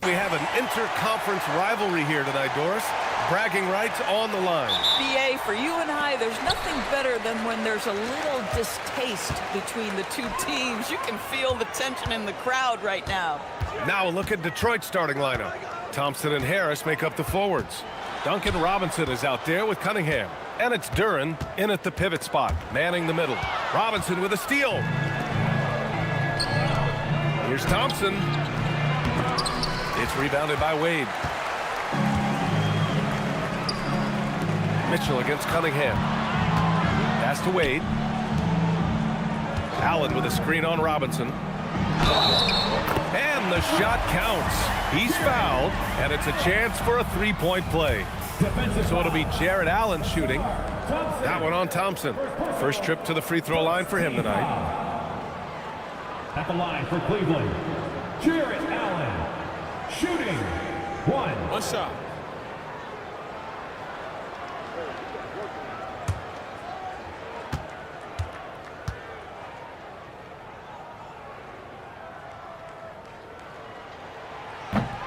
We have an interconference rivalry here tonight, Doris. Bragging rights on the line. BA, for you and I, there's nothing better than when there's a little distaste between the two teams. You can feel the tension in the crowd right now. Now a look at Detroit's starting lineup. Thompson and Harris make up the forwards. Duncan Robinson is out there with Cunningham. And it's Duren in at the pivot spot, manning the middle. Robinson with a steal. Here's Thompson. It's rebounded by Wade. Mitchell against Cunningham. Pass to Wade. Allen with a screen on Robinson. And the shot counts. He's fouled, and it's a chance for a three-point play. So it'll be Jared Allen shooting. That one on Thompson. First trip to the free throw line for him tonight. At the line for Cleveland, Jared Allen. Shooting. One shot.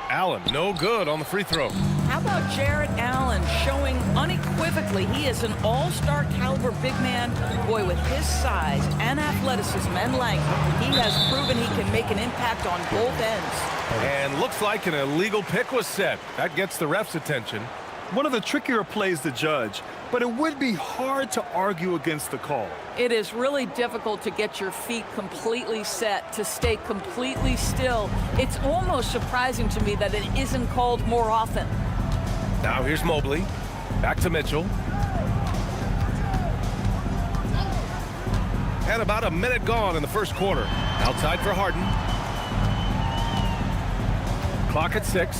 Allen, no good on the free throw. How about Jared Allen showing unequivocally he is an all-star caliber big man? Boy, with his size and athleticism and length, he has proven he can make an impact on both ends. And looks like an illegal pick was set. That gets the ref's attention. One of the trickier plays to judge, but it would be hard to argue against the call. It is really difficult to get your feet completely set, to stay completely still. It's almost surprising to me that it isn't called more often. Now here's Mobley. Back to Mitchell. And about a minute gone in the first quarter. Outside for Harden. Clock at 6.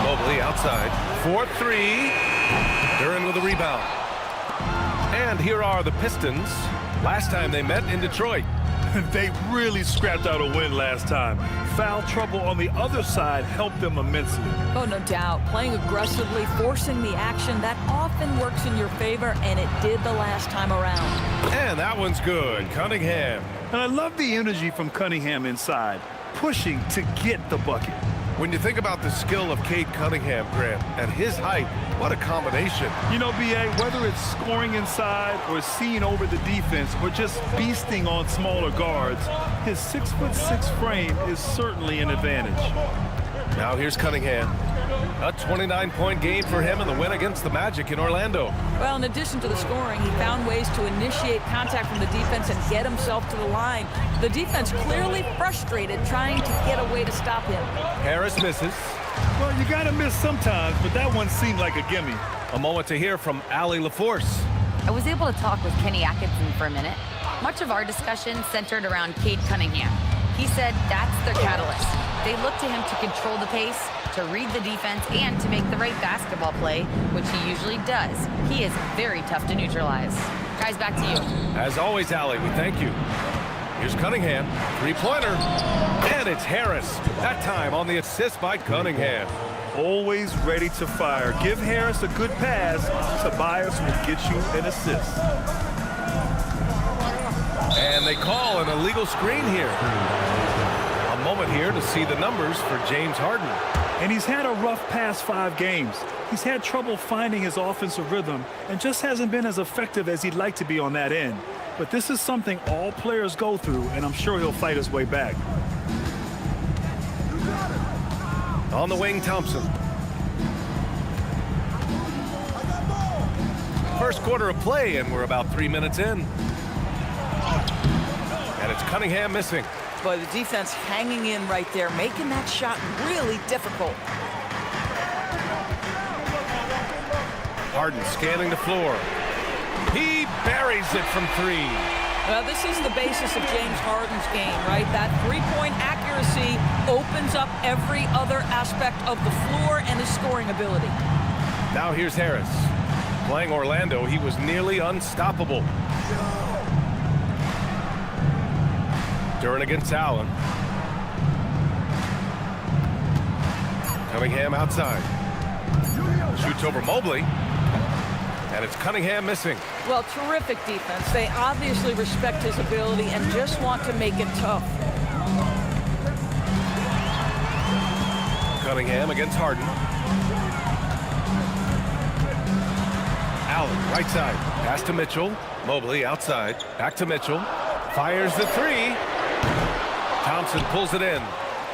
Mobley outside. 4-3. Duren with a rebound. And here are the Pistons. Last time they met in Detroit. They really scrapped out a win last time. Foul trouble on the other side helped them immensely. Oh, no doubt. Playing aggressively, forcing the action, that often works in your favor, and it did the last time around. And that one's good. Cunningham. And I love the energy from Cunningham inside, pushing to get the bucket. When you think about the skill of Cade Cunningham, Grant, at his height, what a combination. You know, B.A., whether it's scoring inside or seeing over the defense or just beasting on smaller guards, his 6'6" frame is certainly an advantage. Now here's Cunningham. A 29-point game for him in the win against the Magic in Orlando. Well, in addition to the scoring, he found ways to initiate contact from the defense and get himself to the line. The defense clearly frustrated, trying to get a way to stop him. Harris misses. Well, you got to miss sometimes, but that one seemed like a gimme. A moment to hear from Allie LaForce. I was able to talk with Kenny Atkinson for a minute. Much of our discussion centered around Cade Cunningham. He said that's their catalyst. They look to him to control the pace, to read the defense, and to make the right basketball play, which he usually does. He is very tough to neutralize. Guys, back to you. As always, Allie, we thank you. Here's Cunningham. Three-pointer. And it's Harris. That time on the assist by Cunningham. Always ready to fire. Give Harris a good pass. Tobias will get you an assist. And they call an illegal screen here. A moment here to see the numbers for James Harden. And he's had a rough past 5 games. He's had trouble finding his offensive rhythm and just hasn't been as effective as he'd like to be on that end. But this is something all players go through, and I'm sure he'll fight his way back. On the wing, Thompson. First quarter of play, and we're about 3 minutes in. And it's Cunningham missing. But the defense hanging in right there, making that shot really difficult. Harden scanning the floor. He buries it from 3. Well, this is the basis of James Harden's game, right? That three-point accuracy opens up every other aspect of the floor and his scoring ability. Now here's Harris. Playing Orlando, he was nearly unstoppable. Duren against Allen. Cunningham outside. Shoots over Mobley. And it's Cunningham missing. Well, terrific defense. They obviously respect his ability and just want to make it tough. Cunningham against Harden. Allen, right side. Pass to Mitchell. Mobley outside. Back to Mitchell. Fires the three. Thompson pulls it in.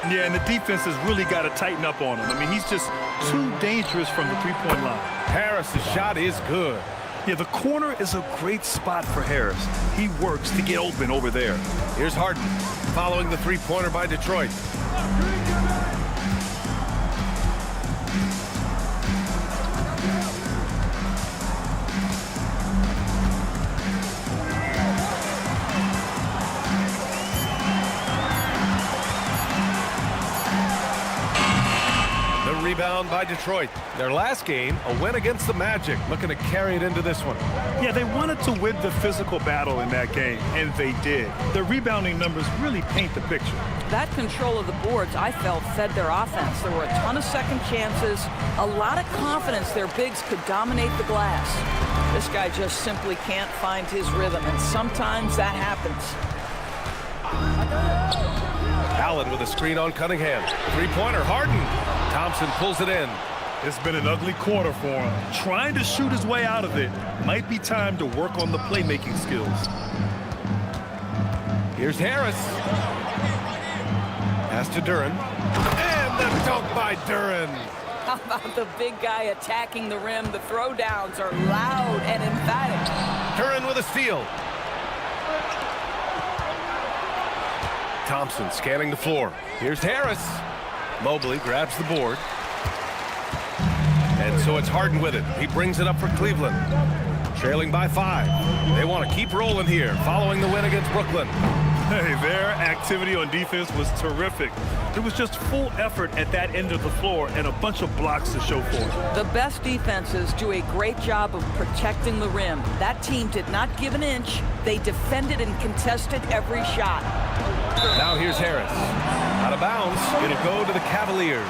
Yeah, and the defense has really got to tighten up on him. I mean, he's just too dangerous from the three-point line. Harris's shot is good. Yeah, the corner is a great spot for Harris. He works to get open over there. Here's Harden following the three-pointer by Detroit. Rebound by Detroit. Their last game, a win against the Magic, looking to carry it into this one. Yeah, they wanted to win the physical battle in that game, and they did. Their rebounding numbers really paint the picture. That control of the boards, I felt, fed their offense. There were a ton of second chances, a lot of confidence their bigs could dominate the glass. This guy just simply can't find his rhythm, and sometimes that happens. Allen with a screen on Cunningham. Three-pointer, Harden. Thompson pulls it in. It's been an ugly quarter for him. Trying to shoot his way out of it. Might be time to work on the playmaking skills. Here's Harris. Pass to Duren. And the dunk by Duren. How about the big guy attacking the rim? The throwdowns are loud and emphatic. Duren with a steal. Thompson scanning the floor. Here's Harris. Mobley grabs the board. And so it's Harden with it. He brings it up for Cleveland. Trailing by 5. They want to keep rolling here, following the win against Brooklyn. Hey, their activity on defense was terrific. It was just full effort at that end of the floor and a bunch of blocks to show for it. The best defenses do a great job of protecting the rim. That team did not give an inch. They defended and contested every shot. Now here's Harris. Out of bounds. It'll go to the Cavaliers.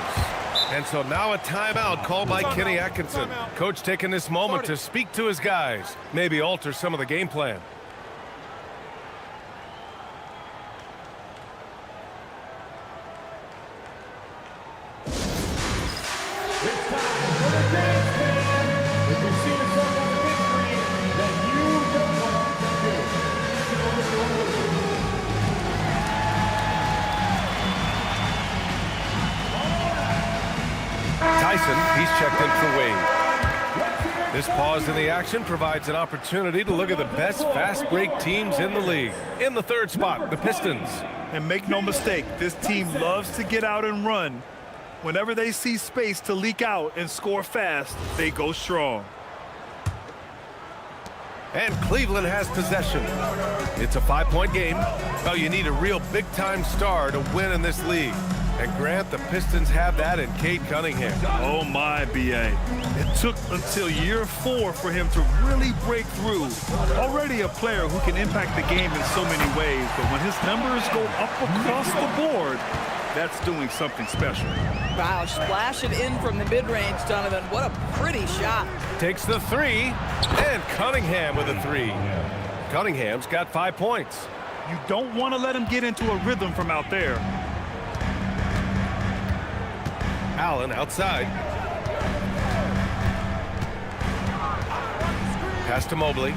And so now a timeout called by Kenny Atkinson. Coach taking this moment to speak to his guys. Maybe alter some of the game plan. He's checked in for Wade. This pause in the action provides an opportunity to look at the best fast break teams in the league. In the third spot, the Pistons. And make no mistake, this team loves to get out and run. Whenever they see space to leak out and score fast, they go strong. And Cleveland has possession. It's a 5-point game. Oh, you need a real big-time star to win in this league. And Grant, the Pistons have that in Cade Cunningham. Oh my, B.A. It took until year 4 for him to really break through. Already a player who can impact the game in so many ways, but when his numbers go up across the board, that's doing something special. Wow, splash it in from the mid-range, Donovan. What a pretty shot. Takes the 3, and Cunningham with a 3. Cunningham's got 5 points. You don't want to let him get into a rhythm from out there. Allen outside. Pass to Mobley.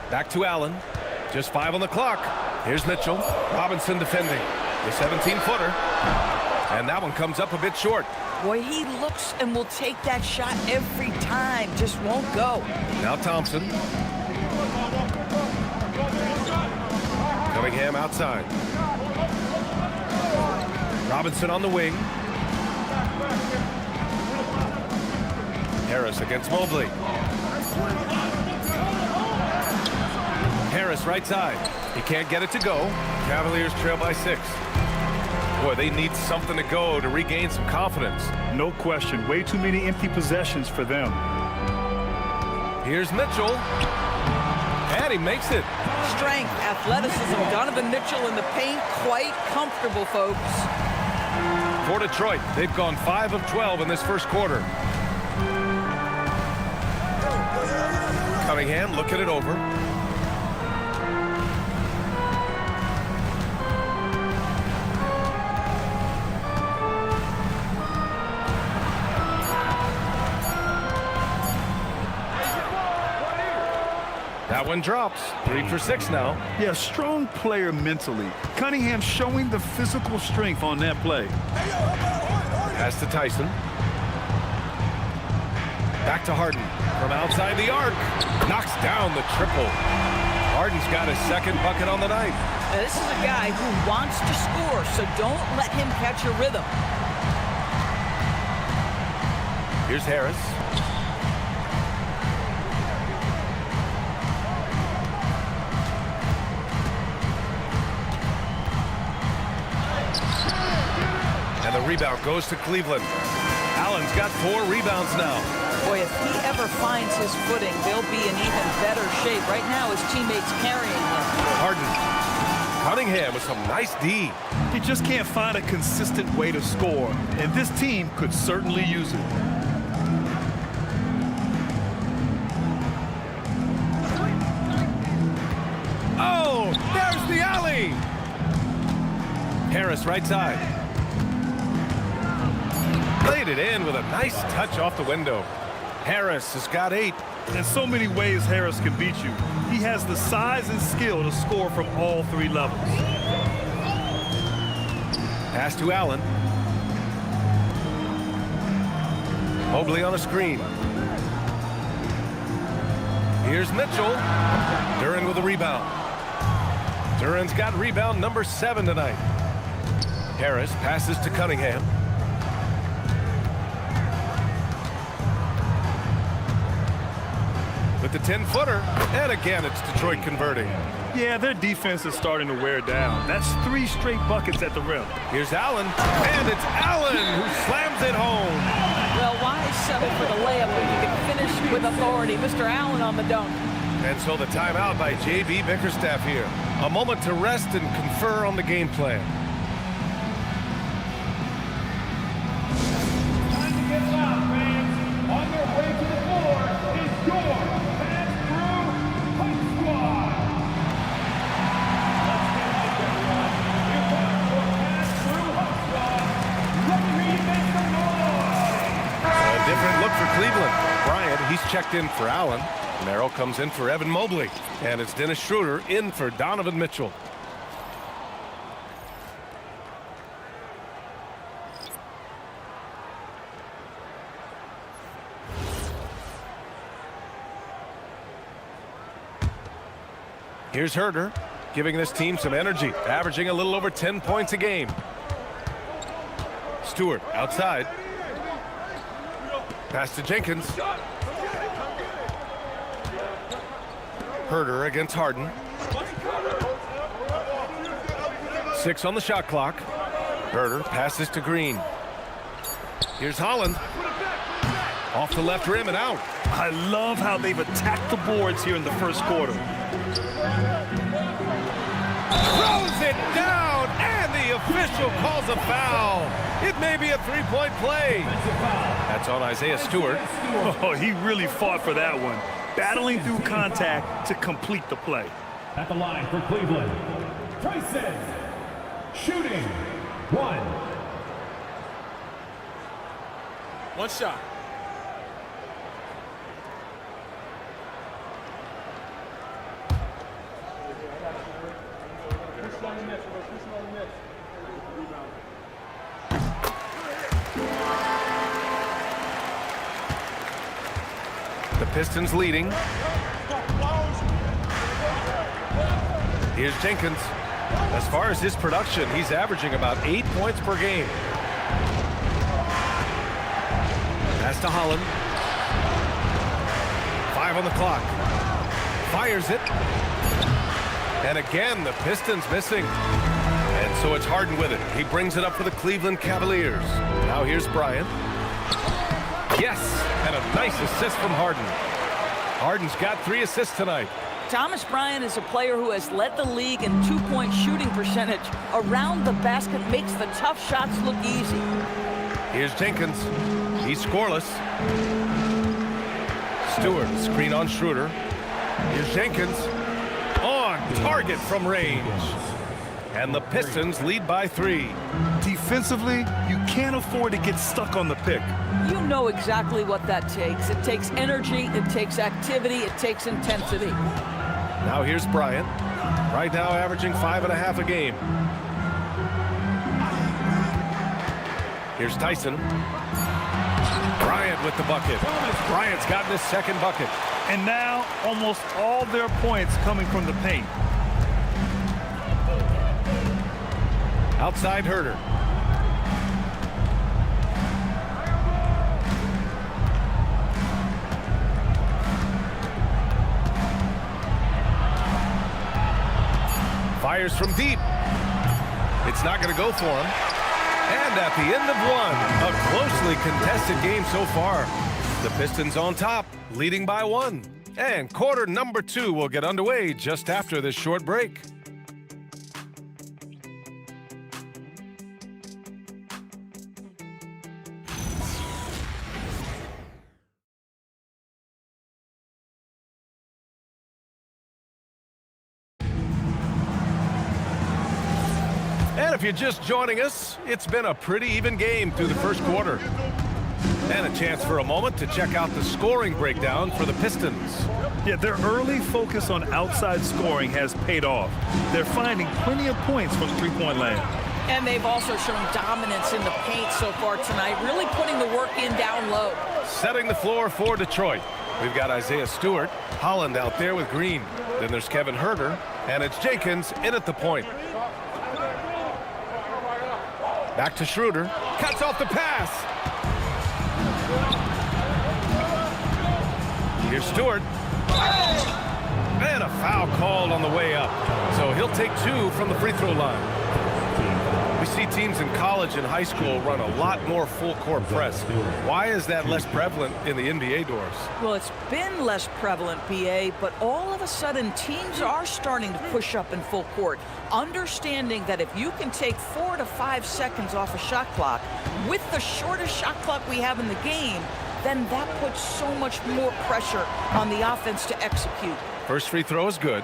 Back to Allen. Just 5 on the clock. Here's Mitchell. Robinson defending. The 17-footer. And that one comes up a bit short. Boy, he looks and will take that shot every time. Just won't go. Now Thompson. Cunningham outside. Robinson on the wing. Harris against Mobley. Harris right side. He can't get it to go. Cavaliers trail by 6. Boy, they need something to go to regain some confidence. No question. Way too many empty possessions for them. Here's Mitchell. And he makes it. Strength, athleticism, Donovan Mitchell in the paint, quite comfortable, folks. For Detroit, they've gone 5 of 12 in this first quarter. Cunningham looking it over. That one drops. 3 for 6 now. Yeah, strong player mentally. Cunningham showing the physical strength on that play. Pass to Tyson. Back to Harden. From outside the arc. Knocks down the triple. Harden's got his second bucket on the night. Now, this is a guy who wants to score, so don't let him catch a rhythm. Here's Harris. And the rebound goes to Cleveland. Allen's got 4 rebounds now. Boy, if he ever finds his footing, they'll be in even better shape. Right now, his teammates carrying him. Harden. Cunningham with some nice D. He just can't find a consistent way to score, and this team could certainly use it. Oh, there's the alley. Harris right side. Played it in with a nice touch off the window. Harris has got 8. In so many ways, Harris can beat you. He has the size and skill to score from all 3 levels. Pass to Allen. Mobley on a screen. Here's Mitchell. Duren with a rebound. Duren's got rebound number 7 tonight. Harris passes to Cunningham. With the 10-footer, and again it's Detroit converting. Yeah, their defense is starting to wear down. That's 3 straight buckets at the rim. Here's Allen, and it's Allen who slams it home. Well, why settle for the layup when you can finish with authority? Mr. Allen on the dunk. And so the timeout by J.B. Bickerstaff here. A moment to rest and confer on the game plan. Time to get loud, fans. On their way to the floor is your Pass Through Hype Squad. Let's get hype, everyone. Here comes your Pass Through Hype Squad. Let me hear you make some noise. A different look for Cleveland. Bryant, he's checked in for Allen. Merrill comes in for Evan Mobley. And it's Dennis Schroeder in for Donovan Mitchell. Here's Herder, giving this team some energy, averaging a little over 10 points a game. Stewart outside. Pass to Jenkins. Herder against Harden. 6 on the shot clock. Herder passes to Green. Here's Holland. Off the left rim and out. I love how they've attacked the boards here in the first quarter. Throws it down, and the official calls a foul. It may be a 3-point play. That's on Isaiah Stewart. Oh, he really fought for that one. Battling through contact to complete the play. At the line for Cleveland, Tyson. Shooting. 1. One shot. The Pistons leading. Here's Jenkins. As far as his production, he's averaging about 8 points per game. Pass to Holland. 5 on the clock. Fires it. And again, the Pistons missing. And so it's Harden with it. He brings it up for the Cleveland Cavaliers. Now here's Bryant. Yes, and a nice assist from Harden. Harden's got 3 assists tonight. Thomas Bryant is a player who has led the league in 2-point shooting percentage. Around the basket, makes the tough shots look easy. Here's Jenkins. He's scoreless. Stewart, screen on Schroeder. Here's Jenkins. On target from range. And the Pistons lead by 3. Defensively, you can't afford to get stuck on the pick. You know exactly what that takes. It takes energy, it takes activity, it takes intensity. Now here's Bryant. Right now averaging 5.5 a game. Here's Tyson. Bryant with the bucket. Bryant's gotten his second bucket. And now almost all their points coming from the paint. Outside Herder. Fires from deep. It's not going to go for him. And at the end of one, a closely contested game so far. The Pistons on top, leading by 1. And quarter number 2 will get underway just after this short break. And if you're just joining us, it's been a pretty even game through the first quarter. And a chance for a moment to check out the scoring breakdown for the Pistons. Yeah, their early focus on outside scoring has paid off. They're finding plenty of points from three-point land. And they've also shown dominance in the paint so far tonight, really putting the work in down low. Setting the floor for Detroit. We've got Isaiah Stewart, Holland out there with Green. Then there's Kevin Herter, and it's Jenkins in at the point. Back to Schroeder. Cuts off the pass. Here's Stewart. And a foul called on the way up. So he'll take 2 from the free throw line. We see teams in college and high school run a lot more full court press. Why is that less prevalent in the NBA doors? Well, it's been less prevalent, BA, but all of a sudden teams are starting to push up in full court, understanding that if you can take 4 to 5 seconds off a shot clock with the shortest shot clock we have in the game, then that puts so much more pressure on the offense to execute. First free throw is good.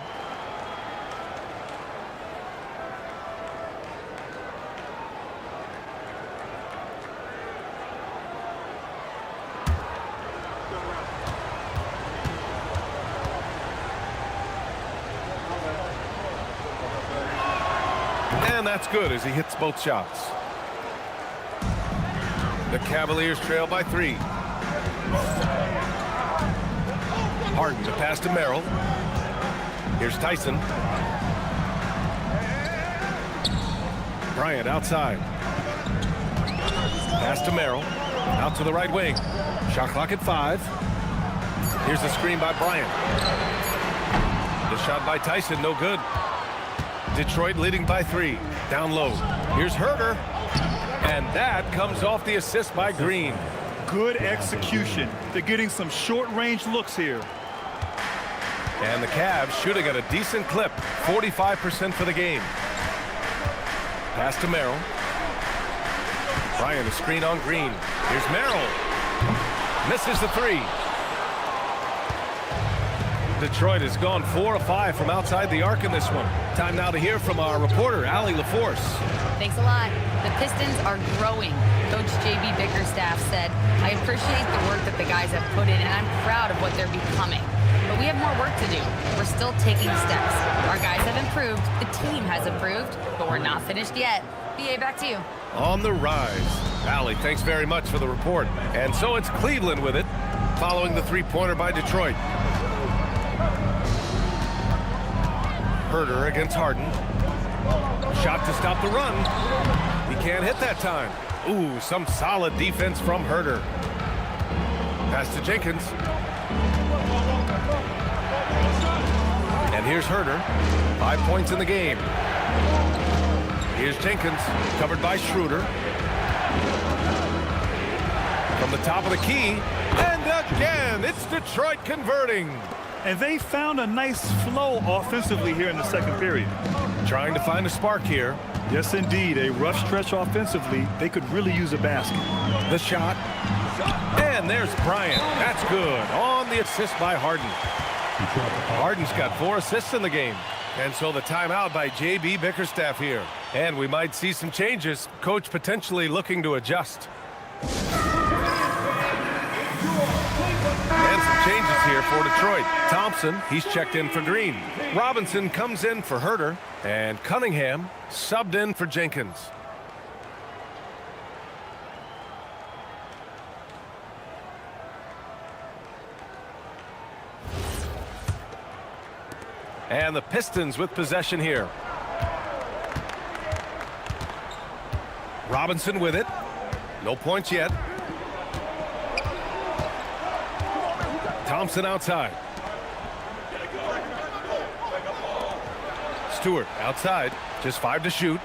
And that's good as he hits both shots. The Cavaliers trail by 3. Harden to pass to Merrill. Here's Tyson. Bryant outside. Pass to Merrill. Out to the right wing. Shot clock at 5. Here's the screen by Bryant. The shot by Tyson, no good. Detroit leading by 3. Down low. Here's Herter. And that comes off the assist by Green. Good execution. They're getting some short-range looks here. And the Cavs shooting at a decent clip. 45% for the game. Pass to Merrill. Bryant, a screen on Green. Here's Merrill. Misses the 3. Detroit has gone 4 of 5 from outside the arc in this one. Time now to hear from our reporter, Allie LaForce. Thanks a lot. The Pistons are growing. Coach J.B. Bickerstaff said, I appreciate the work that the guys have put in, and I'm proud of what they're becoming. But we have more work to do. We're still taking steps. Our guys have improved. The team has improved, but we're not finished yet. BA, back to you. On the rise. Allie, thanks very much for the report. And so it's Cleveland with it, following the three-pointer by Detroit. Herter against Harden. Shot to stop the run. He can't hit that time. Ooh, some solid defense from Herter. Pass to Jenkins. And here's Herter. 5 points in the game. Here's Jenkins, covered by Schroeder. From the top of the key. And again, it's Detroit converting. And they found a nice flow offensively here in the second period. Trying to find a spark here. Yes, indeed. A rough stretch offensively. They could really use a basket. The shot. And there's Bryant. That's good. On the assist by Harden. Harden's got 4 assists in the game. And so the timeout by J.B. Bickerstaff here. And we might see some changes. Coach potentially looking to adjust. And some changes here for Detroit. Thompson, he's checked in for Green. Robinson comes in for Herter. And Cunningham subbed in for Jenkins. And the Pistons with possession here. Robinson with it. No points yet. Thompson outside. Stewart outside. Just 5 to shoot.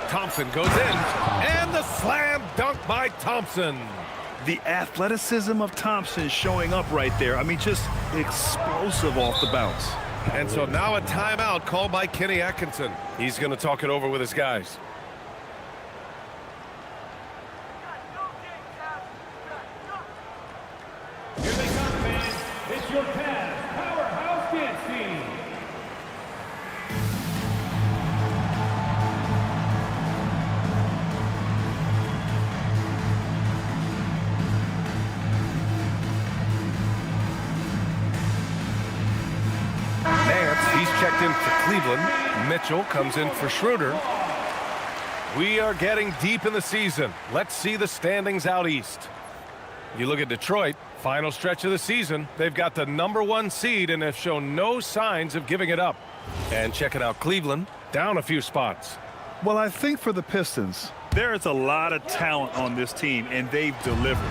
Thompson goes in. And the slam dunk by Thompson. The athleticism of Thompson showing up right there. I mean, just explosive off the bounce. And so now a timeout called by Kenny Atkinson. He's going to talk it over with his guys. Here they come, fans. It's your Cavs powerhouse dance team. He's checked in for Cleveland. Mitchell comes in for Schroeder. We are getting deep in the season. Let's see the standings out east. You look at Detroit, final stretch of the season. They've got the #1 seed and have shown no signs of giving it up. And checking out Cleveland, down a few spots. Well, I think for the Pistons, there is a lot of talent on this team, and they've delivered.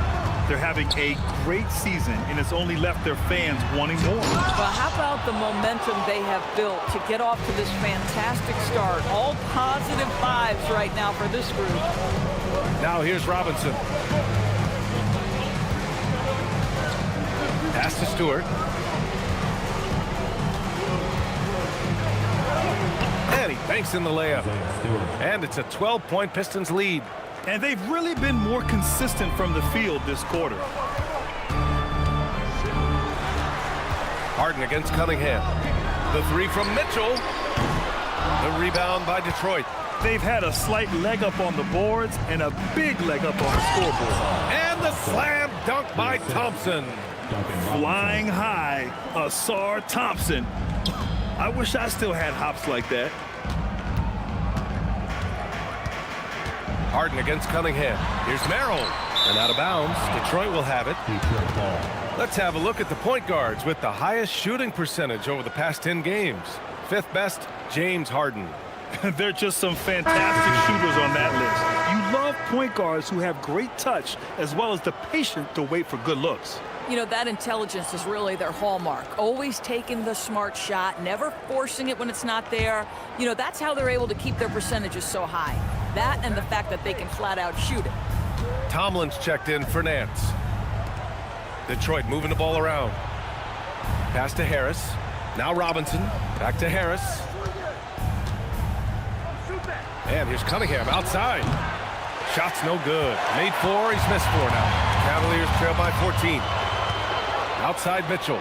They're having a great season, and it's only left their fans wanting more. Well, how about the momentum they have built to get off to this fantastic start? All positive vibes right now for this group. Now here's Robinson. Pass to Stewart. And he banks in the layup. And it's a 12-point Pistons lead. And they've really been more consistent from the field this quarter. Harden against Cunningham. The 3 from Mitchell. The rebound by Detroit. They've had a slight leg up on the boards and a big leg up on the scoreboard. And the slam dunk by Thompson. Flying high, Asar Thompson. I wish I still had hops like that. Harden against Cunningham. Here's Merrill. And out of bounds. Detroit will have it. Let's have a look at the point guards with the highest shooting percentage over the past 10 games. 5th best, James Harden. They're just some fantastic shooters on that list. You love point guards who have great touch as well as the patience to wait for good looks. You know, that intelligence is really their hallmark. Always taking the smart shot, never forcing it when it's not there. You know, that's how they're able to keep their percentages so high. That and the fact that they can flat out shoot it. Tomlin's checked in for Nance. Detroit moving the ball around. Pass to Harris. Now Robinson. Back to Harris. And here's Cunningham outside. Shot's no good. Made 4, he's missed 4 now. Cavaliers trail by 14. Outside Mitchell.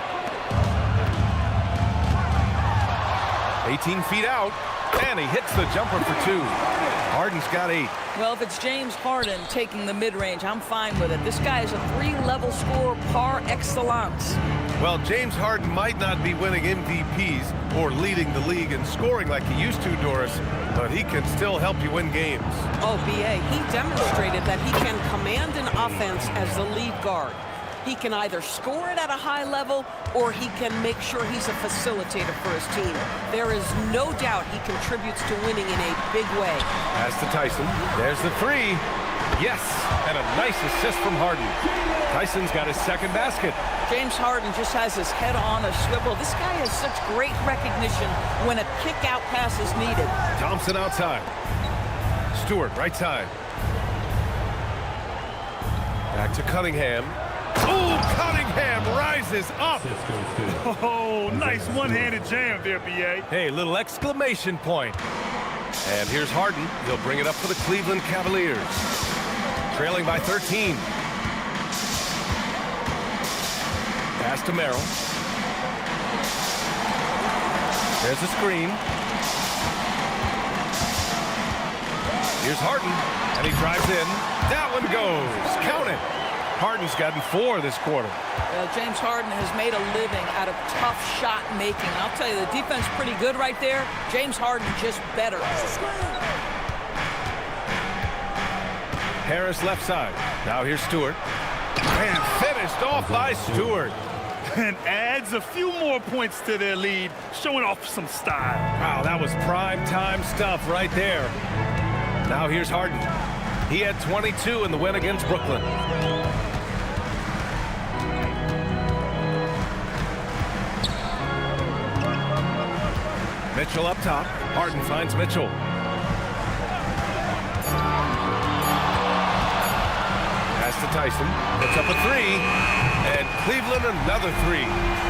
18 feet out. And he hits the jumper for 2. Harden's got 8. Well, if it's James Harden taking the mid-range, I'm fine with it. This guy is a 3-level scorer par excellence. Well, James Harden might not be winning MVPs or leading the league in scoring like he used to, Doris, but he can still help you win games. Oh, B.A., he demonstrated that he can command an offense as the lead guard. He can either score it at a high level or he can make sure he's a facilitator for his team. There is no doubt he contributes to winning in a big way. Pass to Tyson. There's the 3. Yes, and a nice assist from Harden. Tyson's got his 2nd basket. James Harden just has his head on a swivel. This guy has such great recognition when a kick-out pass is needed. Thompson outside. Stewart right side. Back to Cunningham. Oh, Cunningham rises up. Oh, nice one-handed jam there, B.A. Hey, little exclamation point. And here's Harden. He'll bring it up for the Cleveland Cavaliers. Trailing by 13. Pass to Merrill. There's a screen. Here's Harden, and he drives in. That one goes. Count it. Harden's gotten 4 this quarter. James Harden has made a living out of tough shot making. I'll tell you, the defense pretty good right there. James Harden just better. Harris left side. Now here's Stewart. And finished off by Stewart. And adds a few more points to their lead, showing off some style. Wow, that was prime time stuff right there. Now here's Harden. He had 22 in the win against Brooklyn. Mitchell up top. Harden finds Mitchell. Pass to Tyson. Puts up a 3. And Cleveland another 3.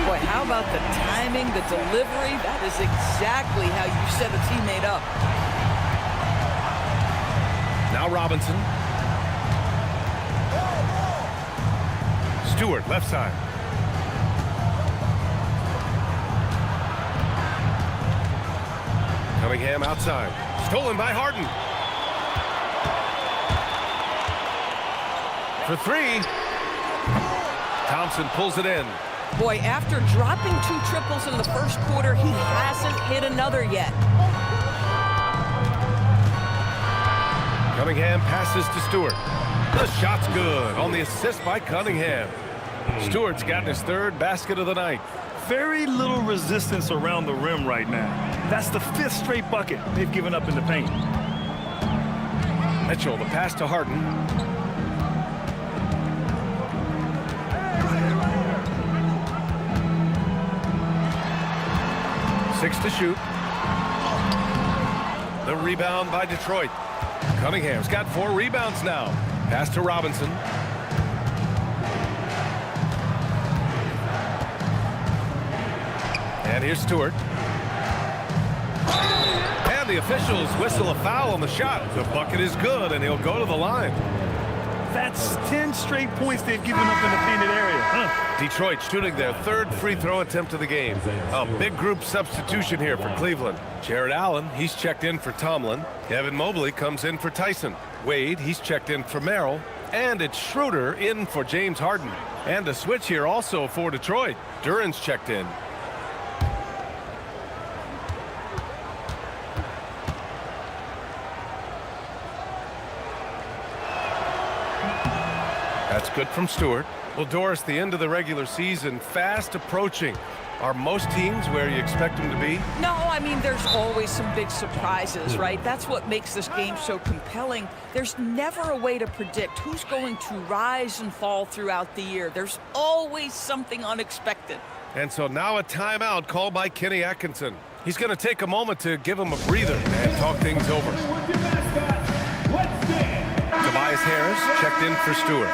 Boy, how about the timing, the delivery? That is exactly how you set a teammate up. Now Robinson. Stewart, left side. Cunningham outside. Stolen by Harden. For 3. Thompson pulls it in. Boy, after dropping 2 triples in the first quarter, he hasn't hit another yet. Cunningham passes to Stewart. The shot's good on the assist by Cunningham. Stewart's gotten his 3rd basket of the night. Very little resistance around the rim right now. That's the 5th straight bucket they've given up in the paint. Mitchell, the pass to Harden. Six to shoot. The rebound by Detroit. Cunningham's got 4 rebounds now. Pass to Robinson. And here's Stewart. And the officials whistle a foul on the shot. The bucket is good, and he'll go to the line. That's 10 straight points they've given up in the painted area. Detroit shooting their 3rd free throw attempt of the game. A big group substitution here for Cleveland. Jared Allen, he's checked in for Tomlin. Evan Mobley comes in for Tyson. Wade, he's checked in for Merrill. And it's Schroeder in for James Harden. And a switch here also for Detroit. Duran's checked in. That's good from Stewart. Well, Doris, the end of the regular season fast approaching. Are most teams where you expect them to be? No, I mean, there's always some big surprises, right? That's what makes this game so compelling. There's never a way to predict who's going to rise and fall throughout the year. There's always something unexpected. And so now a timeout called by Kenny Atkinson. He's going to take a moment to give him a breather and talk things over. Tobias Harris checked in for Stewart.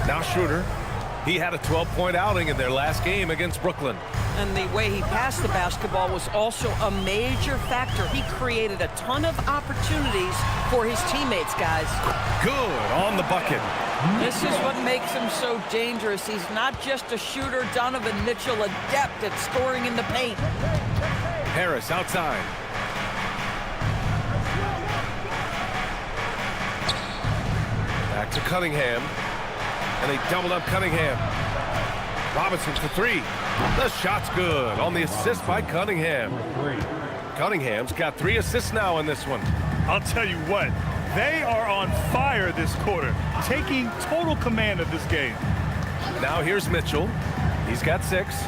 Now Schroeder. He had a 12-point outing in their last game against Brooklyn. And the way he passed the basketball was also a major factor. He created a ton of opportunities for his teammates, guys. Good on the bucket. This is what makes him so dangerous. He's not just a shooter. Donovan Mitchell, adept at scoring in the paint. Harris outside. Back to Cunningham. And they doubled up Cunningham. Robinson for 3. The shot's good on the assist by Cunningham. Cunningham's got 3 assists now in this one. I'll tell you what, they are on fire this quarter, taking total command of this game. Now here's Mitchell. He's got 6.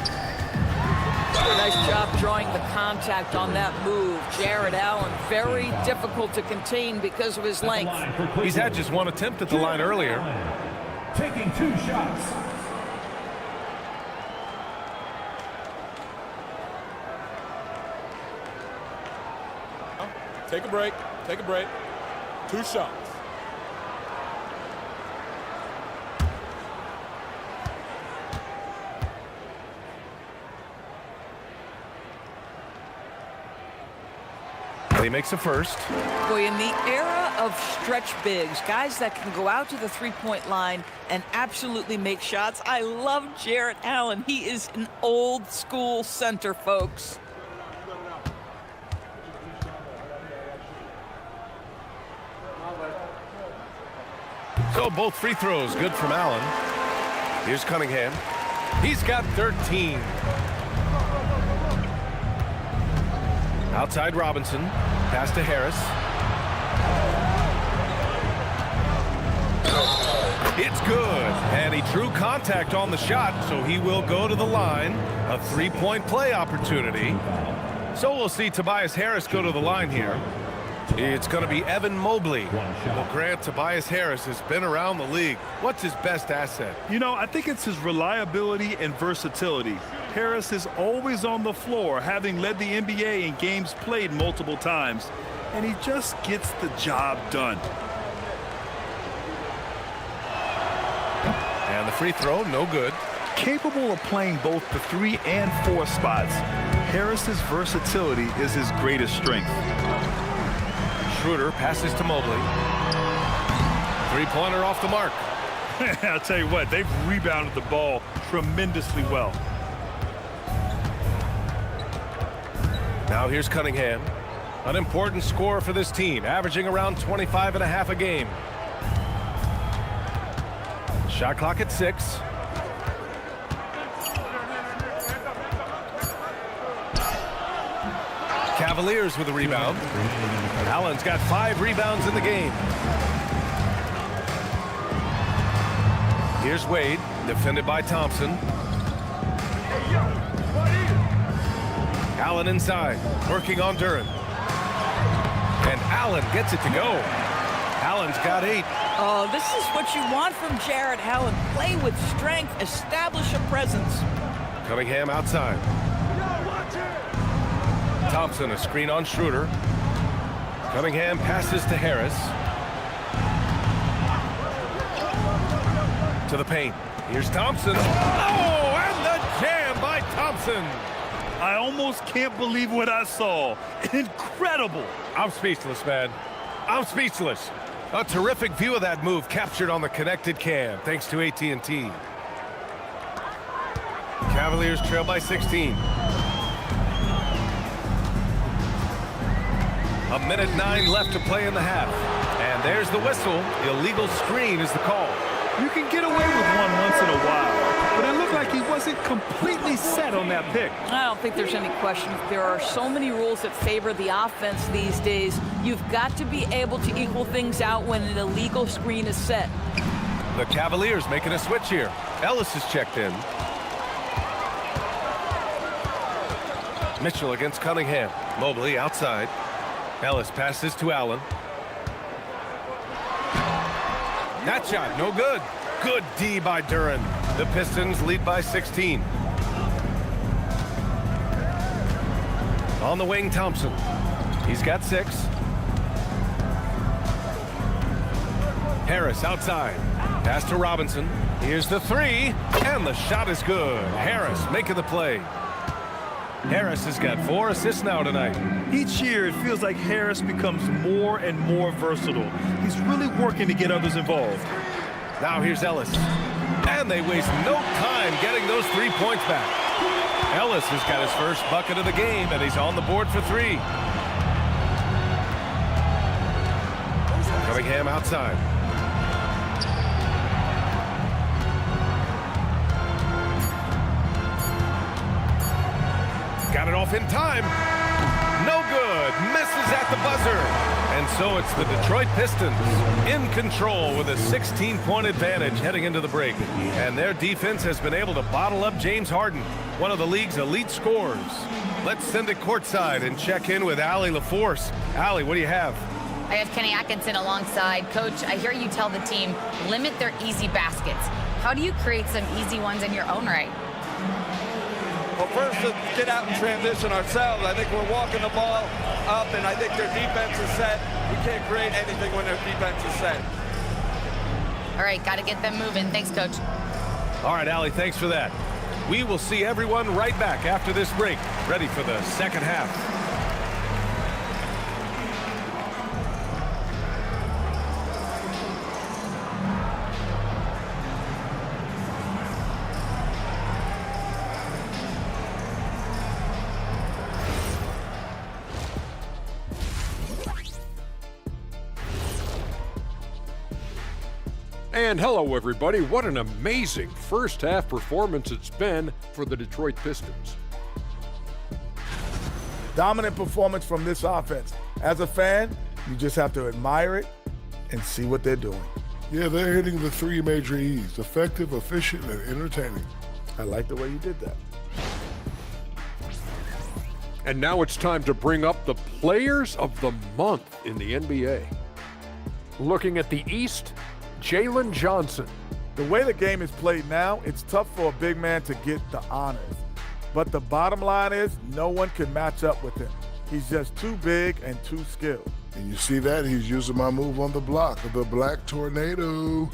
Nice job drawing the contact on that move. Jared Allen, very difficult to contain because of his length. He's had just 1 attempt at the line earlier. Taking 2 shots. Take a break. Take a break. 2 shots. And he makes a first. Boy, in the era of stretch bigs, guys that can go out to the three-point line and absolutely make shots, I love Jarrett Allen. He is an old school center, folks. So both free throws good from Allen. Here's Cunningham. He's got 13. Outside Robinson. Pass to Harris. It's good. And he drew contact on the shot, so he will go to the line. A three-point play opportunity. So we'll see Tobias Harris go to the line here. It's going to be Evan Mobley. Well, Grant, Tobias Harris has been around the league. What's his best asset? You know, I think it's his reliability and versatility. Harris is always on the floor, having led the NBA in games played multiple times, and he just gets the job done. And the free throw, no good. Capable of playing both the 3 and 4 spots, Harris's versatility is his greatest strength. Schroeder passes to Mobley. Three-pointer off the mark. I'll tell you what, they've rebounded the ball tremendously well. Now here's Cunningham. An important scorer for this team, averaging around 25.5 a game. Shot clock at 6. Cavaliers with a rebound. Allen's got 5 rebounds in the game. Here's Wade, defended by Thompson. Allen inside, working on Duren. And Allen gets it to go. Allen's got 8. Oh, this is what you want from Jarrett Allen. Play with strength, establish a presence. Cunningham outside. Thompson, a screen on Schroeder. Cunningham passes to Harris. To the paint. Here's Thompson. Oh, and the jam by Thompson. I almost can't believe what I saw. Incredible. I'm speechless, man. I'm speechless. A terrific view of that move captured on the connected cam, thanks to AT&T. Cavaliers trail by 16. A minute 9 left to play in the half. And there's the whistle. Illegal screen is the call. You can get away with one once in a while, but it looked like he wasn't completely set on that pick. I don't think there's any question. There are so many rules that favor the offense these days. You've got to be able to equal things out when an illegal screen is set. The Cavaliers making a switch here. Ellis is checked in. Mitchell against Cunningham. Mobley outside. Ellis passes to Allen. That shot, no good. Good D by Duren. The Pistons lead by 16. On the wing, Thompson. He's got 6. Harris outside. Pass to Robinson. Here's the 3. And the shot is good. Harris making the play. Harris has got 4 assists now tonight. Each year, it feels like Harris becomes more and more versatile. He's really working to get others involved. Now here's Ellis. And they waste no time getting those 3 points back. Ellis has got his first bucket of the game, and he's on the board for 3. Cunningham outside. Got it off in time. No good. Misses at the buzzer. And so it's the Detroit Pistons in control with a 16-point advantage heading into the break. And their defense has been able to bottle up James Harden, one of the league's elite scorers. Let's send it courtside and check in with Allie LaForce. Allie, what do you have? I have Kenny Atkinson alongside. Coach, I hear you tell the team, limit their easy baskets. How do you create some easy ones in your own right? Well, first, let's get out and transition ourselves. I think we're walking the ball up, and I think their defense is set. We can't create anything when their defense is set. All right, got to get them moving. Thanks, Coach. All right, Allie, thanks for that. We will see everyone right back after this break, ready for the second half. And hello, everybody. What an amazing first half performance it's been for the Detroit Pistons. Dominant performance from this offense. As a fan, you just have to admire it and see what they're doing. Yeah, they're hitting the 3 major E's: effective, efficient, and entertaining. I like the way you did that. And now it's time to bring up the Players of the Month in the NBA. Looking at the East, Jalen Johnson. The way the game is played now, it's tough for a big man to get the honors. But the bottom line is no one can match up with him. He's just too big and too skilled. And you see that? He's using my move on the block, the Black Tornado.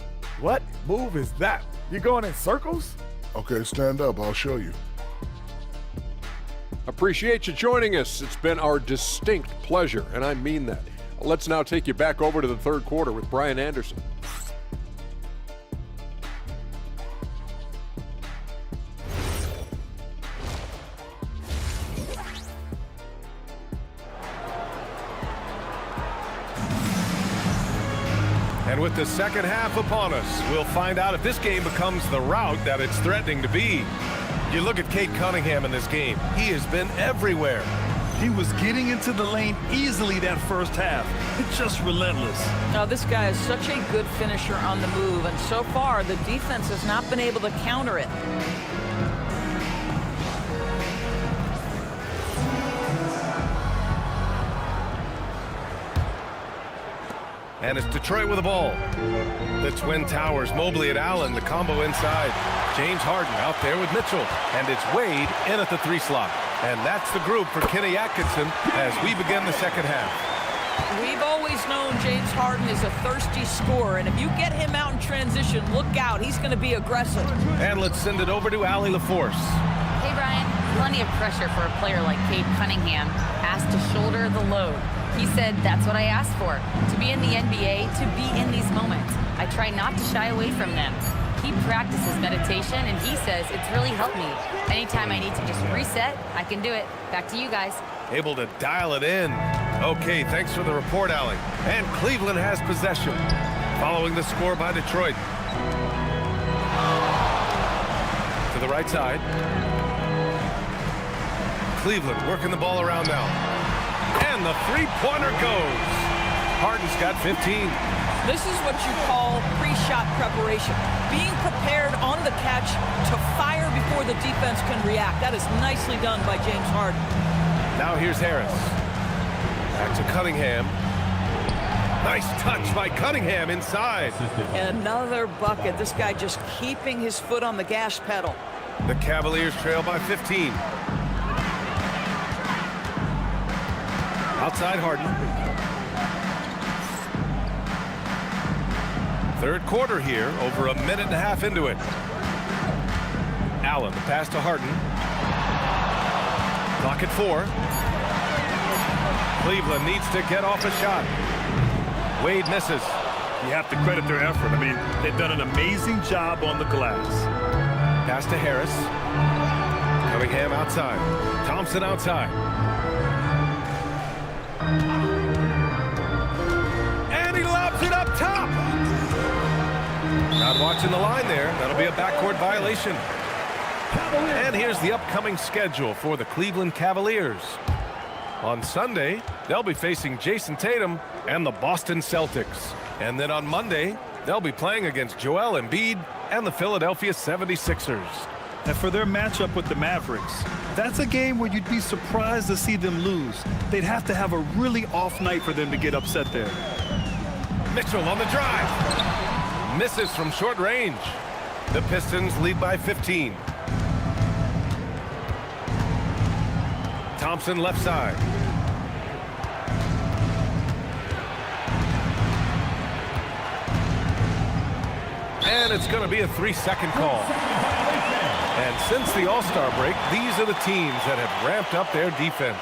What move is that? You going in circles? Okay, stand up. I'll show you. Appreciate you joining us. It's been our distinct pleasure, and I mean that. Let's now take you back over to the third quarter with Brian Anderson. And with the second half upon us, we'll find out if this game becomes the rout that it's threatening to be. You look at Cade Cunningham in this game. He has been everywhere. He was getting into the lane easily that first half. It's just relentless. Now, this guy is such a good finisher on the move, and so far, the defense has not been able to counter it. And it's Detroit with the ball. The Twin Towers, Mobley and Allen, the combo inside. James Harden out there with Mitchell. And it's Wade in at the 3 slot. And that's the group for Kenny Atkinson as we begin the second half. We've always known James Harden is a thirsty scorer, and if you get him out in transition, look out. He's going to be aggressive. And let's send it over to Allie LaForce. Hey, Brian. Plenty of pressure for a player like Cade Cunningham, asked to shoulder the load. He said, that's what I asked for, to be in the NBA, to be in these moments. I try not to shy away from them. He practices meditation, and he says it's really helped me. Anytime I need to just reset, I can do it. Back to you guys. Able to dial it in. Okay, thanks for the report, Allie. And Cleveland has possession, following the score by Detroit. To the right side. Cleveland working the ball around now. And the three-pointer goes. Harden's got 15. This is what you call pre-shot preparation. Being prepared on the catch to fire before the defense can react. That is nicely done by James Harden. Now here's Harris. Back to Cunningham. Nice touch by Cunningham inside. Another bucket. This guy just keeping his foot on the gas pedal. The Cavaliers trail by 15. Outside Harden. Third quarter here, over a minute and a half into it. Allen, the pass to Harden. Clock at 4. Cleveland needs to get off a shot. Wade misses. You have to credit their effort. I mean, they've done an amazing job on the glass. Pass to Harris. Cunningham outside. Thompson outside. And he lobs it up top. Not watching the line there. That'll be a backcourt violation. And here's the upcoming schedule for the Cleveland Cavaliers. On Sunday, they'll be facing Jason Tatum and the Boston Celtics. And then on Monday, they'll be playing against Joel Embiid and the Philadelphia 76ers. And for their matchup with the Mavericks, that's a game where you'd be surprised to see them lose. They'd have to have a really off night for them to get upset there. Mitchell on the drive. Misses from short range. The Pistons lead by 15. Thompson left side. And it's going to be a 3-second call. And since the All-Star break, these are the teams that have ramped up their defense.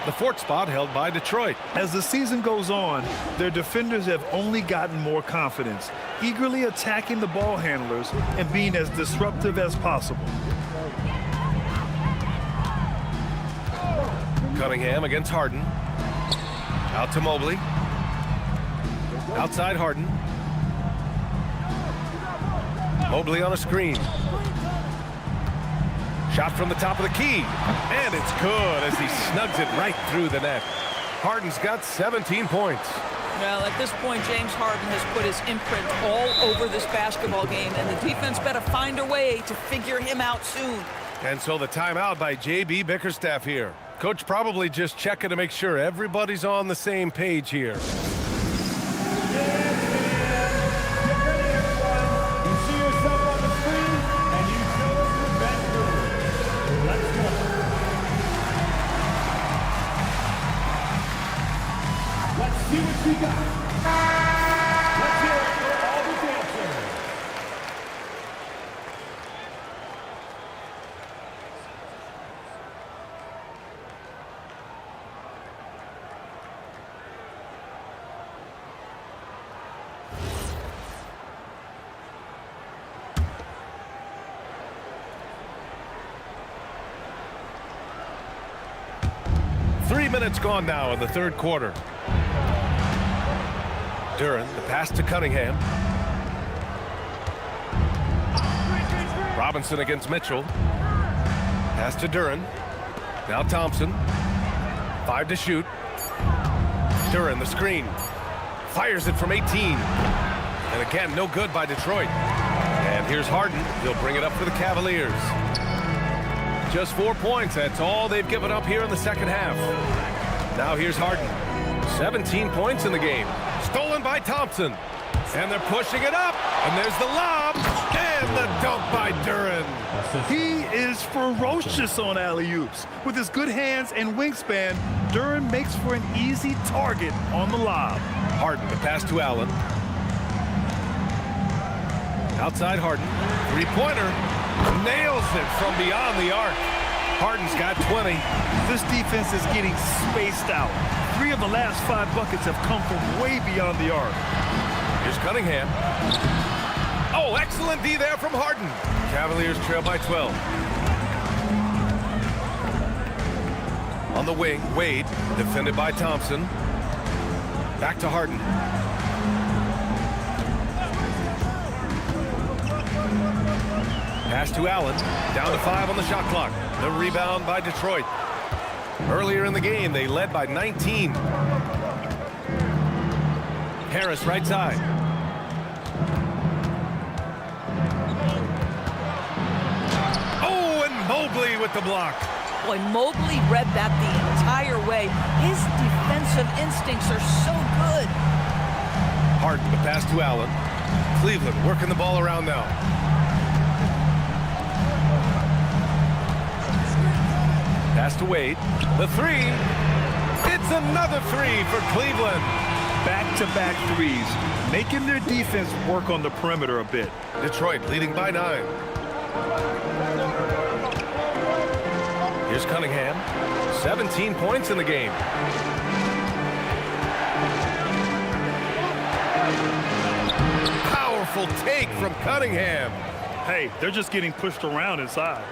The 4th spot held by Detroit. As the season goes on, their defenders have only gotten more confidence, eagerly attacking the ball handlers and being as disruptive as possible. Cunningham against Harden. Out to Mobley. Outside Harden. Mobley on a screen. Shot from the top of the key. And it's good as he snugs it right through the net. Harden's got 17 points. Well, at this point, James Harden has put his imprint all over this basketball game, and the defense better find a way to figure him out soon. And so the timeout by J.B. Bickerstaff here. Coach probably just checking to make sure everybody's on the same page here. See what you got. Let's hear it for all the dancers. Three minutes gone now in the third quarter. Duren, the pass to Cunningham. Robinson against Mitchell. Pass to Duren. Now Thompson. 5 to shoot. Duren, the screen. Fires it from 18. And again, no good by Detroit. And here's Harden. He'll bring it up for the Cavaliers. Just 4 points. That's all they've given up here in the second half. Now here's Harden. 17 points in the game. Stolen by Thompson. And they're pushing it up. And there's the lob. And the dunk by Duren. He is ferocious on alley-oops. With his good hands and wingspan, Duren makes for an easy target on the lob. Harden, the pass to Allen. Outside Harden. Three-pointer. Nails it from beyond the arc. Harden's got 20. This defense is getting spaced out. 3 of the last 5 buckets have come from way beyond the arc. Here's Cunningham. Oh, excellent D there from Harden. Cavaliers trail by 12. On the wing, Wade, defended by Thompson. Back to Harden. Pass to Allen. Down to 5 on the shot clock. The rebound by Detroit. Earlier in the game, they led by 19. Harris, right side. Oh, and Mobley with the block. Boy, Mobley read that the entire way. His defensive instincts are so good. Harden, the pass to Allen. Cleveland working the ball around now. Pass to Wade. The three. It's another three for Cleveland. Back-to-back threes, making their defense work on the perimeter a bit. Detroit leading by 9. Here's Cunningham. 17 points in the game. Powerful take from Cunningham. Hey, they're just getting pushed around inside.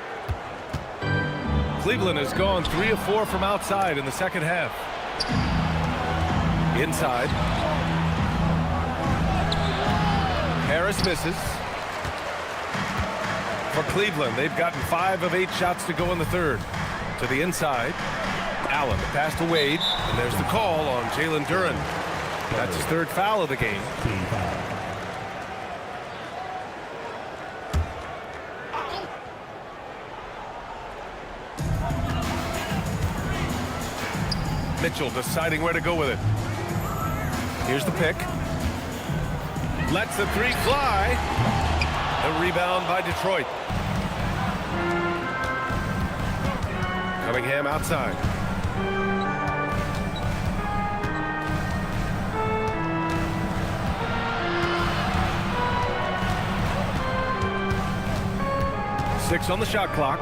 Cleveland has gone 3 of 4 from outside in the second half. Inside. Harris misses. For Cleveland, they've gotten 5 of 8 shots to go in the third. To the inside. Allen, the pass to Wade. And there's the call on Jalen Duren. That's his 3rd foul of the game. Mitchell deciding where to go with it. Here's the pick. Lets the three fly. The rebound by Detroit. Cunningham outside. Six on the shot clock.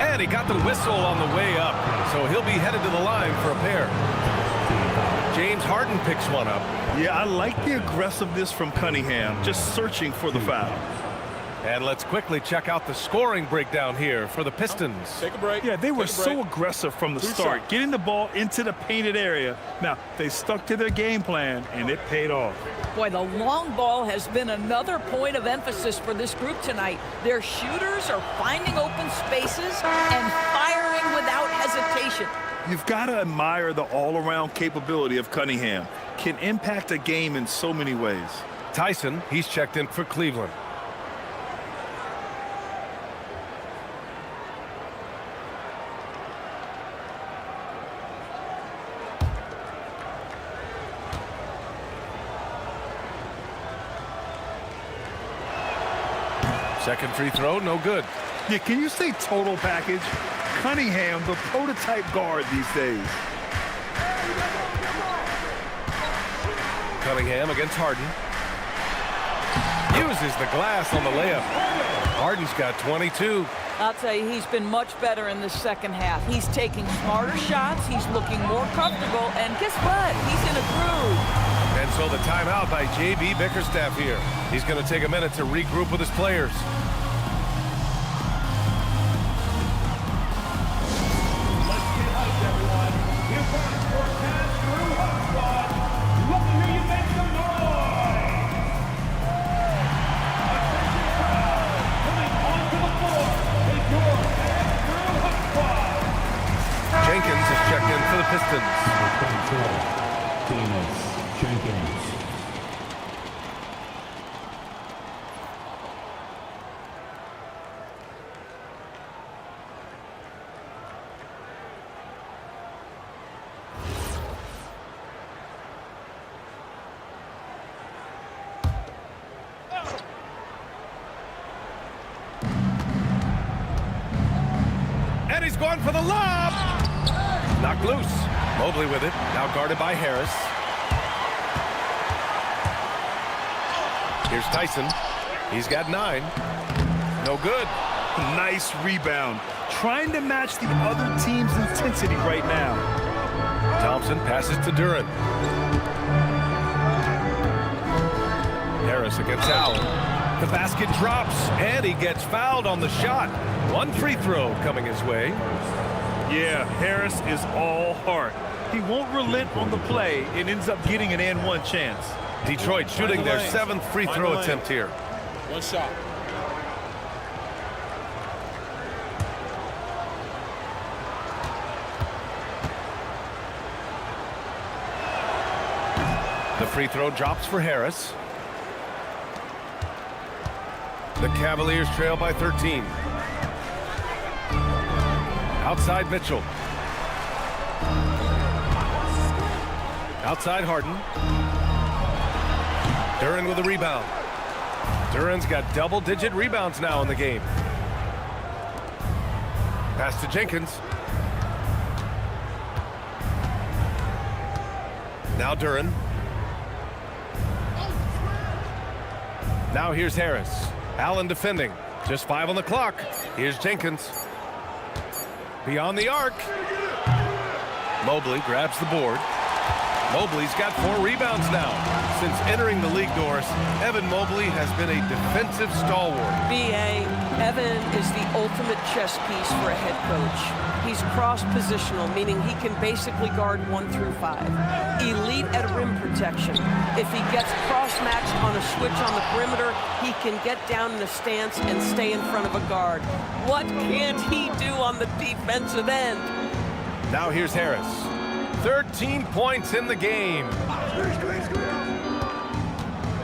And he got the whistle on the way up, so he'll be headed to the line for a pair. James Harden picks one up. Yeah, I like the aggressiveness from Cunningham, just searching for the foul. And let's quickly check out the scoring breakdown here for the Pistons. Take a break. Yeah, they were Take a break. so aggressive from the Two start, shots. getting the ball into the painted area. Now, they stuck to their game plan, and it paid off. Boy, the long ball has been another point of emphasis for this group tonight. Their shooters are finding open spaces and firing without hesitation. You've got to admire the all-around capability of Cunningham. Can impact a game in so many ways. Tyson, he's checked in for Cleveland. Second free throw, no good. Yeah, can you say total package? Cunningham, the prototype guard these days. Cunningham against Harden. Uses the glass on the layup. Harden's got 22. I'll tell you, he's been much better in the second half. He's taking smarter shots. He's looking more comfortable. And guess what? He's in a groove. And so the timeout by J.B. Bickerstaff here. He's going to take a minute to regroup with his players. Let's get hyped, everyone. Here comes your pass through hot squad. Let me hear you make some noise. Attention crowd. Coming onto the floor is your pass through hot squad. Jenkins is checked in for the Pistons. Jenkins. And he's going for the lob. Knocked loose. Mobley with it. Now guarded by Harris. Here's Tyson. He's got 9. No good. Nice rebound. Trying to match the other team's intensity right now. Thompson passes to Duran. Harris against Allen. The basket drops, and he gets fouled on the shot. One free throw coming his way. Yeah, Harris is all heart. He won't relent on the play and ends up getting an and-one chance. Detroit shooting their 7th free throw attempt here. One shot. The free throw drops for Harris. The Cavaliers trail by 13. Outside Mitchell. Outside Harden. Duran with a rebound. Duran's got double-digit rebounds now in the game. Pass to Jenkins. Now Duran. Now here's Harris. Allen defending. Just 5 on the clock. Here's Jenkins. Beyond the arc. Mobley grabs the board. Mobley's got 4 rebounds now. Since entering the league doors, Evan Mobley has been a defensive stalwart. B.A., Evan is the ultimate chess piece for a head coach. He's cross-positional, meaning he can basically guard 1 through 5. Elite at rim protection. If he gets cross-matched on a switch on the perimeter, he can get down in the stance and stay in front of a guard. What can't he do on the defensive end? Now here's Harris. 13 points in the game.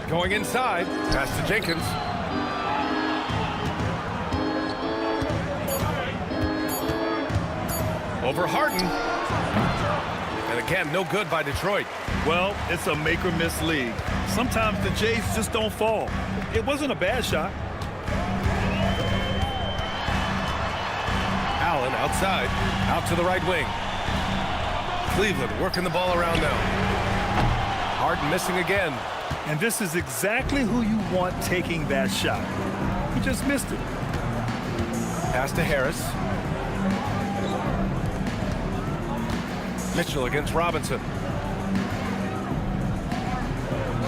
Going inside. Pass to Jenkins. Over Harden. And again, no good by Detroit. Well, it's a make-or-miss league. Sometimes the Jays just don't fall. It wasn't a bad shot. Allen outside. Out to the right wing. Cleveland working the ball around now. Harden missing again. And this is exactly who you want taking that shot. He just missed it. Pass to Harris. Mitchell against Robinson.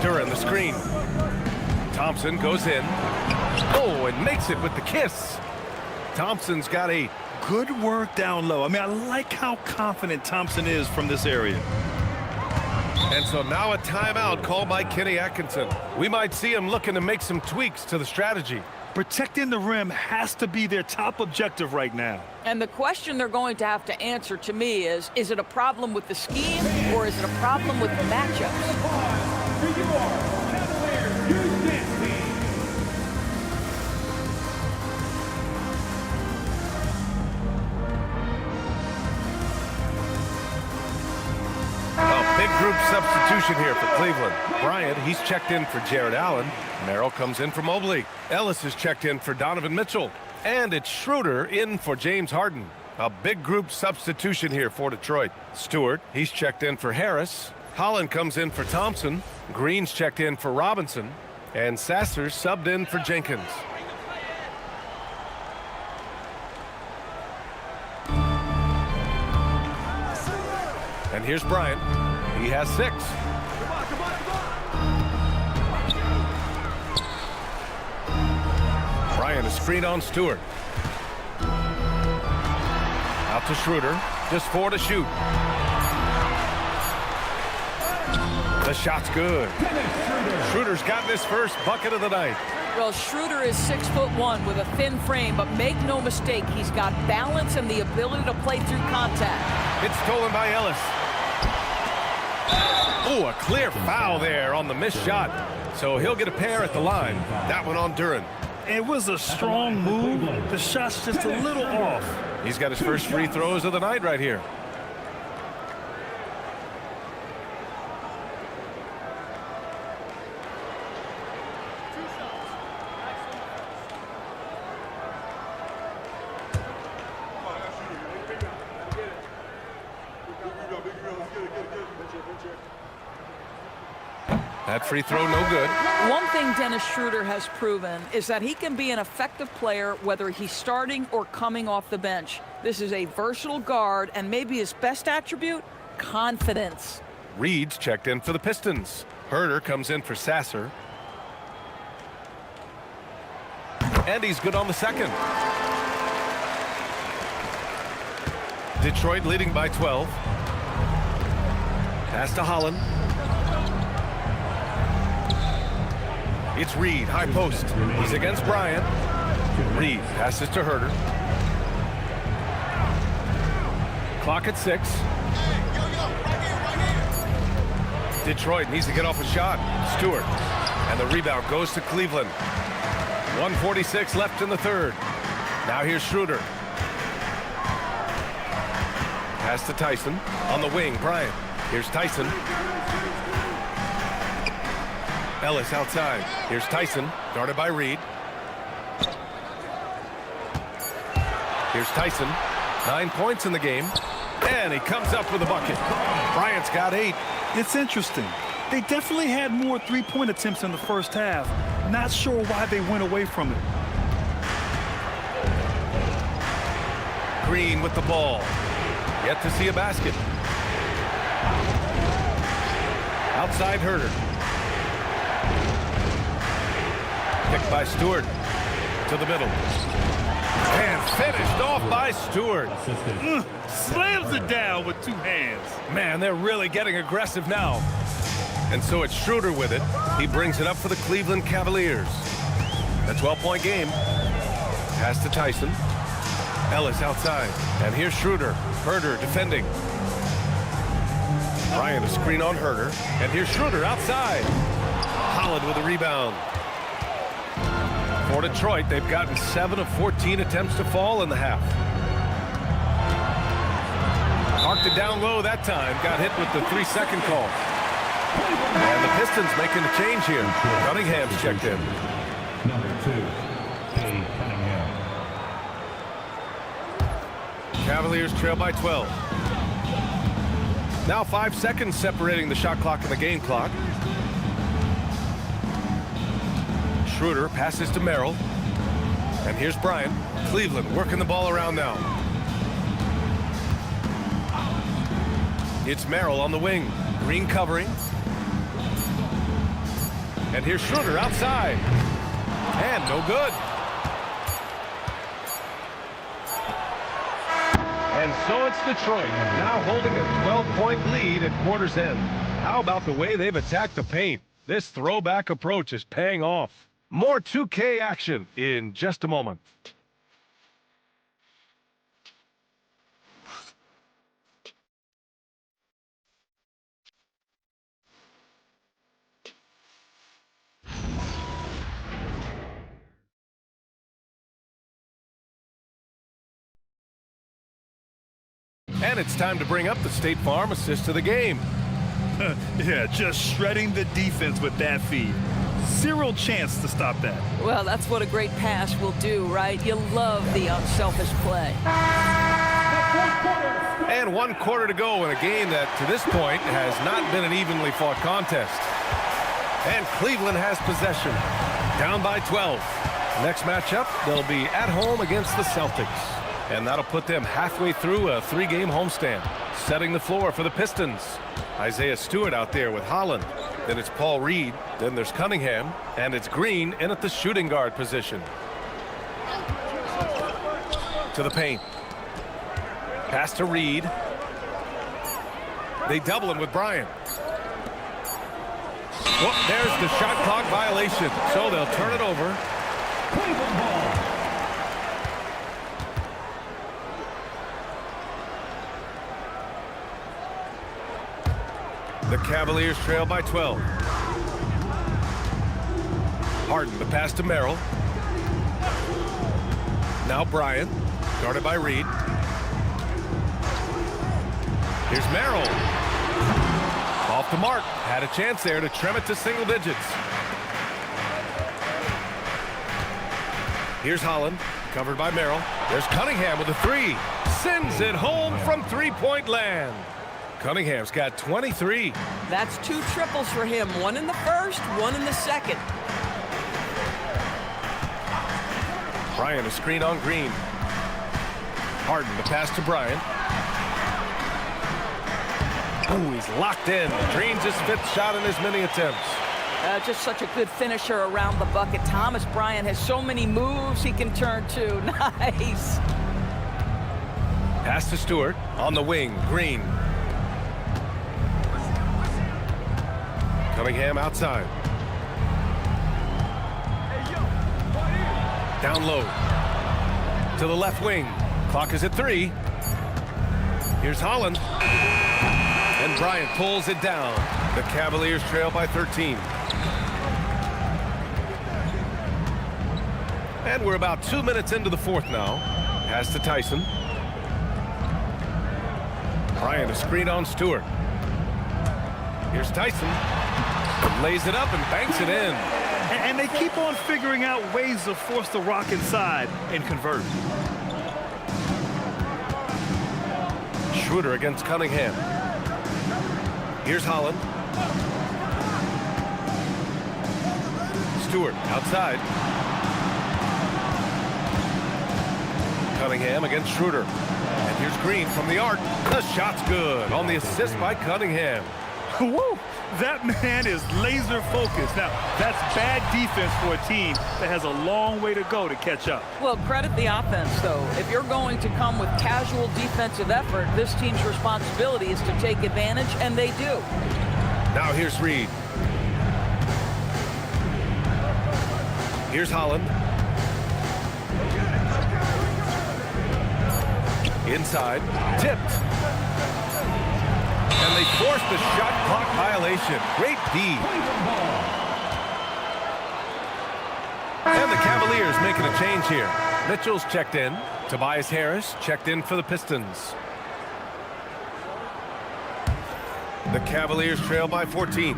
Duran the screen. Thompson goes in. Oh, and makes it with the kiss. Thompson's got a Good work down low. I mean, I like how confident Thompson is from this area. And so now a timeout called by Kenny Atkinson. We might see him looking to make some tweaks to the strategy. Protecting the rim has to be their top objective right now. And the question they're going to have to answer to me is it a problem with the scheme or is it a problem with the matchups? For your Cavaliers Houston team. A big group substitution here for Cleveland. Bryant, he's checked in for Jared Allen. Merrill comes in for Mobley. Ellis is checked in for Donovan Mitchell. And it's Schroeder in for James Harden. A big group substitution here for Detroit. Stewart, he's checked in for Harris. Holland comes in for Thompson. Green's checked in for Robinson. And Sasser subbed in for Jenkins. And here's Bryant. He has 6. Bryant is screen on Stewart. Out to Schroeder. Just 4 to shoot. The shot's good. Schroeder's gotten his first bucket of the night. Well, Schroeder is 6'1" with a thin frame, but make no mistake, he's got balance and the ability to play through contact. It's stolen by Ellis. Oh, a clear foul there on the missed shot. So he'll get a pair at the line. That one on Duren. It was a strong move. The shot's just a little off. He's got his first free throws of the night right here. That free throw no good. One thing Dennis Schroeder has proven is that he can be an effective player whether he's starting or coming off the bench. This is a versatile guard, and maybe his best attribute, confidence. Reed's checked in for the Pistons. Herter comes in for Sasser. And he's good on the second. Detroit leading by 12. Pass to Holland. It's Reed, high post. He's against Bryant. Reed passes to Herter. Clock at 6. Detroit needs to get off a shot. Stewart. And the rebound goes to Cleveland. 1:46 left in the third. Now here's Schroeder. Pass to Tyson. On the wing, Bryant. Here's Tyson. Ellis outside. Here's Tyson, guarded by Reed. Here's Tyson. 9 points in the game. And he comes up with a bucket. Bryant's got 8. It's interesting. They definitely had more three-point attempts in the first half. Not sure why they went away from it. Green with the ball. Yet to see a basket. Outside Herter. Picked by Stewart to the middle. And finished off by Stewart. Slams it down with 2 hands. Man, they're really getting aggressive now. And so it's Schroeder with it. He brings it up for the Cleveland Cavaliers. A 12-point game. Pass to Tyson. Ellis outside. And here's Schroeder. Herter defending. Bryant a screen on Herter. And here's Schroeder outside. Holland with a rebound. For Detroit, they've gotten 7 of 14 attempts to fall in the half. Marked it down low that time. Got hit with the 3-second call. And the Pistons making a change here. Cunningham's checked in. Number 2, Cunningham. Cavaliers trail by 12. Now 5 seconds separating the shot clock and the game clock. Schroeder passes to Merrill. And here's Bryant. Cleveland working the ball around now. It's Merrill on the wing. Green covering. And here's Schroeder outside. And no good. And so it's Detroit, now holding a 12-point lead at quarter's end. How about the way they've attacked the paint? This throwback approach is paying off. More 2K action in just a moment. And it's time to bring up the State Farm assist of the game. Yeah, just shredding the defense with that feed. Zero chance to stop that. Well, that's what a great pass will do, right? You love the unselfish play. And 1 quarter to go in a game that, to this point, has not been an evenly fought contest. And Cleveland has possession, down by 12. Next matchup, they'll be at home against the Celtics. And that'll put them halfway through a 3-game homestand. Setting the floor for the Pistons. Isaiah Stewart out there with Holland. Then it's Paul Reed. Then there's Cunningham. And it's Green in at the shooting guard position. To the paint. Pass to Reed. They double him with Bryant. Oh, there's the shot clock violation. So they'll turn it over. Cleveland ball. The Cavaliers trail by 12. Harden, the pass to Merrill. Now Bryant, guarded by Reed. Here's Merrill. Off the mark. Had a chance there to trim it to single digits. Here's Holland, covered by Merrill. There's Cunningham with a 3. Sends it home from three-point land. Cunningham's got 23. That's 2 triples for him. 1 in the first, 1 in the second. Bryant, a screen on Green. Harden, the pass to Bryant. Oh, he's locked in. Green's his 5th shot in as many attempts. Just such a good finisher around the bucket. Thomas Bryant has so many moves he can turn to. Nice. Pass to Stewart on the wing. Green. Cunningham outside. Down low. To the left wing. Clock is at 3. Here's Holland. And Bryant pulls it down. The Cavaliers trail by 13. And we're about 2 minutes into the 4th now. Pass to Tyson. Bryant, a screen on Stewart. Here's Tyson. Lays it up and banks it in. And they keep on figuring out ways to force the rock inside and convert. Schroeder against Cunningham. Here's Holland. Stewart outside. Cunningham against Schroeder. And here's Green from the arc. The shot's good on the assist by Cunningham. Woo! That man is laser focused. Now, that's bad defense for a team that has a long way to go to catch up. Well, credit the offense, though. If you're going to come with casual defensive effort, this team's responsibility is to take advantage, and they do. Now here's Reed. Here's Holland. Inside. Tipped. And they forced the shot clock violation. Great D. And the Cavaliers making a change here. Mitchell's checked in. Tobias Harris checked in for the Pistons. The Cavaliers trail by 14.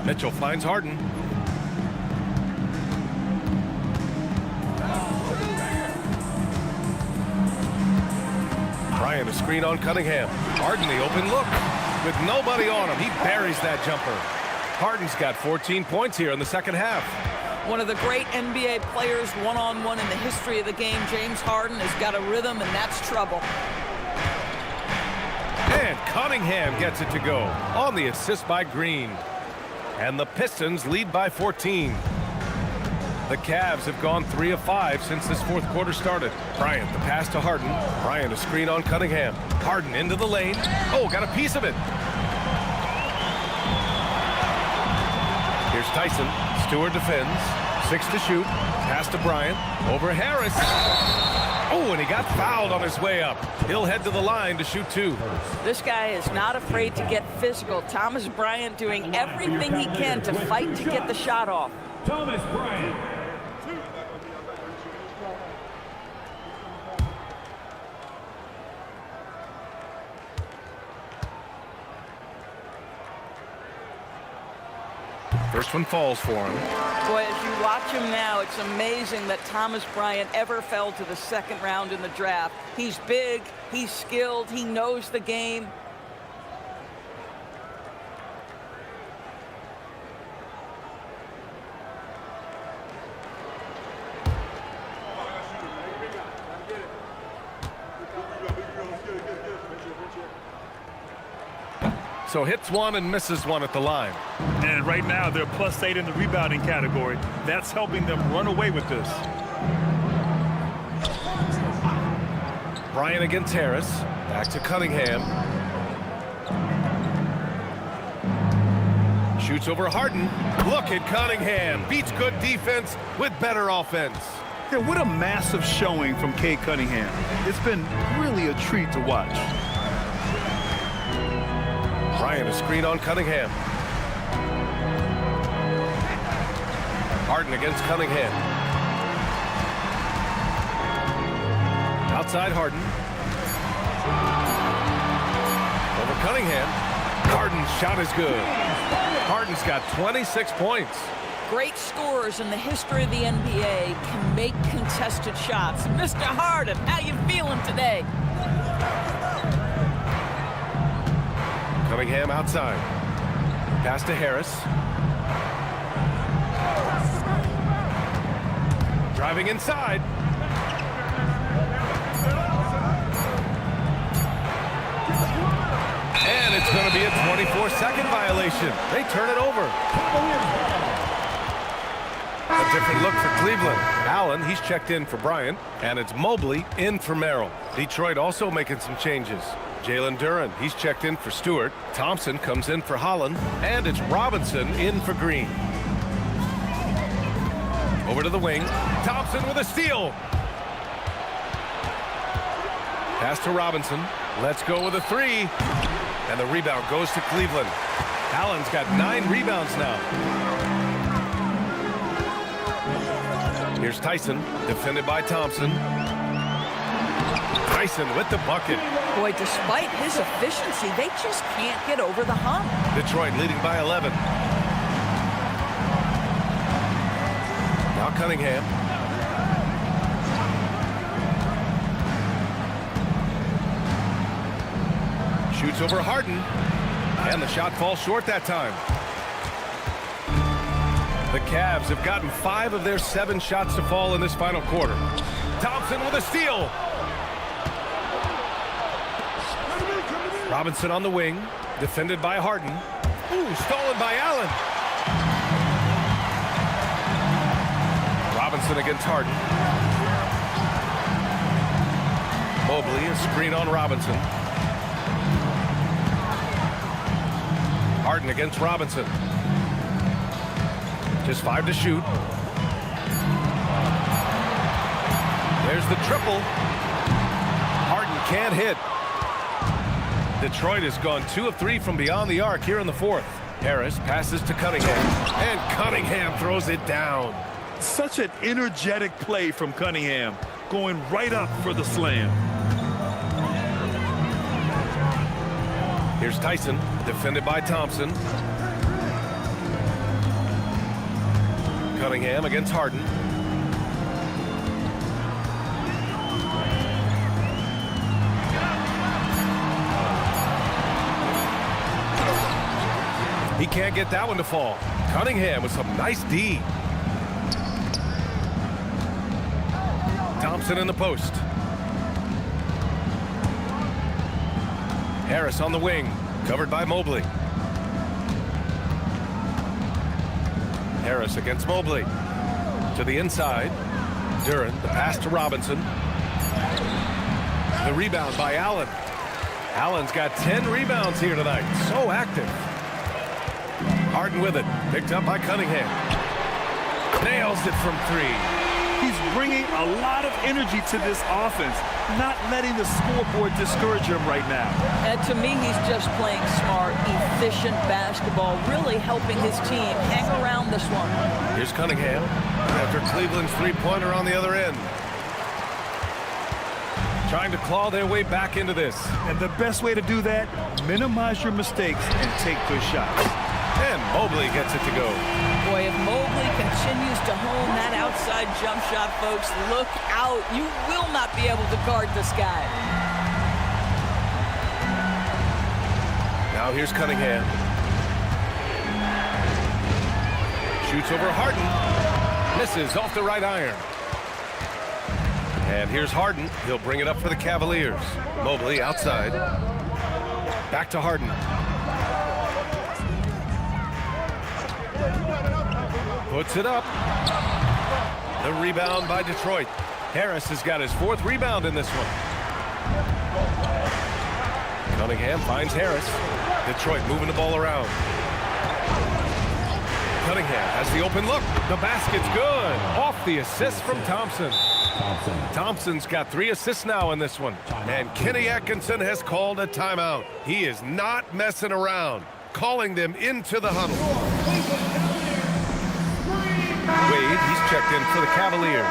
Mitchell finds Harden. Bryant, a screen on Cunningham. Harden, the open look. With nobody on him, he buries that jumper. Harden's got 14 points here in the second half. One of the great NBA players one-on-one in the history of the game, James Harden, has got a rhythm, and that's trouble. And Cunningham gets it to go on the assist by Green. And the Pistons lead by 14. The Cavs have gone 3 of 5 since this fourth quarter started. Bryant, the pass to Harden. Bryant, a screen on Cunningham. Harden into the lane. Oh, got a piece of it. Here's Tyson. Stewart defends. 6 to shoot. Pass to Bryant. Over Harris. Oh, and he got fouled on his way up. He'll head to the line to shoot 2. This guy is not afraid to get physical. Thomas Bryant doing everything he can to fight to get the shot off. Thomas Bryant. First one falls for him. Boy, as you watch him now, it's amazing that Thomas Bryant ever fell to the second round in the draft. He's big, he's skilled, he knows the game. So hits one and misses one at the line. And right now, they're +8 in the rebounding category. That's helping them run away with this. Bryant against Harris. Back to Cunningham. Shoots over Harden. Look at Cunningham. Beats good defense with better offense. Yeah, what a massive showing from Cade Cunningham. It's been really a treat to watch. Bryant, a screen on Cunningham. Harden against Cunningham. Outside Harden. Over Cunningham. Harden's shot is good. Harden's got 26 points. Great scorers in the history of the NBA can make contested shots. Mr. Harden, how you feeling today? Cunningham outside. Pass to Harris. Driving inside. And it's going to be a 24-second violation. They turn it over. A different look for Cleveland. Allen, he's checked in for Bryant. And it's Mobley in for Merrill. Detroit also making some changes. Jalen Duren, he's checked in for Stewart. Thompson comes in for Holland. And it's Robinson in for Green. Over to the wing. Thompson with a steal. Pass to Robinson. Let's go with a 3. And the rebound goes to Cleveland. Allen's got 9 rebounds now. Here's Tyson, defended by Thompson. Tyson with the bucket. Boy, despite his efficiency, they just can't get over the hump. Detroit leading by 11. Now Cunningham. Shoots over Harden. And the shot falls short that time. The Cavs have gotten 5 of their 7 shots to fall in this final quarter. Thompson with a steal. Robinson on the wing, defended by Harden. Ooh, stolen by Allen. Robinson against Harden. Mobley, a screen on Robinson. Harden against Robinson. Just 5 to shoot. There's the triple. Harden can't hit. Detroit has gone 2 of 3 from beyond the arc here in the fourth. Harris passes to Cunningham. And Cunningham throws it down. Such an energetic play from Cunningham, going right up for the slam. Here's Tyson, defended by Thompson. Cunningham against Harden. He can't get that one to fall. Cunningham with some nice D. Thompson in the post. Harris on the wing, covered by Mobley. Harris against Mobley. To the inside. Duren, the pass to Robinson. The rebound by Allen. Allen's got 10 rebounds here tonight. So active. Harden with it. Picked up by Cunningham. Nails it from 3. He's bringing a lot of energy to this offense, not letting the scoreboard discourage him right now. And to me, he's just playing smart, efficient basketball, really helping his team hang around this one. Here's Cunningham after Cleveland's three-pointer on the other end. Trying to claw their way back into this. And the best way to do that, minimize your mistakes and take good shots. And Mobley gets it to go. Boy, if Mobley continues to hone that outside jump shot, folks, look out. You will not be able to guard this guy. Now here's Cunningham. Shoots over Harden. Misses off the right iron. And here's Harden. He'll bring it up for the Cavaliers. Mobley outside. Back to Harden. Puts it up. The rebound by Detroit. Harris has got his 4th rebound in this one. Cunningham finds Harris. Detroit moving the ball around. Cunningham has the open look. The basket's good. Off the assist from Thompson. Thompson's got 3 assists now in this one. And Kenny Atkinson has called a timeout. He is not messing around. Calling them into the huddle. Wade, he's checked in for the Cavaliers.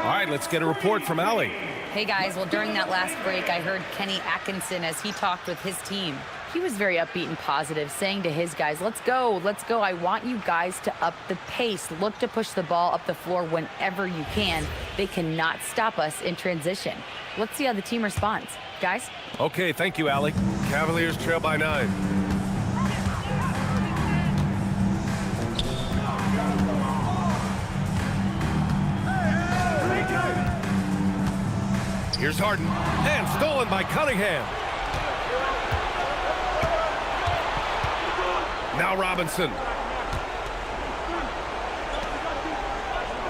All right, let's get a report from Allie. Hey, guys. Well, during that last break, I heard Kenny Atkinson as he talked with his team. He was very upbeat and positive, saying to his guys, let's go. I want you guys to up the pace. Look to push the ball up the floor whenever you can. They cannot stop us in transition. Let's see how the team responds. Guys? Okay, thank you, Allie. Cavaliers trail by 9. Here's Harden. And stolen by Cunningham. Now Robinson.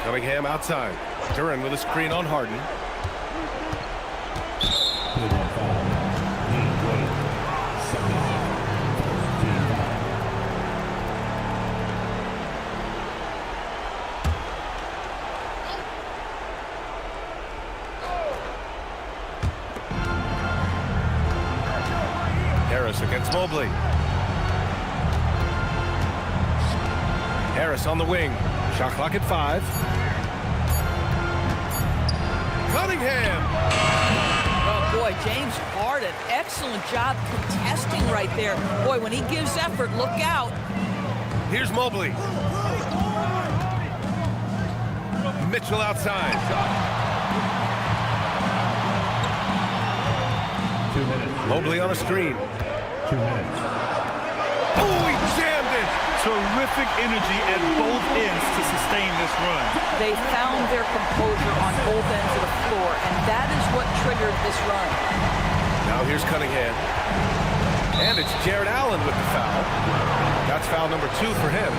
Cunningham outside. Duren with a screen on Harden. Harris against Mobley. Harris on the wing. Shot clock at 5. Cunningham. Oh, boy, James Harden, excellent job contesting right there. Boy, when he gives effort, look out. Here's Mobley. Mitchell outside. 2 minutes. Mobley on a screen. 2 minutes. Oh, he jammed it. Terrific energy at both ends to sustain this run. They found their composure on both ends of the floor, and that is what triggered this run. Now here's Cunningham. And it's Jared Allen with the foul. That's foul number 2 for him.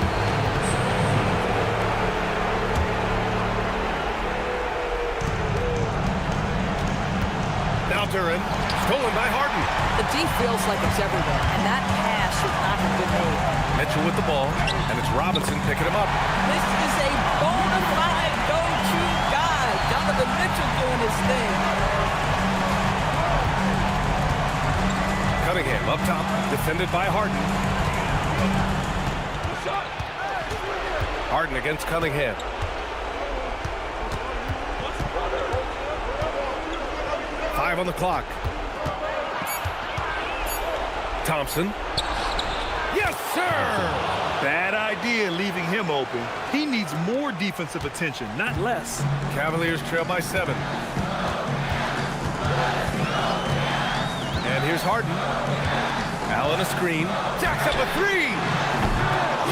Now Duren, stolen by Harden. The D feels like it's everywhere, and that pass was not a good move. Mitchell with the ball, and it's Robinson picking him up. This is a bona fide go-to guy. Donovan Mitchell doing his thing. Cunningham up top, defended by Harden. Harden against Cunningham. Five on the clock. Thompson. Yes, sir! Bad idea leaving him open. He needs more defensive attention, not less. Cavaliers trail by 7. And here's Harden. Allen a screen. Jacks up a 3.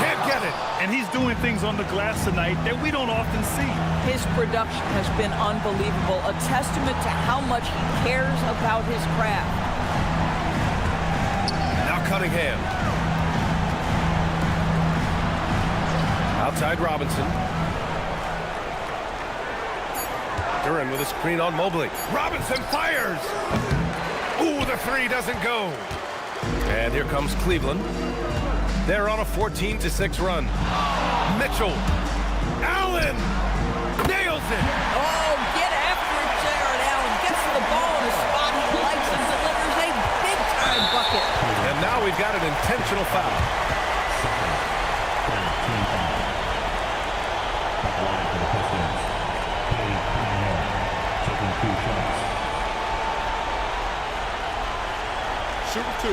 Can't get it. And he's doing things on the glass tonight that we don't often see. His production has been unbelievable, a testament to how much he cares about his craft. Now Cunningham. Outside Robinson. Duran with a screen on Mobley. Robinson fires. Ooh, the three doesn't go. And here comes Cleveland. They're on a 14-6 run. Mitchell. Allen. Nails it. Oh, get after it, Jared Allen. Gets the ball in a spot he likes and delivers a big-time bucket. And now we've got an intentional foul. Shooting 2.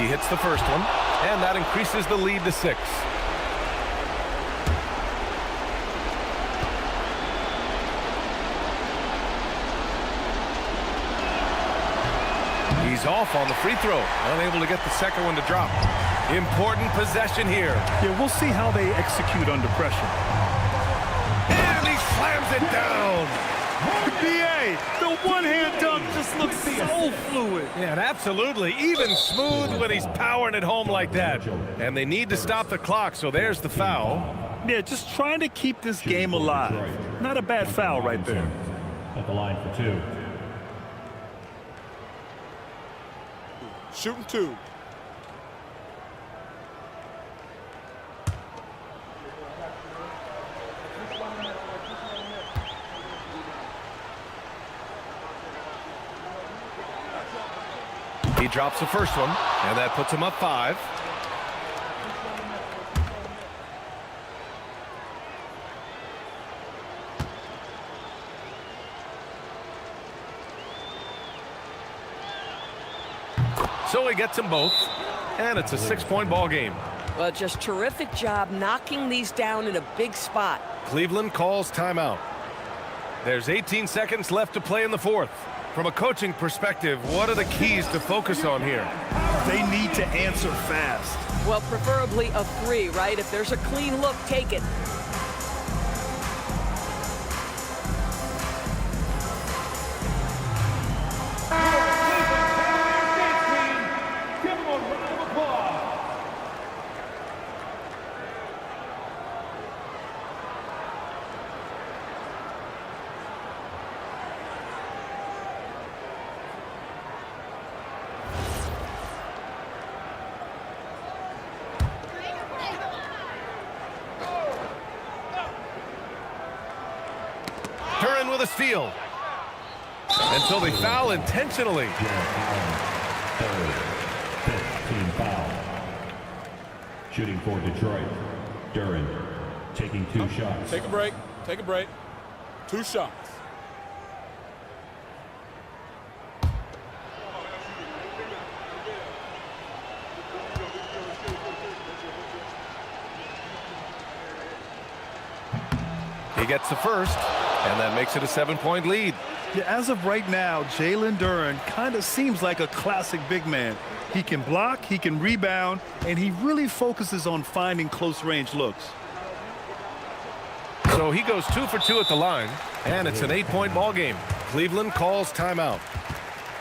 He hits the first one, and that increases the lead to 6. He's off on the free throw, unable to get the second one to drop. Important possession here. Yeah, we'll see how they execute under pressure. And he slams it down. BA, the one-hand dunk just looks so fluid. Yeah, absolutely. Even smooth when he's powering it home like that. And they need to stop the clock, so there's the foul. Yeah, just trying to keep this game alive. Not a bad foul right there. At the line for 2. Shooting 2. He drops the first one, and that puts him up 5. So he gets them both, and it's a 6-point ball game. Well, just terrific job knocking these down in a big spot. Cleveland calls timeout. There's 18 seconds left to play in the 4th. From a coaching perspective, what are the keys to focus on here? They need to answer fast. Well, preferably a 3, right? If there's a clean look, take it. Duran with a steal. And so they foul intentionally. Third, 15 foul. Shooting for Detroit. Duran taking 2 shots. Take a break. Take a break. 2 shots. He gets the first, and that makes it a 7-point lead. Yeah, as of right now, Jalen Duran kind of seems like a classic big man. He can block, he can rebound, and he really focuses on finding close-range looks. So he goes 2 for 2 at the line, and it's an 8-point ball game. Cleveland calls timeout.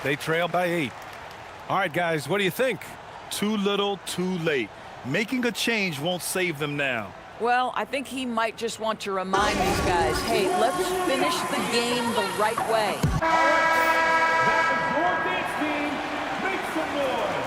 They trail by 8. All right, guys, what do you think? Too little, too late. Making a change won't save them now. Well, I think he might just want to remind these guys, hey, let's finish the game the right way. That is your dance team. Make some noise.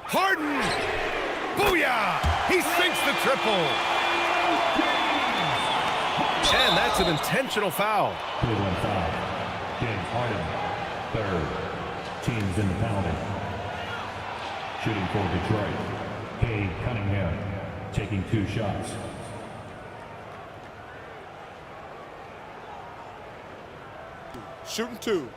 Harden! Booyah! He sinks the triple. And that's an intentional foul. Cleveland foul. James Harden. Third. Teams in the penalty. Shooting for Detroit. Cunningham taking 2 shots. Shooting 2.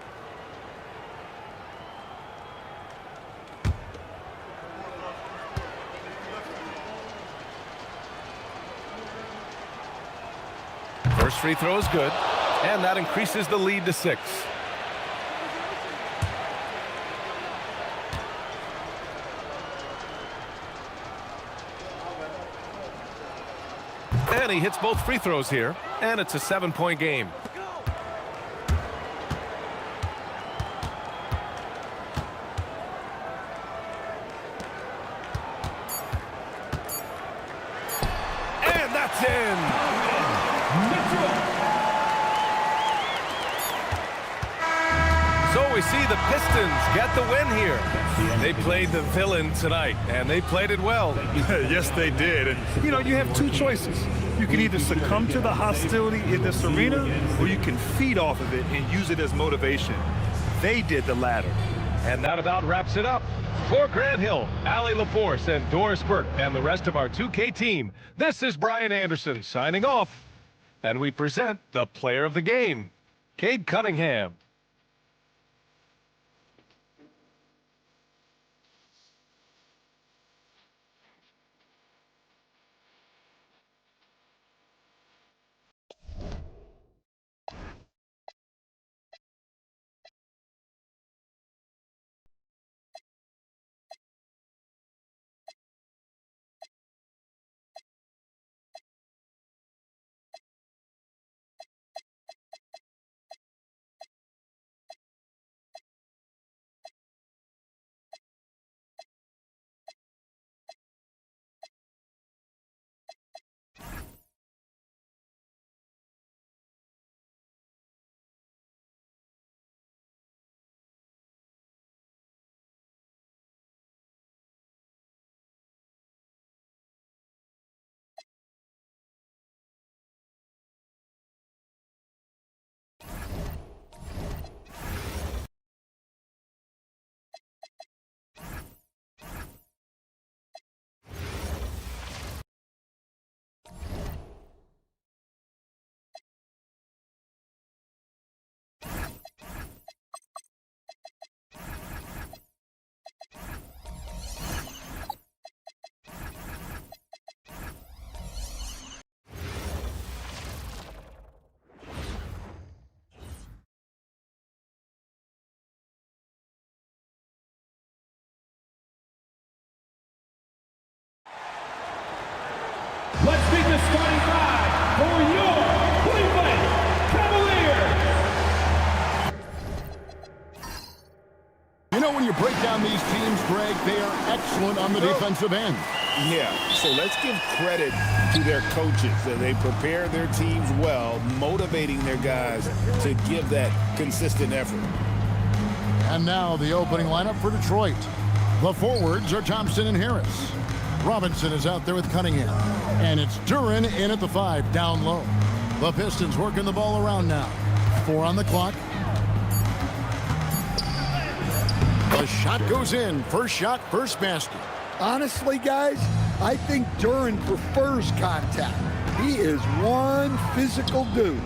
First free throw is good, and that increases the lead to 6. And he hits both free throws here, and it's a 7-point game. And that's in. So we see the Pistons get the win here. They played the villain tonight, and they played it well. Yes, they did. And, you know, you have two choices. You can either succumb to the hostility in this arena, or you can feed off of it and use it as motivation. They did the latter. And that about wraps it up. For Grant Hill, Allie LaForce, and Doris Burke, and the rest of our 2K team, this is Brian Anderson signing off. And we present the player of the game, Cade Cunningham. Let's meet the starting five for your Cleveland Cavaliers. You know, when you break down these teams, Greg, they are excellent on the defensive end. Yeah, so let's give credit to their coaches. They prepare their teams well, motivating their guys to give that consistent effort. And now the opening lineup for Detroit. The forwards are Thompson and Harris. Robinson is out there with Cunningham. And it's Duran in at the 5, down low. The Pistons working the ball around now. 4 on the clock. The shot goes in. First shot, first basket. Honestly, guys, I think Duran prefers contact. He is one physical dude.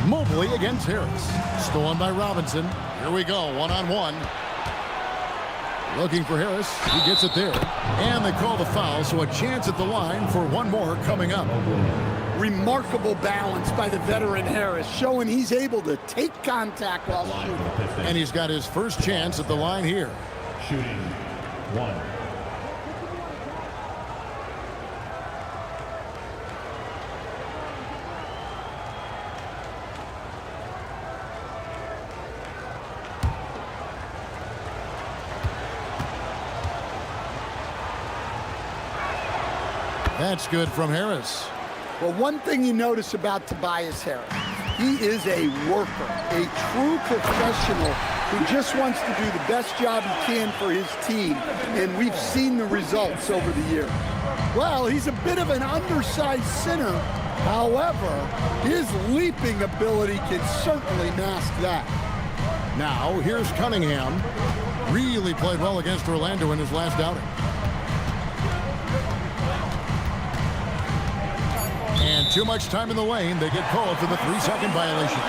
Mobley against Harris. Stolen by Robinson. Here we go, one-on-one. Looking for Harris. He gets it there. And they call the foul, so a chance at the line for one more coming up. Remarkable balance by the veteran Harris, showing he's able to take contact while shooting. And he's got his first chance at the line here. Shooting 1. That's good from Harris. Well, one thing you notice about Tobias Harris, he is a worker, a true professional who just wants to do the best job he can for his team, and we've seen the results over the years. Well, he's a bit of an undersized center. However, his leaping ability can certainly mask that. Now, here's Cunningham. Really played well against Orlando in his last outing. And too much time in the lane. They get called for the 3-second violation.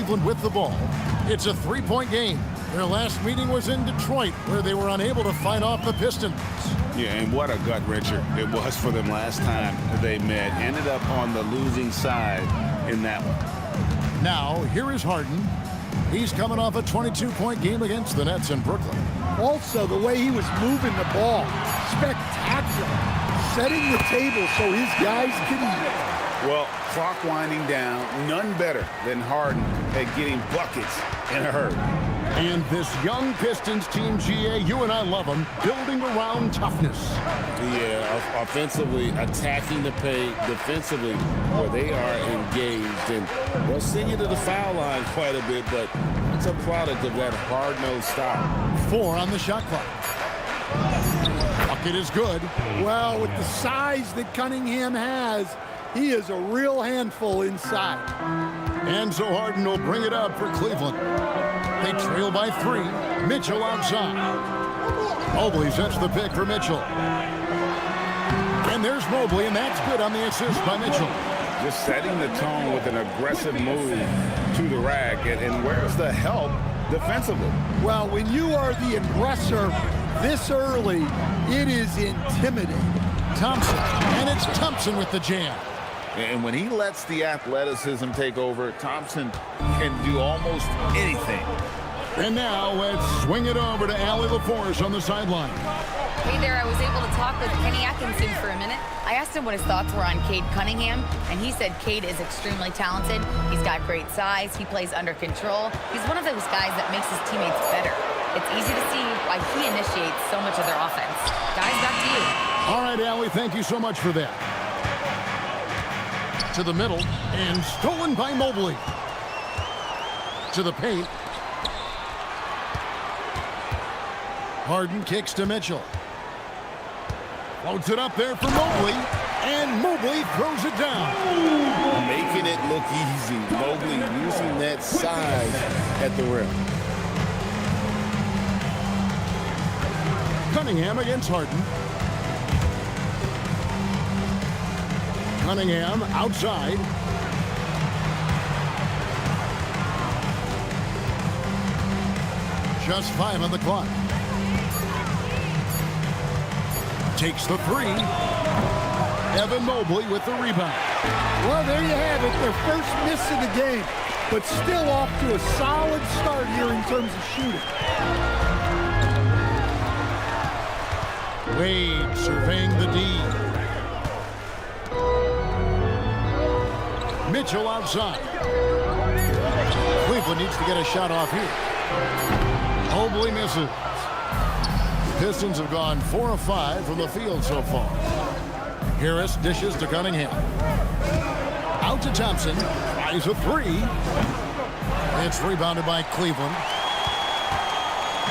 Cleveland with the ball. It's a three-point game. Their last meeting was in Detroit, where they were unable to fight off the Pistons. Yeah, and what a gut-wrencher it was for them last time they met. Ended up on the losing side in that one. Now, here is Harden. He's coming off a 22-point game against the Nets in Brooklyn. Also, the way he was moving the ball, spectacular. Setting the table so his guys can eat. Well, clock winding down, none better than Harden at getting buckets in a hurry. And this young Pistons team, GA, you and I love them, building around toughness. Yeah, offensively, attacking the paint, defensively, where they are engaged. And they'll send you to the foul line quite a bit, but it's a product of that hard-nosed style. 4 on the shot clock. Bucket is good. Well, with the size that Cunningham has, he is a real handful inside. And so Harden will bring it up for Cleveland. They trail by 3. Mitchell outside. Mobley sets the pick for Mitchell. And there's Mobley, and that's good on the assist by Mitchell. Just setting the tone with an aggressive move to the rack. And where's the help defensively? Well, when you are the aggressor this early, it is intimidating. Thompson, and it's Thompson with the jam. And when he lets the athleticism take over, Thompson can do almost anything. And now let's swing it over to Allie LaForce on the sideline. Hey there, I was able to talk with Kenny Atkinson for a minute. I asked him what his thoughts were on Cade Cunningham, and he said Cade is extremely talented. He's got great size. He plays under control. He's one of those guys that makes his teammates better. It's easy to see why he initiates so much of their offense. Guys, back to you. All right, Allie, thank you so much for that. To the middle, and stolen by Mobley. To the paint. Harden kicks to Mitchell. Floats it up there for Mobley, and Mobley throws it down. Making it look easy. Mobley using that size at the rim. Cunningham against Harden. Cunningham outside. Just 5 on the clock. Takes the 3. Evan Mobley with the rebound. Well, there you have it. Their first miss of the game, but still off to a solid start here in terms of shooting. Wade surveying the D. Mitchell outside. Cleveland needs to get a shot off here. Mobley misses. Pistons have gone 4 of 5 from the field so far. Harris dishes to Cunningham. Out to Thompson. Tries a 3. It's rebounded by Cleveland.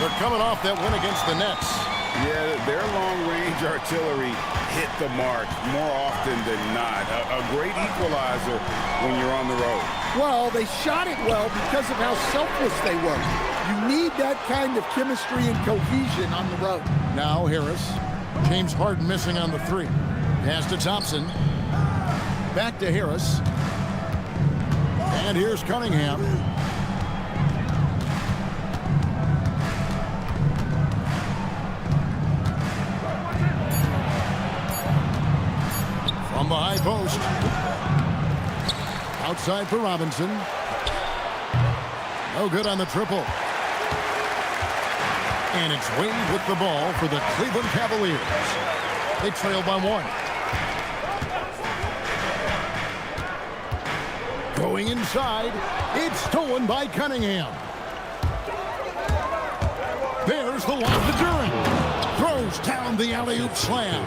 They're coming off that win against the Nets. Yeah, their long-range artillery hit the mark more often than not. A great equalizer when you're on the road. Well, they shot it well because of how selfless they were. You need that kind of chemistry and cohesion on the road. Now Harris. James Harden missing on the 3. Pass to Thompson. Back to Harris. And here's Cunningham. From the high post. Outside for Robinson. No good on the triple. And it's Wade with the ball for the Cleveland Cavaliers. They trail by 1. Going inside. It's stolen by Cunningham. There's the lob to Durant. Throws down the alley-oop slam.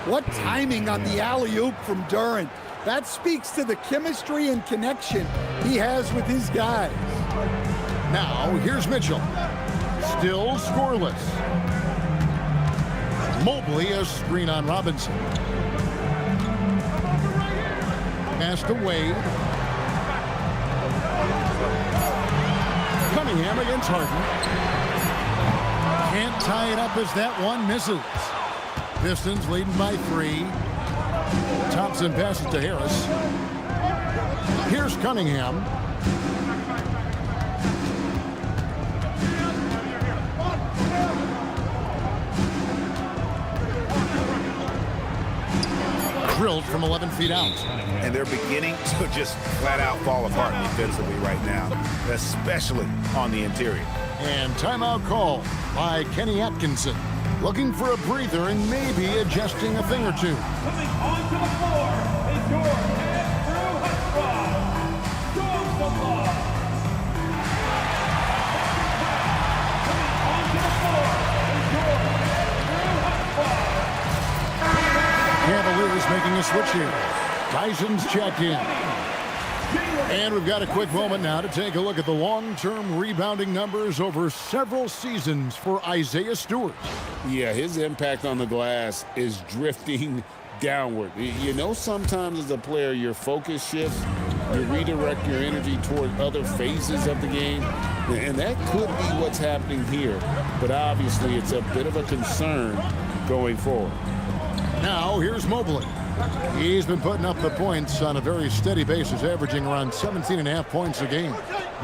What timing on the alley-oop from Durant. That speaks to the chemistry and connection he has with his guys. Now, here's Mitchell. Still scoreless. Mobley, a screen on Robinson. Pass to Wade. Cunningham against Harden. Can't tie it up as that one misses. Pistons leading by 3. Thompson passes to Harris. Here's Cunningham. drilled from 11 feet out. And they're beginning to just flat out fall apart defensively right now, especially on the interior. And timeout call by Kenny Atkinson. Looking for a breather and maybe adjusting a thing or two. Coming onto the floor is your Andrew Hutchroft. Show some love. Coming onto the floor is your Andrew Hutchroft. Cavaliers making a switch here. Tyson's checked in. And we've got a quick moment now to take a look at the long-term rebounding numbers over several seasons for Isaiah Stewart. Yeah, his impact on the glass is drifting downward. You know, sometimes as a player, your focus shifts. You redirect your energy toward other phases of the game. And that could be what's happening here. But obviously, it's a bit of a concern going forward. Now, here's Mobley. He's been putting up the points on a very steady basis, averaging around 17.5 points a game.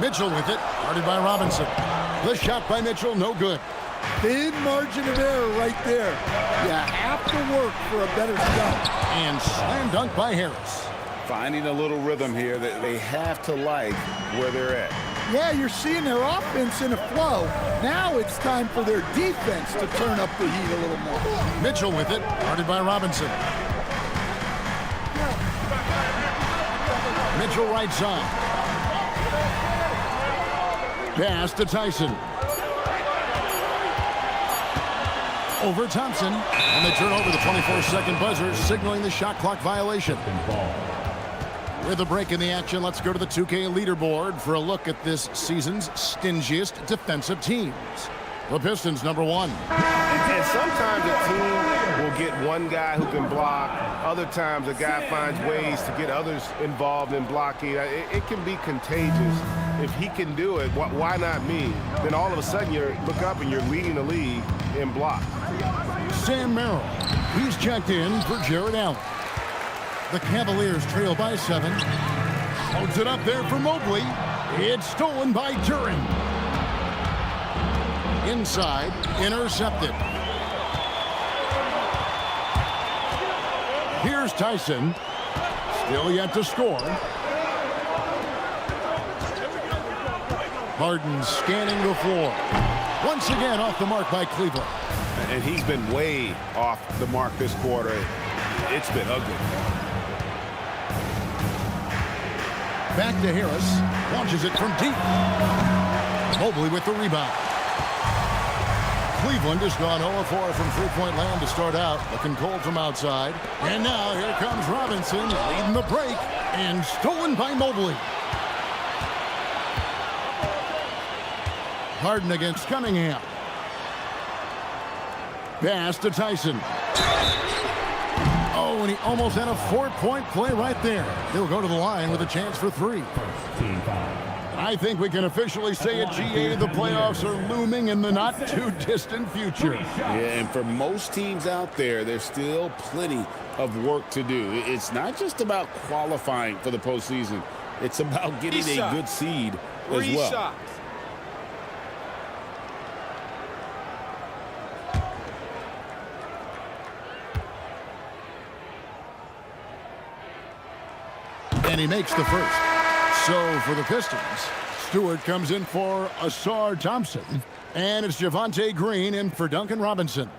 Mitchell with it, guarded by Robinson. The shot by Mitchell, no good. Thin margin of error right there. You have to work for a better shot. And slam dunk by Harris. Finding a little rhythm here that they have to like where they're at. Yeah, you're seeing their offense in a flow. Now it's time for their defense to turn up the heat a little more. Mitchell with it, guarded by Robinson. Mitchell right side. Pass to Tyson. Over Thompson. And they turn over the 24-second buzzer, signaling the shot clock violation. With a break in the action, let's go to the 2K leaderboard for a look at this season's stingiest defensive teams. The Pistons, number 1. And sometimes a team will get one guy who can block. Other times a guy finds ways to get others involved in blocking. It can be contagious. If he can do it, why not me? Then all of a sudden you look up and you're leading the league in block. Sam Merrill. He's checked in for Jared Allen. The Cavaliers trail by 7. Holds it up there for Mobley. It's stolen by Duren. Inside, intercepted. Here's Tyson. Still yet to score. Harden scanning the floor. Once again off the mark by Cleveland. And he's been way off the mark this quarter. It's been ugly. Back to Harris. Launches it from deep. Mobley with the rebound. Cleveland has gone 0-4 from three-point land to start out. Looking cold from outside. And now here comes Robinson leading the break. And stolen by Mobley. Harden against Cunningham. Pass to Tyson. Oh, and he almost had a 4-point play right there. He'll go to the line with a chance for 3. I think we can officially say at GA the playoffs are looming in the not-too-distant future. Yeah, and for most teams out there, there's still plenty of work to do. It's not just about qualifying for the postseason. It's about getting a good seed as well. Shots. And he makes the first. So for the Pistons, Stewart comes in for Asar Thompson. And it's Javonte Green in for Duncan Robinson.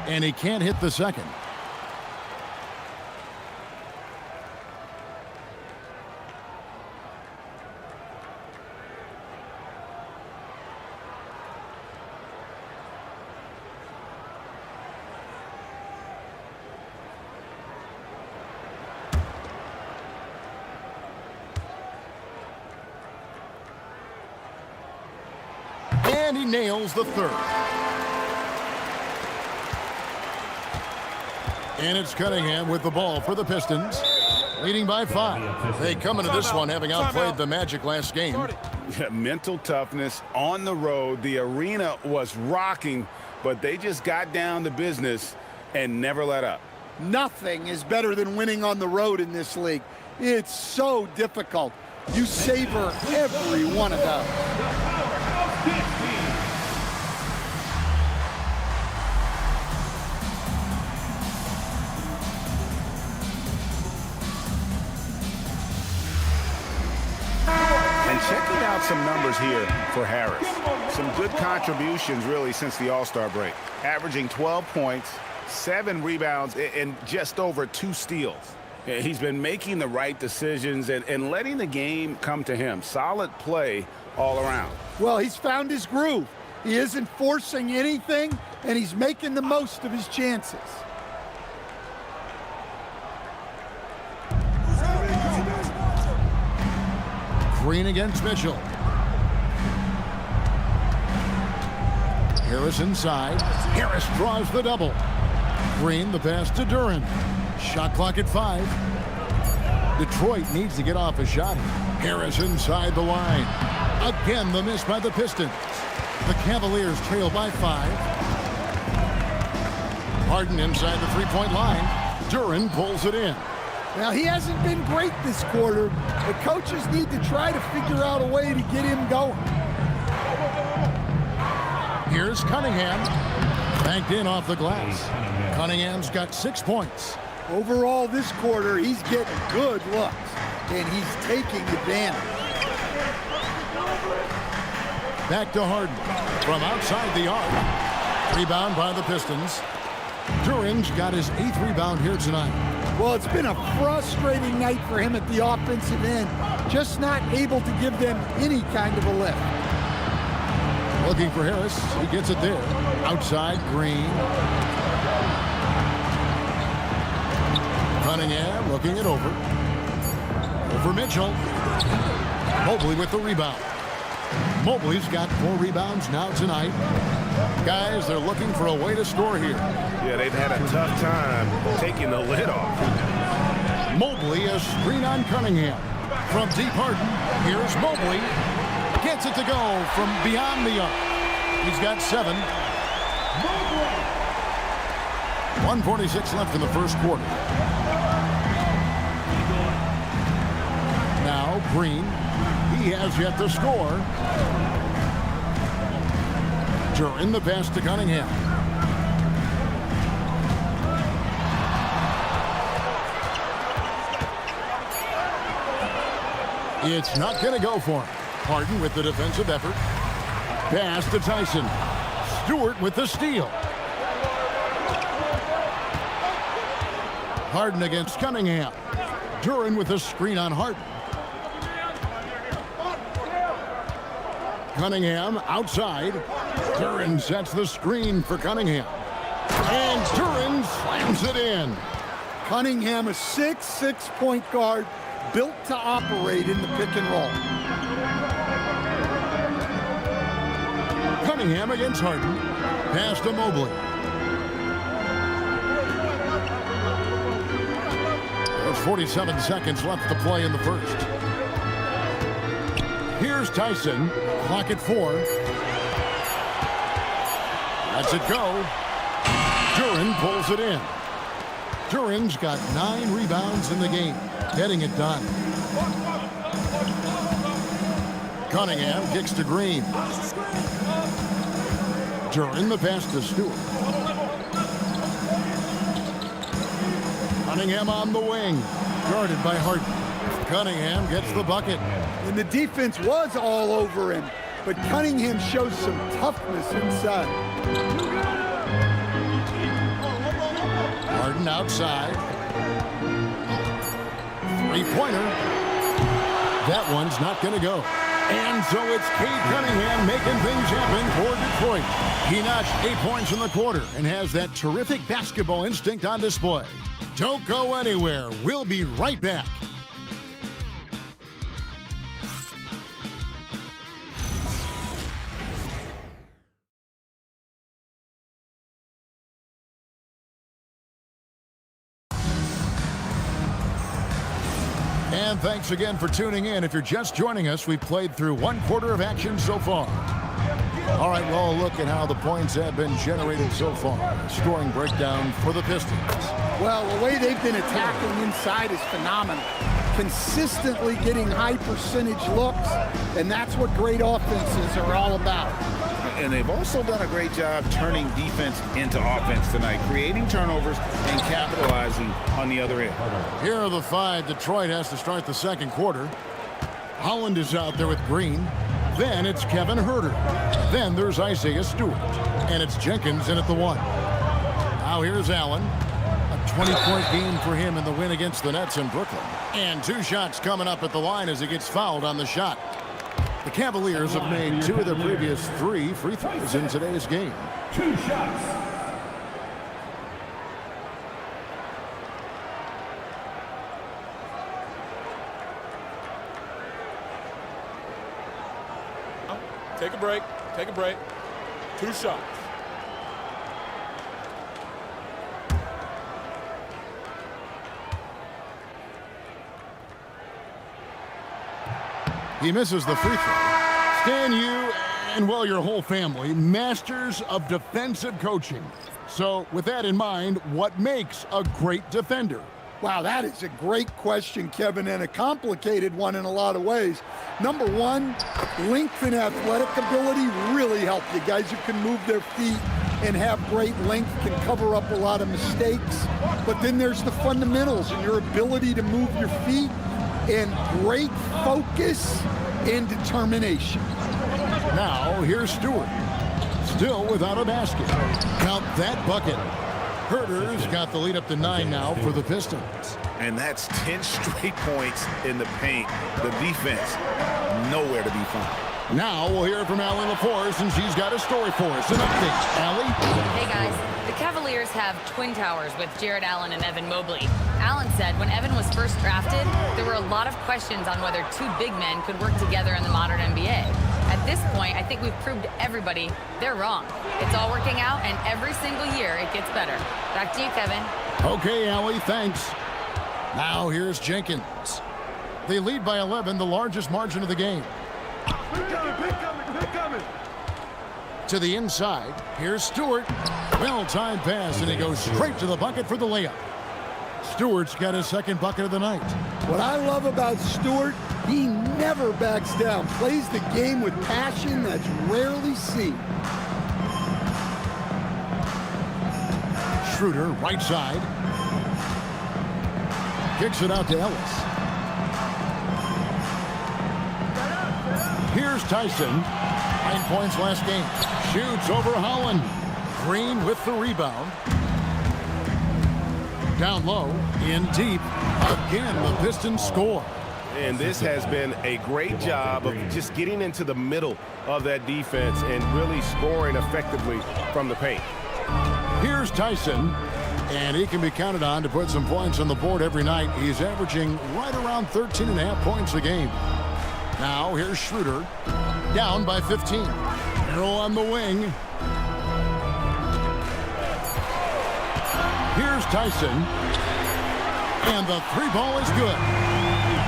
And he can't hit the second. And he nails the third. And it's Cunningham with the ball for the Pistons, leading by 5. They come into this one having outplayed the Magic last game. Yeah, mental toughness on the road. The arena was rocking, but they just got down to business and never let up. Nothing is better than winning on the road in this league. It's so difficult. You savor every one of those. And checking out some numbers here for Harris. Some good contributions, really, since the All-Star break. Averaging 12 points, 7 rebounds, and just over 2 steals. He's been making the right decisions and letting the game come to him. Solid play all around. Well, he's found his groove. He isn't forcing anything, and he's making the most of his chances. Green against Mitchell. Harris inside. Harris draws the double. Green the pass to Duren. Shot clock at 5. Detroit needs to get off a shot. Harris inside the line. Again the miss by the Pistons. The Cavaliers trail by 5. Harden inside the three-point line. Duren pulls it in. Now, he hasn't been great this quarter. The coaches need to try to figure out a way to get him going. Here's Cunningham. Banked in off the glass. Cunningham's got 6 points. Overall, this quarter, he's getting good looks, and he's taking advantage. Back to Harden. From outside the arc. Rebound by the Pistons. Duren's got his 8th rebound here tonight. Well, it's been a frustrating night for him at the offensive end. Just not able to give them any kind of a lift. Looking for Harris. He gets it there. Outside, Green. Cunningham looking it over. Over Mitchell. Mobley with the rebound. Mobley's got 4 rebounds now tonight. Guys, they're looking for a way to score here. Yeah, they've had a tough time taking the lid off. Mobley, a screen on Cunningham. From deep Harden, here's Mobley. Gets it to go from beyond the arc. He's got 7. 1:46 left in the first quarter. Now Green. He has yet to score. Duren the pass to Cunningham. It's not going to go for him. Harden with the defensive effort. Pass to Tyson. Stewart with the steal. Harden against Cunningham. Duren with a screen on Harden. Cunningham outside. Duren sets the screen for Cunningham. And Duren slams it in. Cunningham, a 6'6" point guard, built to operate in the pick and roll. Cunningham against Harden. Pass to Mobley. There's 47 seconds left to play in the first. Here's Tyson. Clock at 4. Lets it go. Duren pulls it in. Duren's got 9 rebounds in the game, getting it done. Cunningham kicks to Green. Duren the pass to Stewart. Cunningham on the wing, guarded by Harden. Cunningham gets the bucket. And the defense was all over him, but Cunningham shows some toughness inside. Harden outside. Three-pointer. That one's not going to go. And so it's Cade Cunningham making things happen for Detroit. He notched 8 points in the quarter and has that terrific basketball instinct on display. Don't go anywhere. We'll be right back. And thanks again for tuning in. If you're just joining us, we've played through 1 quarter of action so far. All right, well, look at how the points have been generated so far. Scoring breakdown for the Pistons. Well, the way they've been attacking inside is phenomenal. Consistently getting high percentage looks, and that's what great offenses are all about. And they've also done a great job turning defense into offense tonight, creating turnovers and capitalizing on the other end. Here are the 5 Detroit has to start the second quarter. Holland is out there with Green. Then it's Kevin Huerter. Then there's Isaiah Stewart. And it's Jenkins in at the 1. Now here's Allen. A 20-point game for him in the win against the Nets in Brooklyn. And 2 shots coming up at the line as he gets fouled on the shot. The Cavaliers have made 2 of their previous 3 free throws in today's game. 2 shots. Take a break. Take a break. 2 shots. He misses the free throw. Stan, you and, well, your whole family, masters of defensive coaching. So with that in mind, what makes a great defender? Wow, that is a great question, Kevin, and a complicated one in a lot of ways. Number one, length and athletic ability really help you. Guys who can move their feet and have great length can cover up a lot of mistakes. But then there's the fundamentals and your ability to move your feet and great focus and determination. Now, here's Stewart. Still without a basket. Count that bucket. Huerter's got the lead up to 9 now for the Pistons. And that's 10 straight points in the paint. The defense, nowhere to be found. Now we'll hear from Allie LaForce, and she's got a story for us. An update. Allie? Hey, guys. The Cavaliers have twin towers with Jared Allen and Evan Mobley. Allen said when Evan was first drafted, there were a lot of questions on whether 2 big men could work together in the modern NBA. At this point, I think we've proved to everybody they're wrong. It's all working out, and every single year it gets better. Back to you, Kevin. Okay, Allie, thanks. Now here's Jenkins. They lead by 11, the largest margin of the game. Pick coming. To the inside, here's Stewart. Well-timed pass, and he goes straight to the bucket for the layup. Stewart's got his second bucket of the night. What I love about Stewart, he never backs down. Plays the game with passion that's rarely seen. Schroeder, right side. Kicks it out to Ellis. Here's Tyson. 9 points last game. Shoots over Holland. Green with the rebound. Down low, in deep. Again, the Pistons score. And this has been a great job of just getting into the middle of that defense and really scoring effectively from the paint. Here's Tyson, and he can be counted on to put some points on the board every night. He's averaging right around 13.5 points a game. Now, here's Schroeder, down by 15. Arrow on the wing. Here's Tyson, and the 3 ball is good.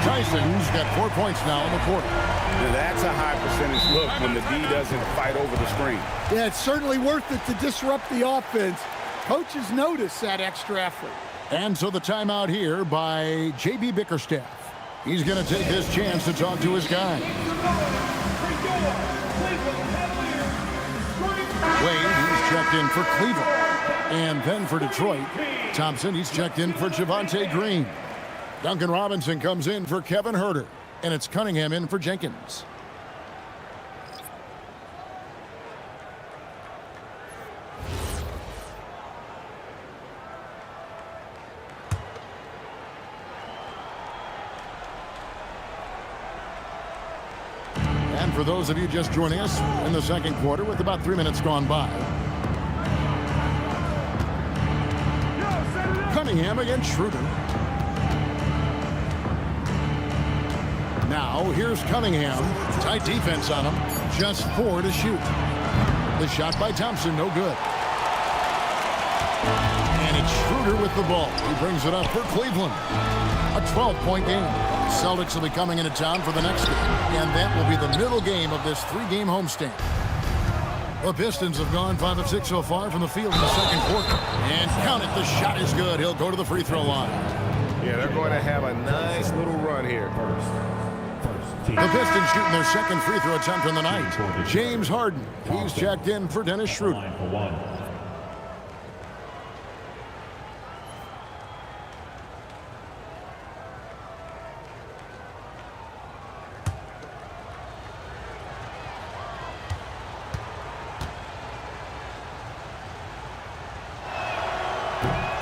Tyson's got 4 points now in the quarter. Now that's a high percentage look when the D doesn't fight over the screen. Yeah, it's certainly worth it to disrupt the offense. Coaches notice that extra effort. And so the timeout here by J.B. Bickerstaff. He's going to take this chance to talk to his guy. Wade, he's checked in for Cleveland. And then for Detroit, Thompson, he's checked in for Javonte Green. Duncan Robinson comes in for Kevin Huerter. And it's Cunningham in for Jenkins. And for those of you just joining us in the second quarter with about 3 minutes gone by. Cunningham against Schroeder. Now, here's Cunningham. Tight defense on him. Just 4 to shoot. The shot by Thompson, no good. And it's Schroeder with the ball. He brings it up for Cleveland. A 12-point game. Celtics will be coming into town for the next game. And that will be the middle game of this 3-game homestand. The Pistons have gone 5 of 6 so far from the field in the second quarter. And count it, the shot is good. He'll go to the free throw line. Yeah, they're going to have a nice little run here. The Pistons shooting their second free throw attempt on the night. James Harden. He's checked in for Dennis Schroeder.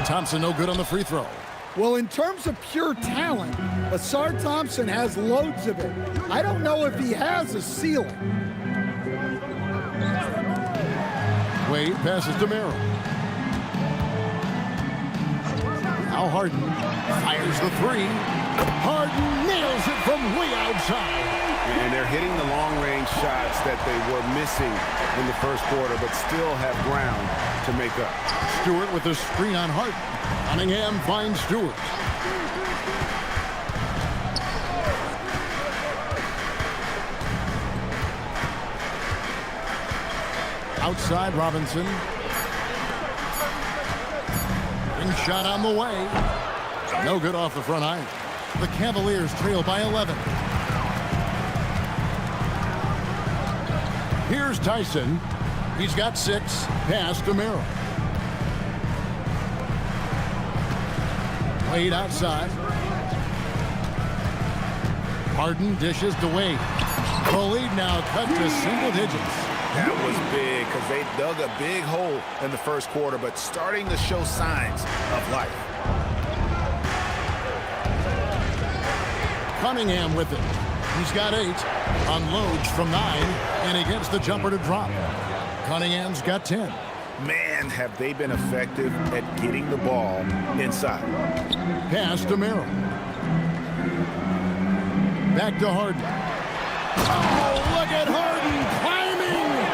Thompson no good on the free throw. Well, in terms of pure talent, Asar Thompson has loads of it. I don't know if he has a ceiling. Wade passes to Merrill. Now Harden fires the three. Harden nails it from way outside. And they're hitting the long-range shots that they were missing in the first quarter, but still have ground to make up. Stewart with the screen on Harden. Cunningham finds Stewart. Outside Robinson. Ring shot on the way. No good off the front iron. The Cavaliers trail by 11. Here's Tyson. He's got 6. Pass to Merrill. Wade outside. Harden dishes to Wade. The lead now cut to single digits. That was big because they dug a big hole in the first quarter, but starting to show signs of life. Cunningham with it. He's got 8. Unloads from 9, and he gets the jumper to drop. Cunningham's got 10. Man, have they been effective at getting the ball inside. Pass to Merrill. Back to Harden. Oh, look at Harden climbing!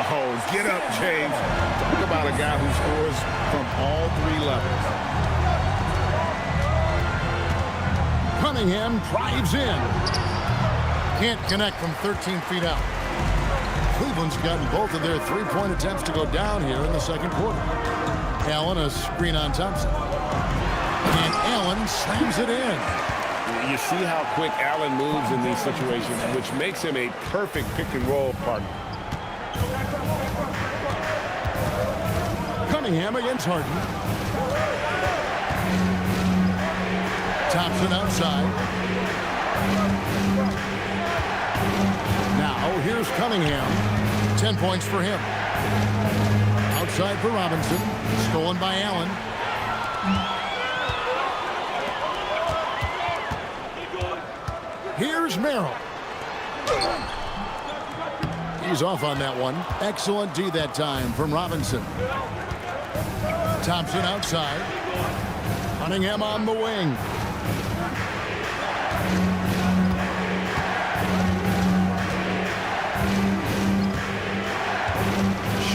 Oh, get up, James. Talk about a guy who scores from all 3 levels. Cunningham drives in. Can't connect from 13 feet out. Cleveland's gotten both of their 3-point attempts to go down here in the second quarter. Allen, a screen on Thompson. And Allen slams it in. You see how quick Allen moves in these situations, which makes him a perfect pick-and-roll partner. Cunningham against Harden. Thompson outside. Now here's Cunningham. 10 points for him. Outside for Robinson. Stolen by Allen. Here's Merrill. He's off on that one. Excellent D that time from Robinson. Thompson outside. Cunningham on the wing.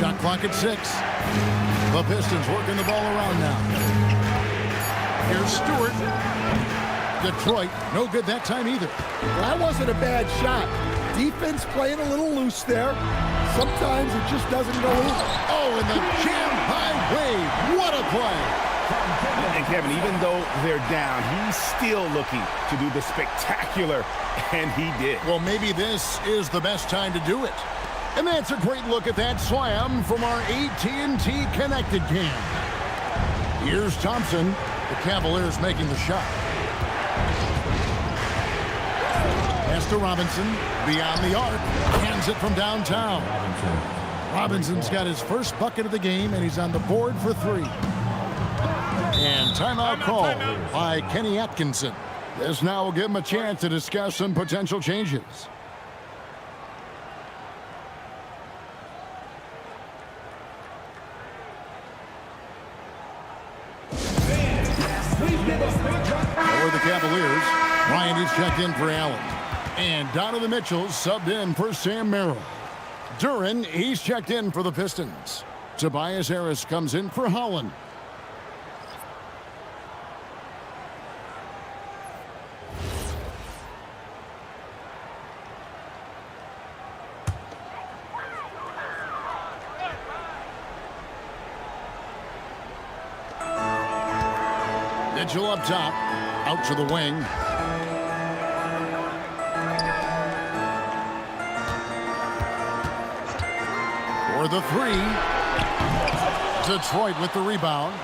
Shot clock at 6. The Pistons working the ball around now. Here's Stewart. Detroit, no good that time either. That wasn't a bad shot. Defense playing a little loose there. Sometimes it just doesn't go in. Oh, and the jam by Wade. What a play. And Kevin, even though they're down, he's still looking to do the spectacular, and he did. Well, maybe this is the best time to do it. And that's a great look at that slam from our AT&T Connected cam. Here's Thompson. The Cavaliers making the shot. Pass to Robinson. Beyond the arc. Hands it from downtown. Robinson's got his first bucket of the game, and he's on the board for 3. And timeout call by Kenny Atkinson. This now will give him a chance to discuss some potential changes. For the Cavaliers, Bryant is checked in for Allen. And Donovan Mitchell subbed in for Sam Merrill. Duren, he's checked in for the Pistons. Tobias Harris comes in for Holland. Mitchell up top, out to the wing. For the three. Detroit with the rebound.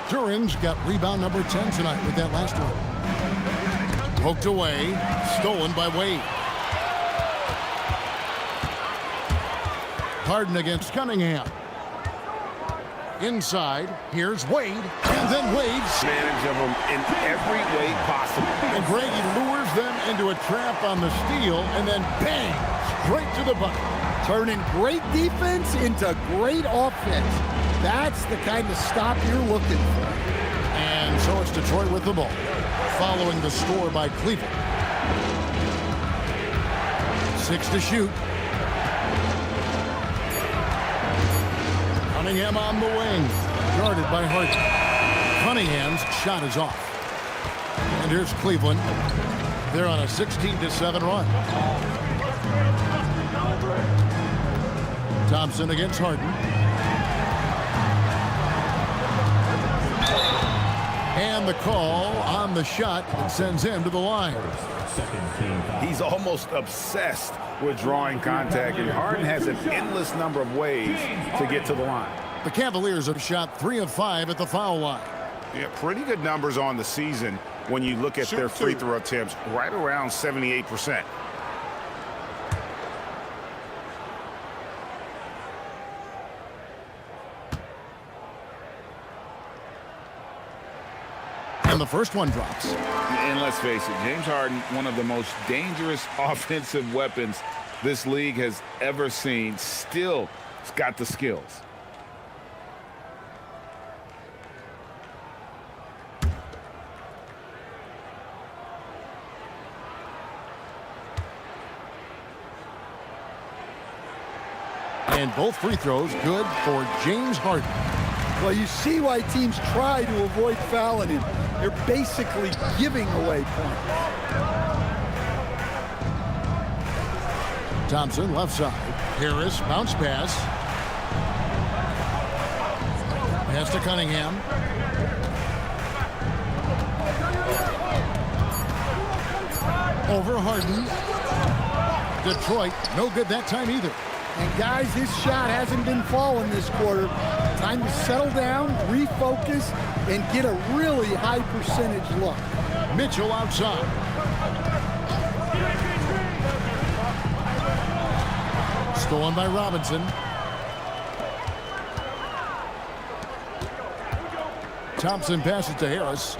Duran's got rebound number 10 tonight with that last one. Poked away, stolen by Wade. Harden against Cunningham. Inside, here's Wade, and then Wade's manage of them in every way possible. And Grady lures them into a trap on the steal, and then bang, straight to the bucket. Turning great defense into great offense. That's the kind of stop you're looking for. And so it's Detroit with the ball, following the score by Cleveland. 6 to shoot. Cunningham on the wing, guarded by Harden. Cunningham's shot is off. And here's Cleveland. They're on a 16-7 run. Thompson against Harden. And the call on the shot that sends him to the line. He's almost obsessed with drawing contact, and Harden has an endless number of ways to get to the line. The Cavaliers have shot 3 of 5 at the foul line. Yeah, pretty good numbers on the season when you look at their free throw attempts, right around 78%. And the first one drops. And let's face it, James Harden, one of the most dangerous offensive weapons this league has ever seen, still has got the skills. And both free throws good for James Harden. Well, you see why teams try to avoid fouling him. They're basically giving away points. Thompson left side. Harris bounce pass. Pass to Cunningham. Over Harden. Detroit, no good that time either. And guys, his shot hasn't been falling this quarter. Time to settle down, refocus, and get a really high percentage look. Mitchell outside. Stolen by Robinson. Thompson passes to Harris.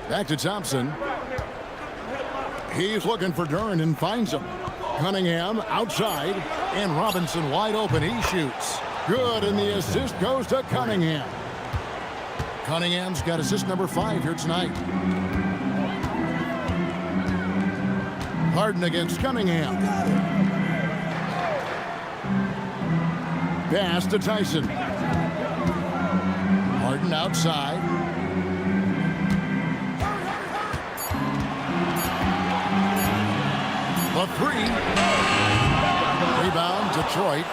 Back to Thompson. He's looking for Duran and finds him. Cunningham outside, and Robinson wide open. He shoots. Good, and the assist goes to Cunningham. Cunningham's got assist number 5 here tonight. Harden against Cunningham. Pass to Tyson. Harden outside. The 3. Rebound, Detroit.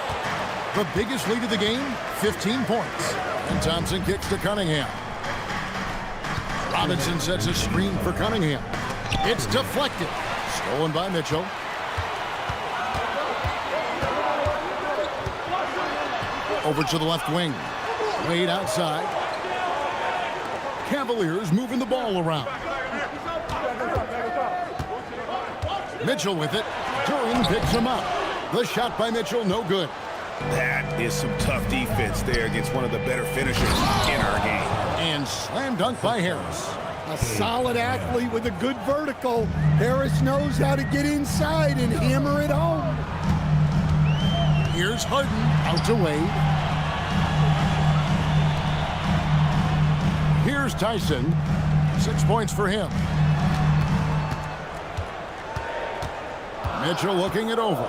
The biggest lead of the game, 15 points. And Thompson kicks to Cunningham. Robinson sets a screen for Cunningham. It's deflected. Stolen by Mitchell. Over to the left wing. Wade outside. Cavaliers moving the ball around. Mitchell with it. Duran picks him up. The shot by Mitchell, no good. That is some tough defense there against one of the better finishers in our game. And slam dunk by Harris. A solid athlete with a good vertical. Harris knows how to get inside and hammer it home. Here's Harden out to Wade. Here's Tyson. 6 points for him. Mitchell looking it over.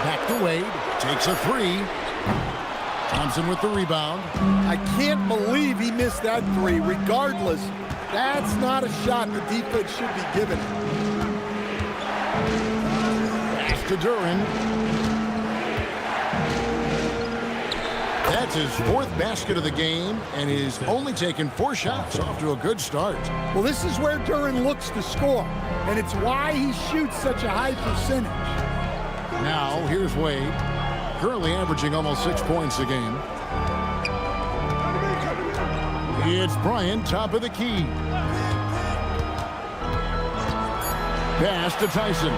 Back to Wade. Takes a 3. Thompson with the rebound. I can't believe he missed that 3. Regardless, that's not a shot the defense should be giving. Pass to Duran. That's his 4th basket of the game, and he's only taken 4 shots. Off to a good start. Well, this is where Duren looks to score, and it's why he shoots such a high percentage. Now, here's Wade, currently averaging almost 6 points a game. It's Bryant, top of the key. Pass to Tyson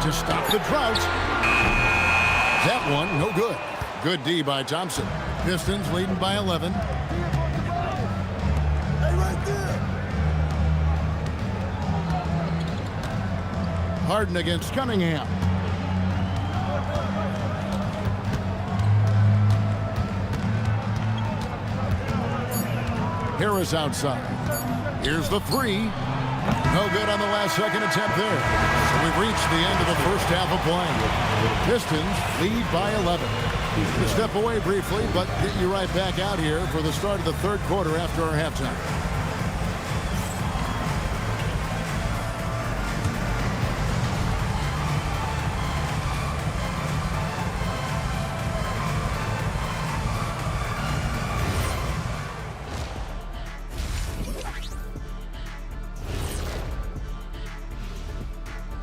to stop the drought. That one, no good. Good D by Thompson. Pistons leading by 11. Harden against Cunningham. Harris outside. Here's the 3. No good on the last second attempt there. So we've reached the end of the first half of play. Pistons lead by 11. We'll step away briefly, but get you right back out here for the start of the 3rd quarter after our halftime.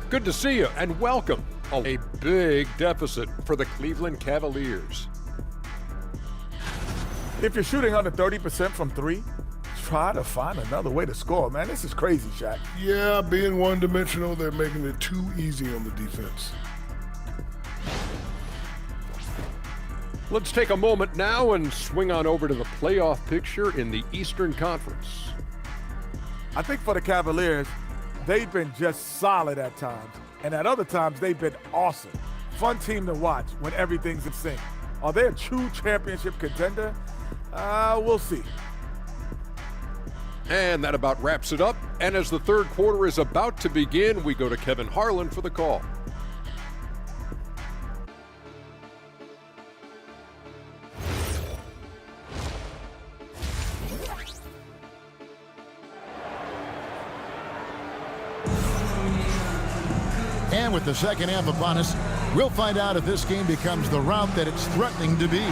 Good to see you and welcome. A big deficit for the Cleveland Cavaliers. If you're shooting under 30% from 3, try to find another way to score, man. This is crazy, Shaq. Yeah, being one-dimensional, they're making it too easy on the defense. Let's take a moment now and swing on over to the playoff picture in the Eastern Conference. I think for the Cavaliers, they've been just solid at times, and at other times they've been awesome. Fun team to watch when everything's in sync. Are they a true championship contender? We'll see. And that about wraps it up. And as the 3rd quarter is about to begin, we go to Kevin Harlan for the call. And with the second half upon us, we'll find out if this game becomes the route that it's threatening to be.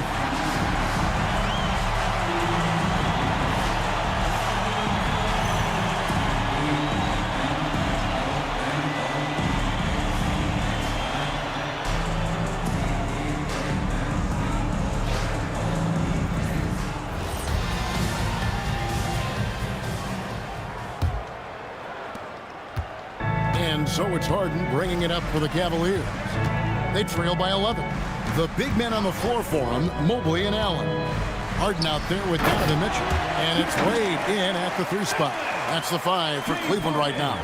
And so it's Harden bringing it up for the Cavaliers. They trail by 11. The big men on the floor for them, Mobley and Allen. Harden out there with Donovan Mitchell. And it's Wade in at the 3 spot. That's the 5 for Cleveland right now.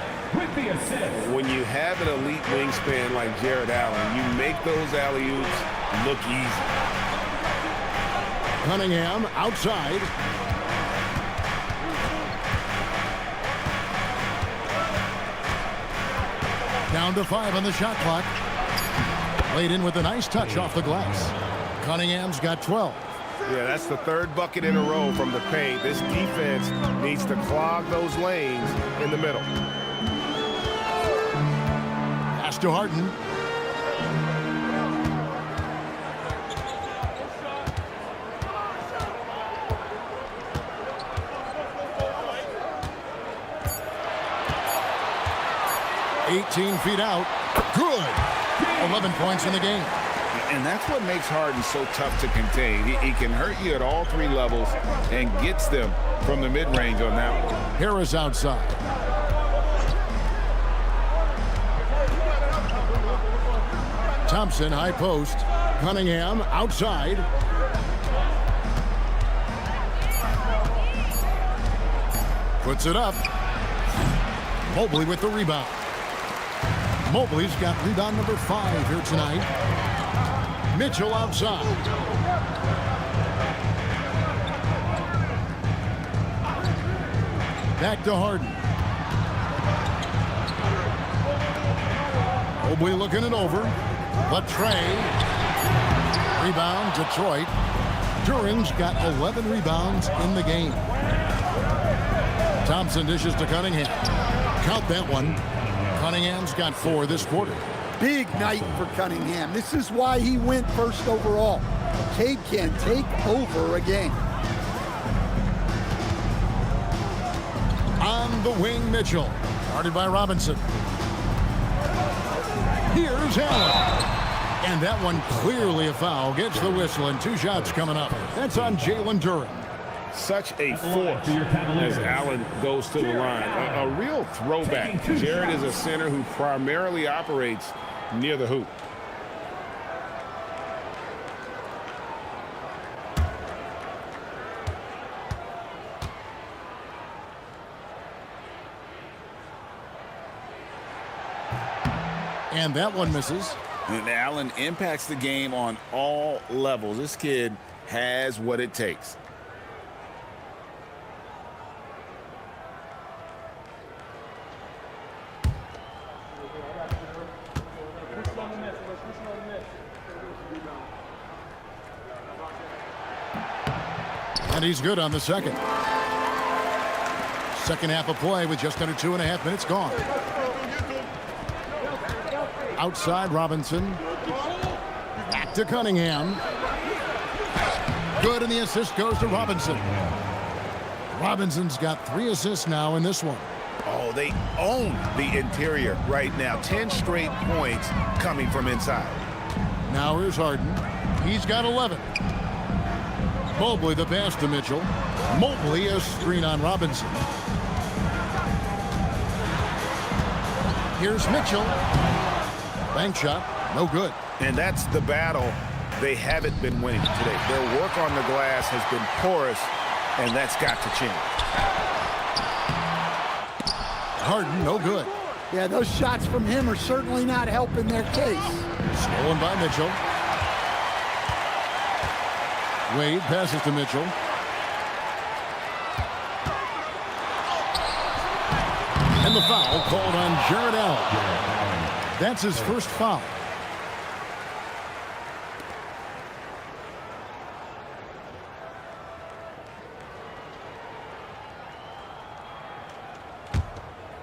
When you have an elite wingspan like Jared Allen, you make those alley-oops look easy. Cunningham outside. Down to 5 on the shot clock. Laid in with a nice touch off the glass. Cunningham's got 12. Yeah, that's the 3rd bucket in a row from the paint. This defense needs to clog those lanes in the middle. Pass to Harden. $18 feet out. Good. 11 points in the game. And that's what makes Harden so tough to contain. He can hurt you at all 3 levels and gets them from the mid-range on that one. Harris outside. Thompson, high post. Cunningham outside. Puts it up. Mobley with the rebound. Mobley's got rebound number 5 here tonight. Mitchell outside. Back to Harden. Mobley looking it over. The tray. Rebound, Detroit. Duren's got 11 rebounds in the game. Thompson dishes to Cunningham. Count that one. Cunningham's got 4 this quarter. Big night for Cunningham. This is why he went first overall. Cade can take over a game. On the wing, Mitchell. Guarded by Robinson. Here's Allen. And that one clearly a foul. Gets the whistle, and 2 shots coming up. That's on Jalen Duren. Such a force as Allen goes to the line. A real throwback. Jared is a center who primarily operates near the hoop. And that one misses. And Allen impacts the game on all levels. This kid has what it takes. And he's good on the second. Second half of play with just under 2.5 minutes gone. Outside Robinson. Back to Cunningham. Good, and the assist goes to Robinson. Robinson's got 3 assists now in this one. Oh, they own the interior right now. 10 straight points coming from inside. Now here's Harden. He's got 11. Mobley the pass to Mitchell. Mobley a screen on Robinson. Here's Mitchell. Bank shot, no good. And that's the battle they haven't been winning today. Their work on the glass has been porous, and that's got to change. Harden, no good. Yeah, those shots from him are certainly not helping their case. Stolen by Mitchell. Wade passes to Mitchell. And the foul called on Jared Allen. That's his first foul.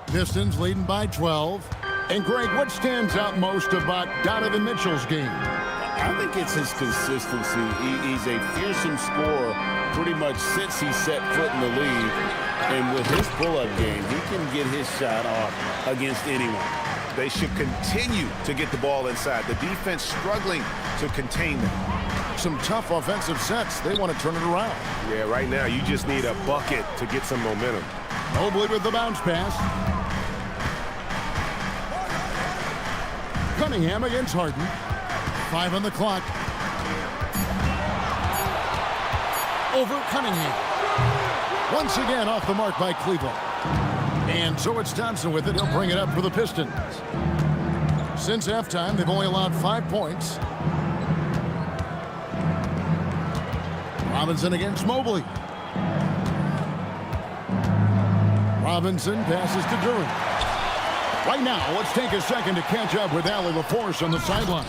Pistons leading by 12. And Greg, what stands out most about Donovan Mitchell's game? I think it's his consistency. He's a fearsome scorer pretty much since he set foot in the league. And with his pull-up game, he can get his shot off against anyone. They should continue to get the ball inside. The defense struggling to contain them. Some tough offensive sets. They want to turn it around. Yeah, right now you just need a bucket to get some momentum. Mobley with the bounce pass. Cunningham against Harden. 5 on the clock. Over Cunningham. Once again off the mark by Cleveland. And so it's Thompson with it. He'll bring it up for the Pistons. Since halftime, they've only allowed 5 points. Robinson against Mobley. Robinson passes to Duren. Right now, let's take a second to catch up with Allie LaForce on the sideline.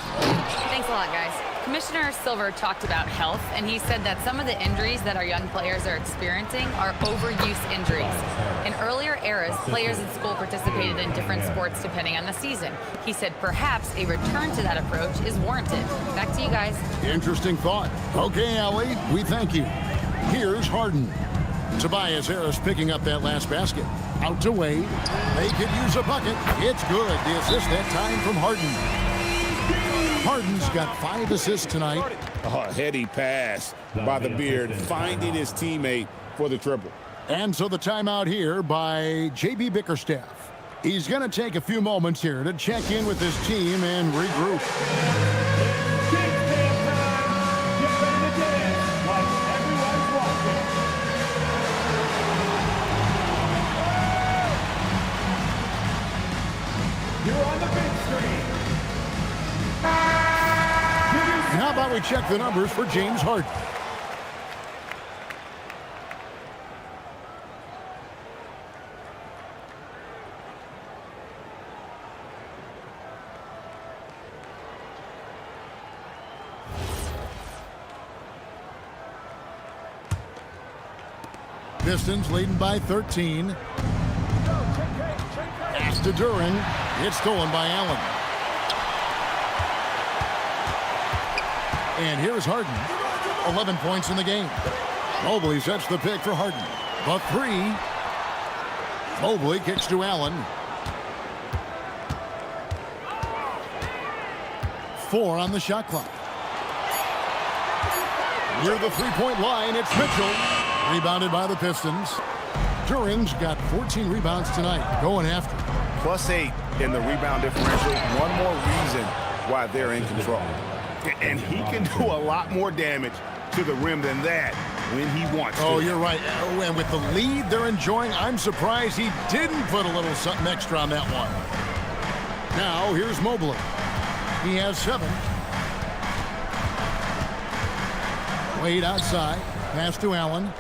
Thanks a lot, guys. Commissioner Silver talked about health, and he said that some of the injuries that our young players are experiencing are overuse injuries. In earlier eras, players in school participated in different sports depending on the season. He said perhaps a return to that approach is warranted. Back to you guys. Interesting thought. Okay, Allie, we thank you. Here's Harden. Tobias Harris picking up that last basket. Out to Wade. They could use a bucket. It's good. The assist that time from Harden. Harden's got 5 assists tonight. Oh, a heady pass by the Beard, finding his teammate for the triple. And so the timeout here by J.B. Bickerstaff. He's going to take a few moments here to check in with his team and regroup. How about we check the numbers for James Harden? Pistons leading by 13. Pass to Duren. It's stolen by Allen. And here's Harden. 11 points in the game. Mobley sets the pick for Harden. The three. Mobley kicks to Allen. 4 on the shot clock. Near the three-point line, it's Mitchell. Rebounded by the Pistons. Duran's got 14 rebounds tonight, going after. +8 in the rebound differential. One more reason why they're in control. And he can do a lot more damage to the rim than that when he wants to. Oh, you're right. Oh, and with the lead they're enjoying, I'm surprised he didn't put a little something extra on that one. Now, here's Mobley. He has 7. Wade outside. Pass to Allen.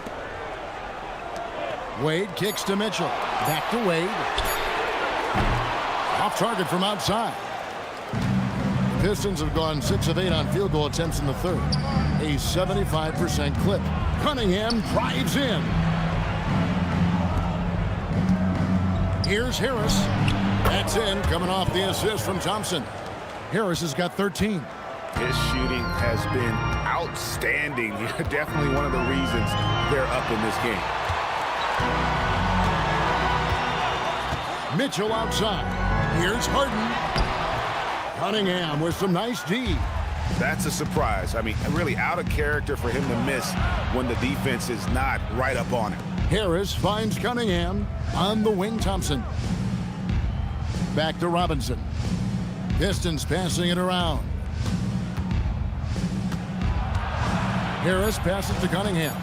Wade kicks to Mitchell. Back to Wade. Off target from outside. The Pistons have gone 6 of 8 on field goal attempts in the third. A 75% clip. Cunningham drives in. Here's Harris. That's in, coming off the assist from Thompson. Harris has got 13. His shooting has been outstanding. Definitely one of the reasons they're up in this game. Mitchell outside. Here's Harden. Cunningham with some nice D. That's a surprise. I mean, really out of character for him to miss when the defense is not right up on him. Harris finds Cunningham on the wing. Thompson. Back to Robinson. Pistons passing it around. Harris passes to Cunningham.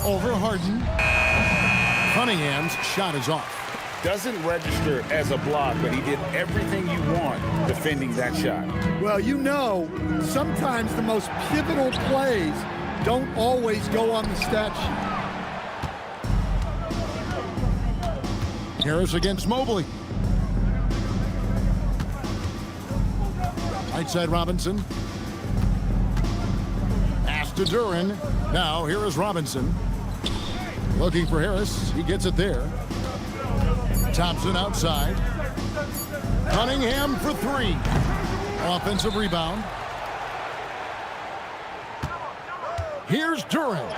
Over Harden. Cunningham's shot is off. Doesn't register as a block, but he did everything you want defending that shot. Well, you know, sometimes the most pivotal plays don't always go on the stat sheet. Harris against Mobley. Right side Robinson. Pass to Duran. Now here is Robinson. Looking for Harris. He gets it there. Thompson outside. Cunningham for 3. Offensive rebound. Here's Duran.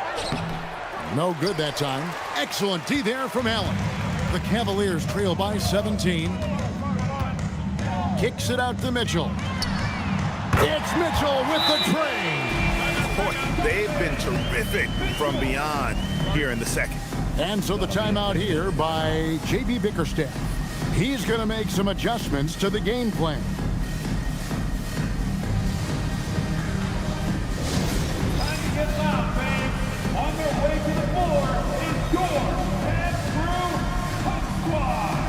No good that time. Excellent D there from Allen. The Cavaliers trail by 17. Kicks it out to Mitchell. It's Mitchell with the train. Boy, they've been terrific from beyond here in the second. And so the timeout here by J.B. Bickerstaff. He's going to make some adjustments to the game plan. Time to get loud, fans. On their way to the floor is your Pass Through Hot Squad.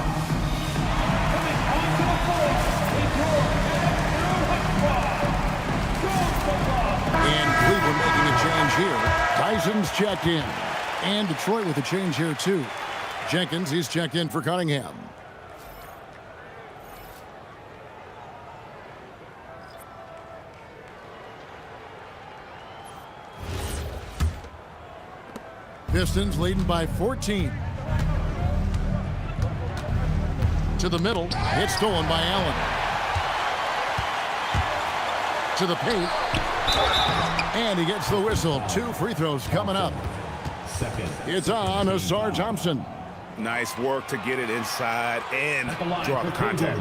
Coming onto the floor is your Pass Through Hot Squad. And Cleveland making a change here. Tyson's checked in. And Detroit with a change here, too. Jenkins, he's checked in for Cunningham. Pistons leading by 14. To the middle. It's stolen by Allen. To the paint. And he gets the whistle. 2 free throws coming up. It's on Asar Thompson. Nice work to get it inside and draw the contact.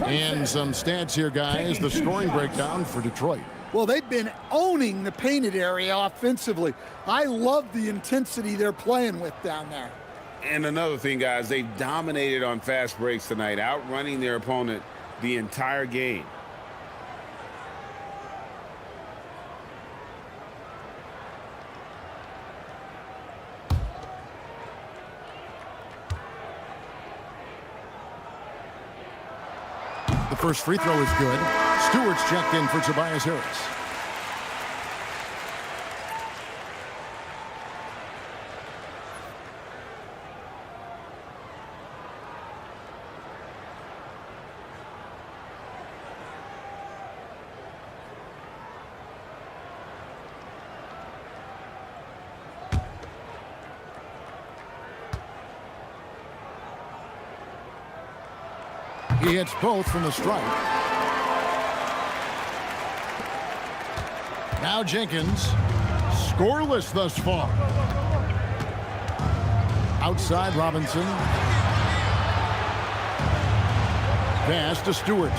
And some stats here, guys. The scoring breakdown for Detroit. Well, they've been owning the painted area offensively. I love the intensity they're playing with down there. And another thing, guys, they've dominated on fast breaks tonight, outrunning their opponent the entire game. The first free throw is good. Stewart's checked in for Tobias Harris. He hits both from the stripe. Now Jenkins, scoreless thus far. Outside Robinson. Pass to Stewart.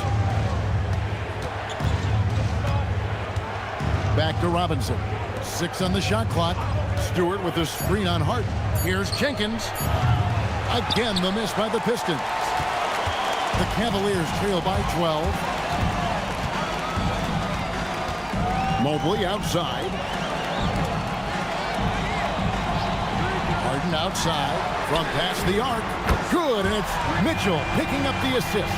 Back to Robinson. 6 on the shot clock. Stewart with the screen on Harden. Here's Jenkins. Again, the miss by the Pistons. The Cavaliers trail by 12. Mobley outside. Harden outside. From past the arc. Good, and it's Mitchell picking up the assist.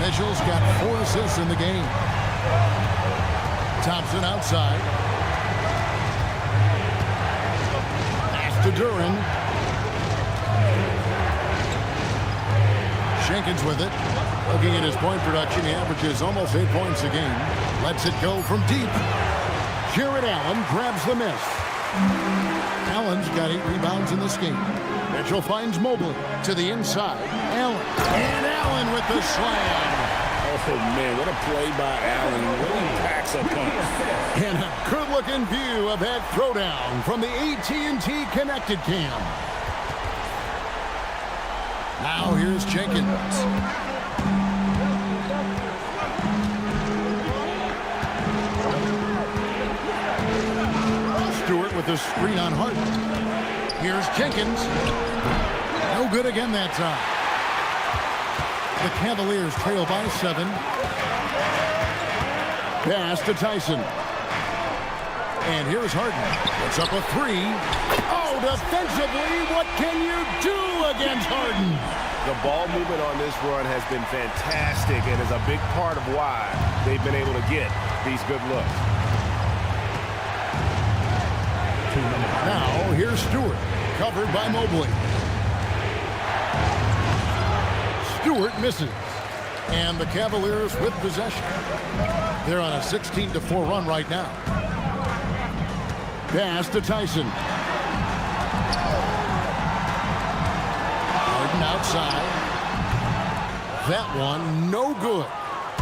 Mitchell's got 4 assists in the game. Thompson outside. Pass to Duren. Jenkins with it. Looking at his point production, he averages almost 8 points a game. Lets it go from deep. Jared Allen grabs the miss. Allen's got 8 rebounds in this game. Mitchell finds Mobley to the inside. Allen. And Allen with the slam. Oh, man, what a play by Allen. Really packs a punch. And a good-looking view of that throwdown from the AT&T Connected Cam. Now here's Jenkins. Stewart with the screen on Harden. Here's Jenkins. No good again that time. The Cavaliers trail by 7. Pass to Tyson. And here's Harden. Puts up a 3. Oh, defensively, what can you do against Harden? The ball movement on this run has been fantastic and is a big part of why they've been able to get these good looks. Now, here's Stewart, covered by Mobley. Stewart misses. And the Cavaliers with possession. They're on a 16-4 run right now. Pass to Tyson. Harden outside. That one, no good.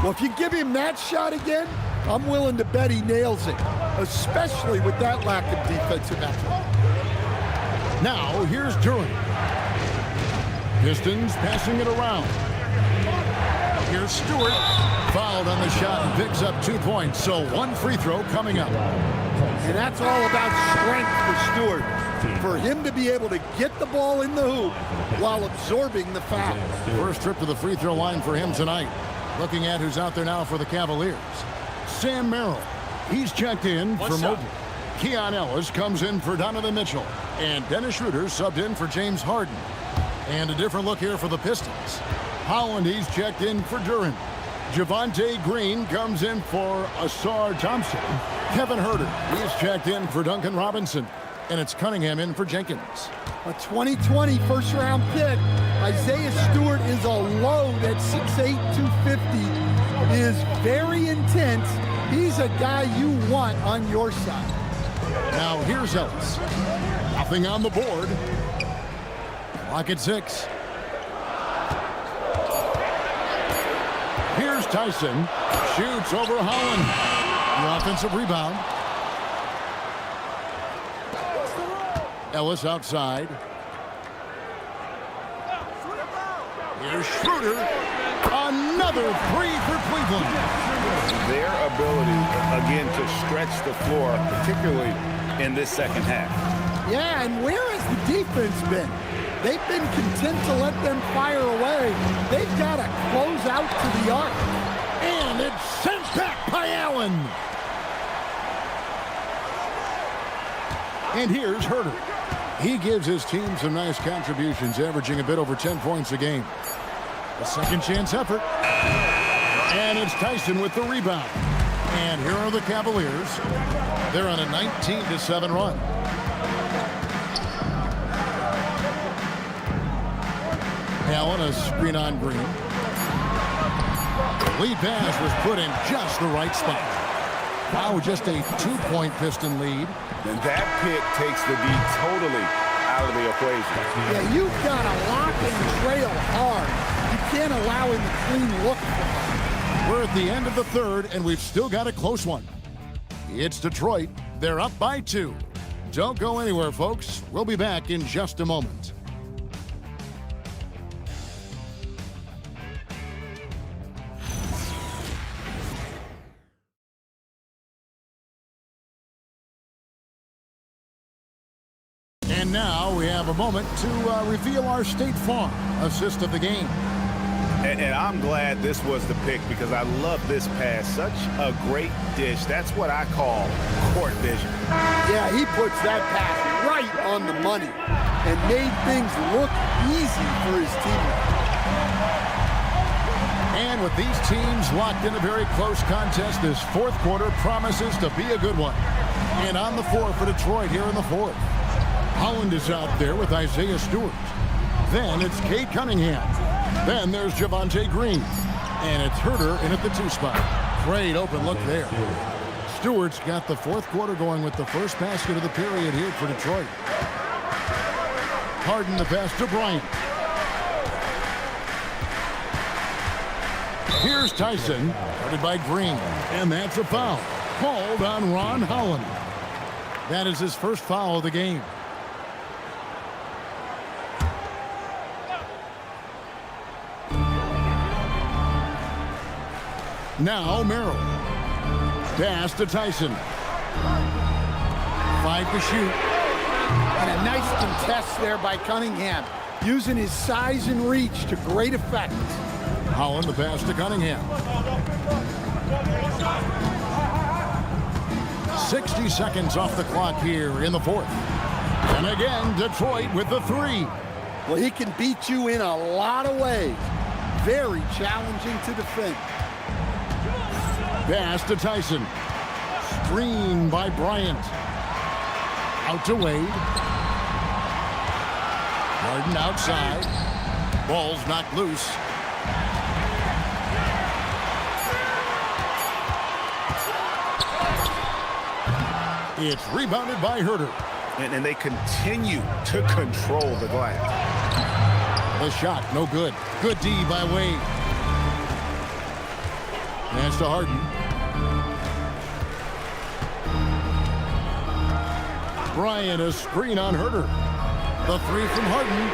Well, if you give him that shot again, I'm willing to bet he nails it, especially with that lack of defensive effort. Now, here's Duren. Pistons passing it around. Here's Stewart. Fouled on the shot and picks up 2 points. So 1 free throw coming up. And that's all about strength for Stewart. For him to be able to get the ball in the hoop while absorbing the foul. First trip to the free throw line for him tonight. Looking at who's out there now for the Cavaliers. Sam Merrill. He's checked in for Mobley. Keon Ellis comes in for Donovan Mitchell. And Dennis Schroeder subbed in for James Harden. And a different look here for the Pistons. Holland, he's checked in for Duren. Javonte Green comes in for Asar Thompson. Kevin Huerter, he's checked in for Duncan Robinson. And it's Cunningham in for Jenkins. A 2020 first-round pick. Isaiah Stewart is a load at 6'8", 250. Is very intense. He's a guy you want on your side. Now here's Ellis. Nothing on the board. Clock at 6. Here's Tyson. Shoots over Holland. The offensive rebound. Ellis outside. Here's Schroeder. Another 3 for Cleveland. Their ability, again, to stretch the floor, particularly in this second half. Yeah, and where has the defense been? They've been content to let them fire away. They've got to close out to the arc. And it's sent back by Allen. And here's Huerter. He gives his team some nice contributions, averaging a bit over 10 points a game. A second chance effort. And it's Tyson with the rebound. And here are the Cavaliers. They're on a 19-7 run. Allen, a screen on Green. Lead pass was put in just the right spot. Wow, just a 2-point Piston lead. And that pick takes the D totally out of the equation. Yeah, you've got to lock and trail hard. You can't allow him to clean look. We're at the end of the third, and we've still got a close one. It's Detroit. They're up by 2. Don't go anywhere, folks. We'll be back in just a moment. And now we have a moment to reveal our State Farm assist of the game. And I'm glad this was the pick because I love this pass. Such a great dish. That's what I call court vision. Yeah, he puts that pass right on the money and made things look easy for his teammates. And with these teams locked in a very close contest, this fourth quarter promises to be a good one. And on the floor for Detroit here in the fourth. Holland is out there with Isaiah Stewart. Then it's Cade Cunningham. Then there's Javonte Green. And it's Herter in at the 2 spot. Great open look there. Stewart's got the fourth quarter going with the first basket of the period here for Detroit. Harden the pass to Bryant. Here's Tyson, guarded by Green. And that's a foul. Called on Ron Holland. That is his first foul of the game. Now Merrill. Pass to Tyson. 5 to shoot. And a nice contest there by Cunningham, using his size and reach to great effect. Holland the pass to Cunningham. 60 seconds off the clock here in the fourth. And again, Detroit with the 3. Well, he can beat you in a lot of ways. Very challenging to defend. Pass to Tyson. Screen by Bryant. Out to Wade. Harden outside. Ball's knocked loose. It's rebounded by Herter. And they continue to control the glass. The shot, no good. Good D by Wade. Pass to Harden. Bryant, a screen on Herter. The 3 from Harden.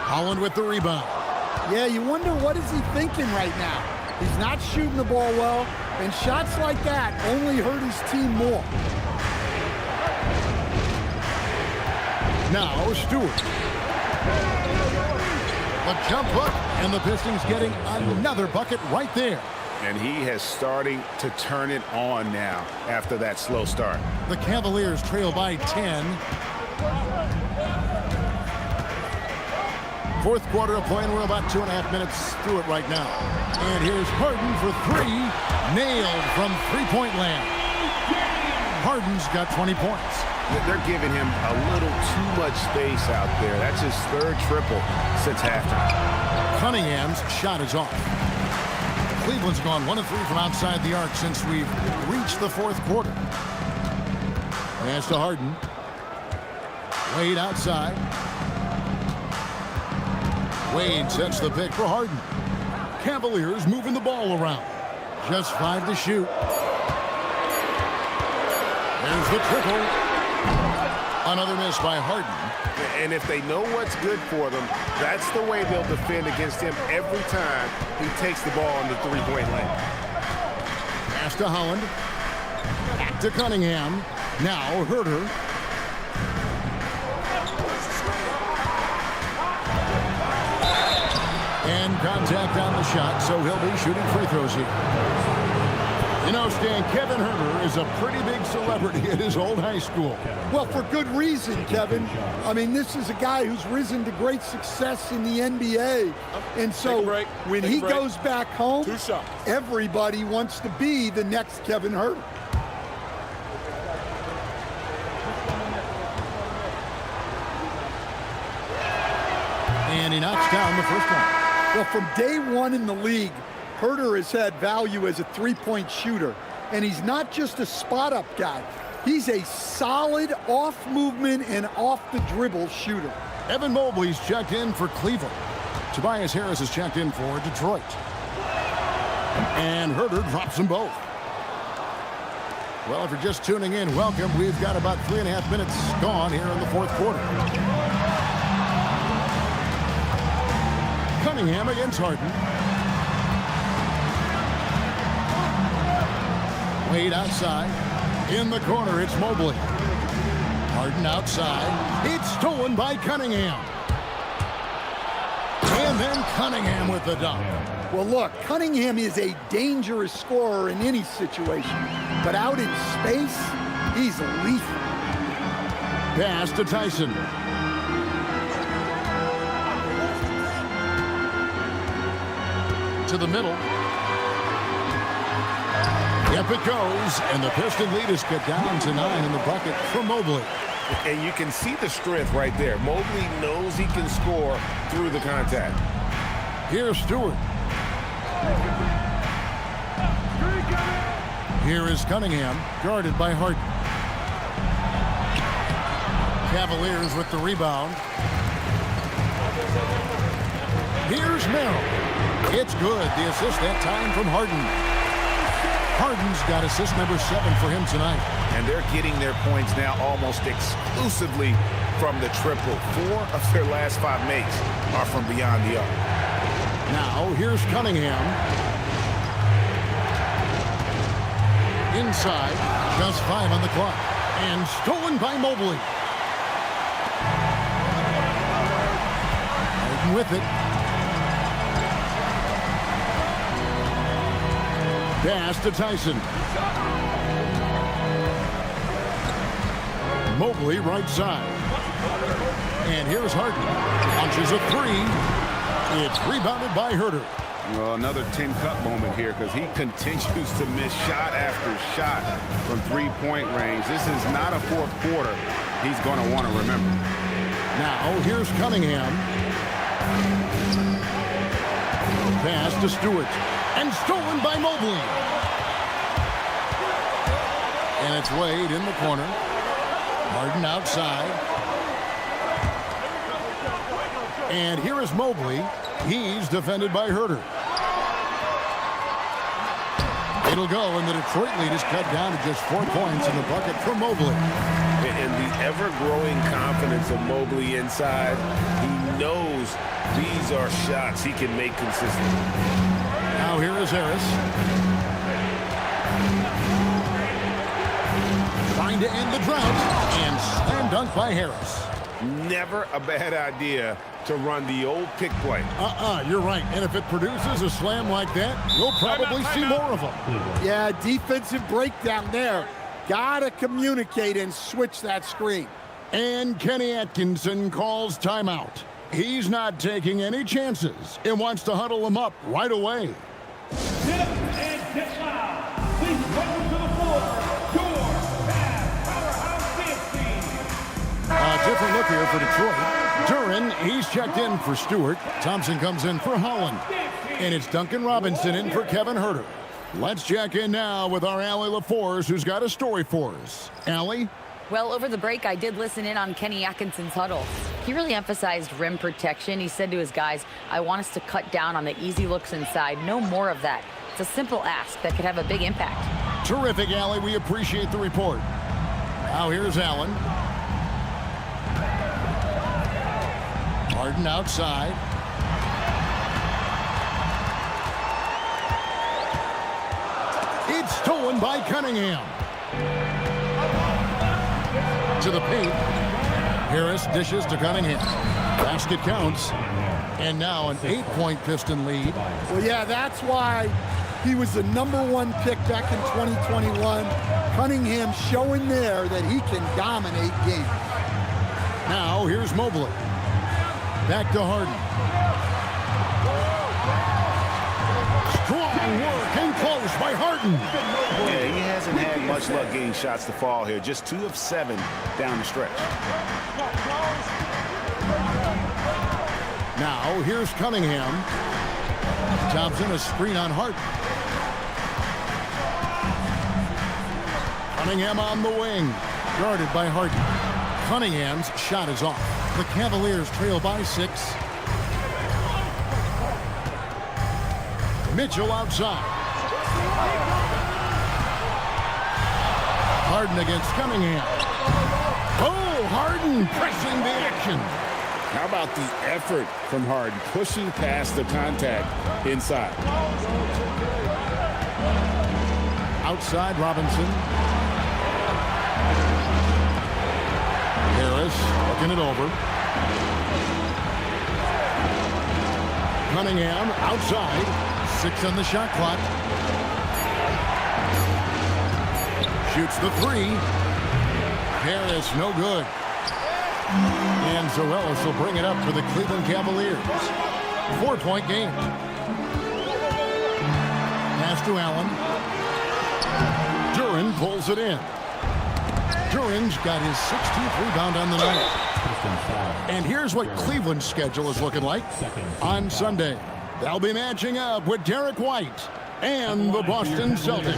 Holland with the rebound. Yeah, you wonder what is he thinking right now. He's not shooting the ball well, and shots like that only hurt his team more. Now Stewart. A jump hook, and the Pistons getting another bucket right there. And he has starting to turn it on now after that slow start. The Cavaliers trail by 10. Fourth quarter of play, and we're about 2.5 minutes through it right now. And here's Harden for 3. Nailed from three-point land. Harden's got 20 points. They're giving him a little too much space out there. That's his 3rd triple since halftime. Cunningham's shot is off. Cleveland's gone 1 of 3 from outside the arc since we've reached the fourth quarter. Pass to Harden. Wade outside. Wade sets the pick for Harden. Cavaliers moving the ball around. Just 5 to shoot. There's the triple. Another miss by Harden. And if they know what's good for them, that's the way they'll defend against him every time he takes the ball in the three-point lane. Pass to Holland. Back to Cunningham. Now Herter. And contact on the shot, so he'll be shooting free throws here. You know, Stan, Kevin Herter is a pretty big celebrity at his old high school. Well, for good reason, Kevin. I mean, this is a guy who's risen to great success in the NBA. And so when he goes back home, everybody wants to be the next Kevin Herter. And he knocks down the first one. Well, from day one in the league, Herter has had value as a three-point shooter. And he's not just a spot-up guy. He's a solid off-movement and off-the-dribble shooter. Evan Mobley's checked in for Cleveland. Tobias Harris is checked in for Detroit. And Herter drops them both. Well, if you're just tuning in, welcome. We've got about 3.5 minutes gone here in the fourth quarter. Cunningham against Harden. Wade outside. In the corner, it's Mobley. Harden outside. It's stolen by Cunningham. And then Cunningham with the dunk. Well, look, Cunningham is a dangerous scorer in any situation, but out in space, he's lethal. Pass to Tyson. To the middle. Up it goes, and the Piston lead is cut down to 9 in the bucket for Mobley. And you can see the strength right there. Mobley knows he can score through the contact. Here's Stewart. Here is Cunningham, guarded by Harden. Cavaliers with the rebound. Here's Merrill. It's good. The assist that time from Harden. Harden's got assist number 7 for him tonight. And they're getting their points now almost exclusively from the triple. 4 of their last 5 makes are from beyond the arc. Now, here's Cunningham. Inside, just 5 on the clock. And stolen by Mobley. Harden with it. Pass to Tyson. Mobley right side. And here's Harden. Launches a 3. It's rebounded by Herter. Well, another 10-cut moment here because he continues to miss shot after shot from three-point range. This is not a fourth quarter he's going to want to remember. Now, here's Cunningham. Pass to Stewart. And stolen by Mobley. And it's Wade in the corner. Harden outside. And here is Mobley. He's defended by Herter. It'll go, and the Detroit lead is cut down to just 4 points in the bucket for Mobley. And the ever-growing confidence of Mobley inside, he knows these are shots he can make consistently. Now here is Harris. Trying to end the drought, and slam dunk by Harris. Never a bad idea to run the old pick play. You're right. And if it produces a slam like that, you'll probably see more of them. Yeah, defensive breakdown there. Gotta communicate and switch that screen. And Kenny Atkinson calls timeout. He's not taking any chances and wants to huddle them up right away. Get up and get loud. Please welcome to the floor, your Cavs powerhouse dance team. A different look here for Detroit. Duren, he's checked in for Stewart. Thompson comes in for Holland. And it's Duncan Robinson in for Kevin Herter. Let's check in now with our Allie LaForce, who's got a story for us. Allie? Well, over the break, I did listen in on Kenny Atkinson's huddle. He really emphasized rim protection. He said to his guys, I want us to cut down on the easy looks inside. No more of that. It's a simple ask that could have a big impact. Terrific, Allie. We appreciate the report. Now here's Allen. Harden outside. It's stolen by Cunningham. To the paint. Harris dishes to Cunningham. Basket counts. And now an 8-point Piston lead. Well, yeah, that's why he was the #1 pick back in 2021. Cunningham showing there that he can dominate games. Now here's Mobley. Back to Harden. Strong work and close by Harden. Yeah, he hasn't had much luck getting shots to fall here. Just 2 of 7 down the stretch. Now here's Cunningham. Thompson a screen on Harden. Cunningham on the wing. Guarded by Harden. Cunningham's shot is off. The Cavaliers trail by 6. Mitchell outside. Harden against Cunningham. Oh, Harden pressing the action. How about the effort from Harden, pushing past the contact inside. Outside, Robinson. Harris looking it over. Cunningham outside. 6 on the shot clock. Shoots the 3. Harris, no good. And Zoelis will bring it up for the Cleveland Cavaliers. 4-point game. Pass to Allen. Duren pulls it in. Duren's got his 16th rebound on the night. And here's what Cleveland's schedule is looking like. On Sunday, they'll be matching up with Derek White and the Boston Celtics.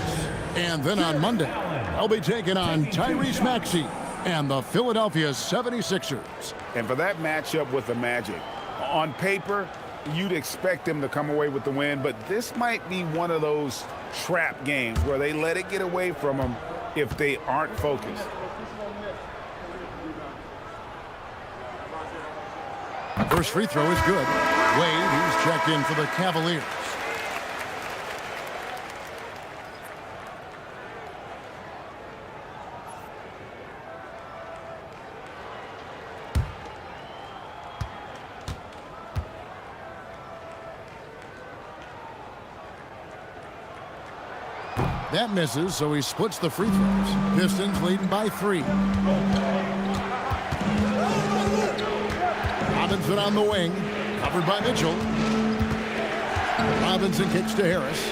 And then on Monday, they'll be taking on Tyrese Maxey and the Philadelphia 76ers. And for that matchup with the Magic, on paper, you'd expect them to come away with the win, but this might be one of those trap games where they let it get away from them if they aren't focused. First free throw is good. Wade, he's checked in for the Cavaliers. That misses, so he splits the free throws. Pistons leading by 3. Robinson on the wing, covered by Mitchell. Robinson kicks to Harris.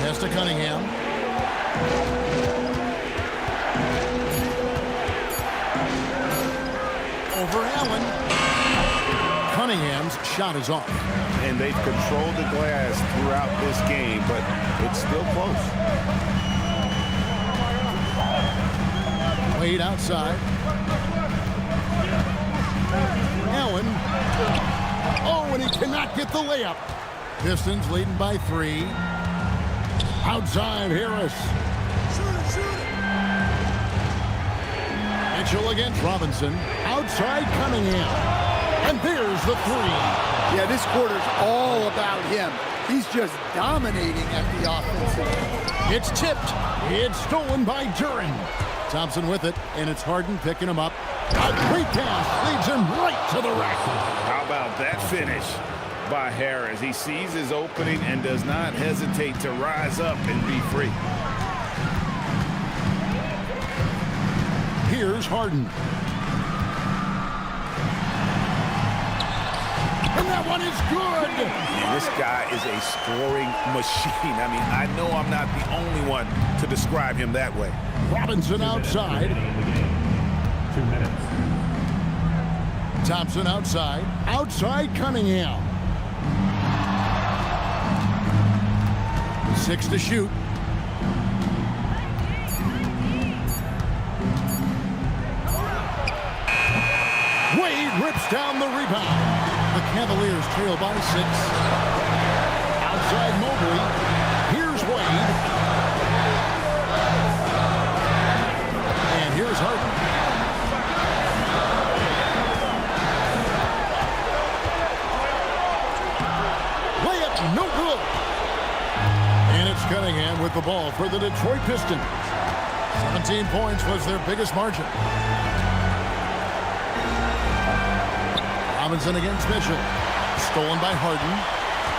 Pass to Cunningham. Over Allen. Cunningham's shot is off. And they've controlled the glass throughout this game, but it's still close. Wade outside. Allen. Oh, and he cannot get the layup. Pistons leading by 3. Outside, Harris. Mitchell against Robinson. Outside, Cunningham. And there's the 3. Yeah, this quarter's all about him. He's just dominating at the offensive end. It's tipped. It's stolen by Duren. Thompson with it, and it's Harden picking him up. A great pass leads him right to the rack. How about that finish by Harris? He sees his opening and does not hesitate to rise up and be free. Here's Harden. And that one is good. And this guy is a scoring machine. I mean, I know I'm not the only one to describe him that way. Robinson outside. 2 minutes. Thompson outside. Outside Cunningham. 6 to shoot. Wade rips down the rebound. The Cavaliers trail by 6. Outside Mobley. Here's Wade. And here's Harden. Layup, no good. And it's Cunningham with the ball for the Detroit Pistons. 17 points was their biggest margin. Robinson against Mitchell. Stolen by Harden.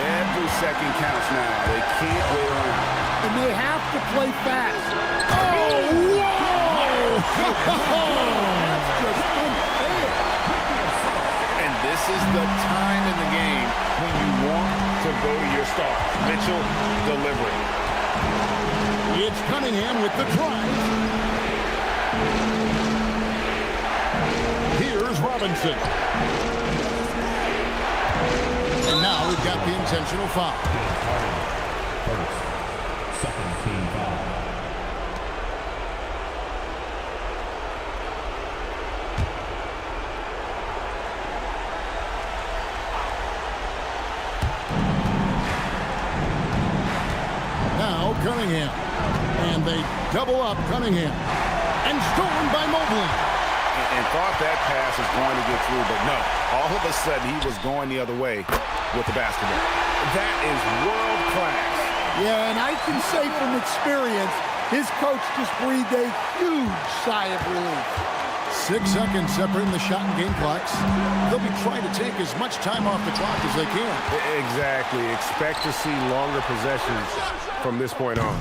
Every second counts now. They can't wait around. And they have to play fast. Oh, whoa! That's just unfair. And this is the time in the game when you want to go to your star. Mitchell delivering. It's Cunningham with the drive. Here's Robinson. And now we've got the intentional foul. Second team foul. Now Cunningham. And they double up Cunningham. And stolen by Mobley. And thought that pass was going to get through, but no. All of a sudden, he was going the other way with the basketball. That is world class. Yeah, and I can say from experience, his coach just breathed a huge sigh of relief. 6 seconds separating the shot and game clocks. They'll be trying to take as much time off the clock as they can. Exactly. Expect to see longer possessions from this point on.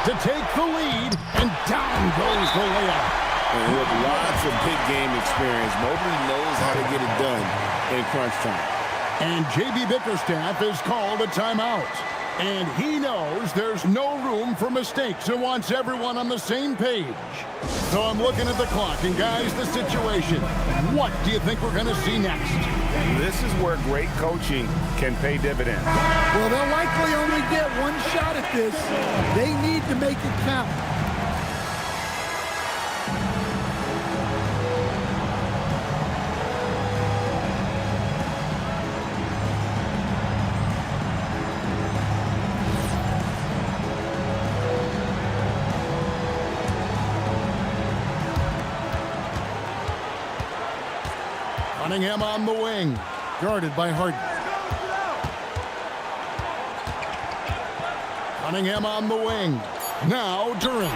To take the lead, and down goes the layup. And with lots of big game experience, Mobley knows how to get it done in crunch time. And J.B. Bickerstaff is called a timeout. And he knows there's no room for mistakes and wants everyone on the same page. So I'm looking at the clock, and guys, the situation. What do you think we're going to see next? This is where great coaching can pay dividends. Well, they'll likely only get one shot at this. They need to make it count. Cunningham on the wing, guarded by Harden. Cunningham on the wing. Now Duran.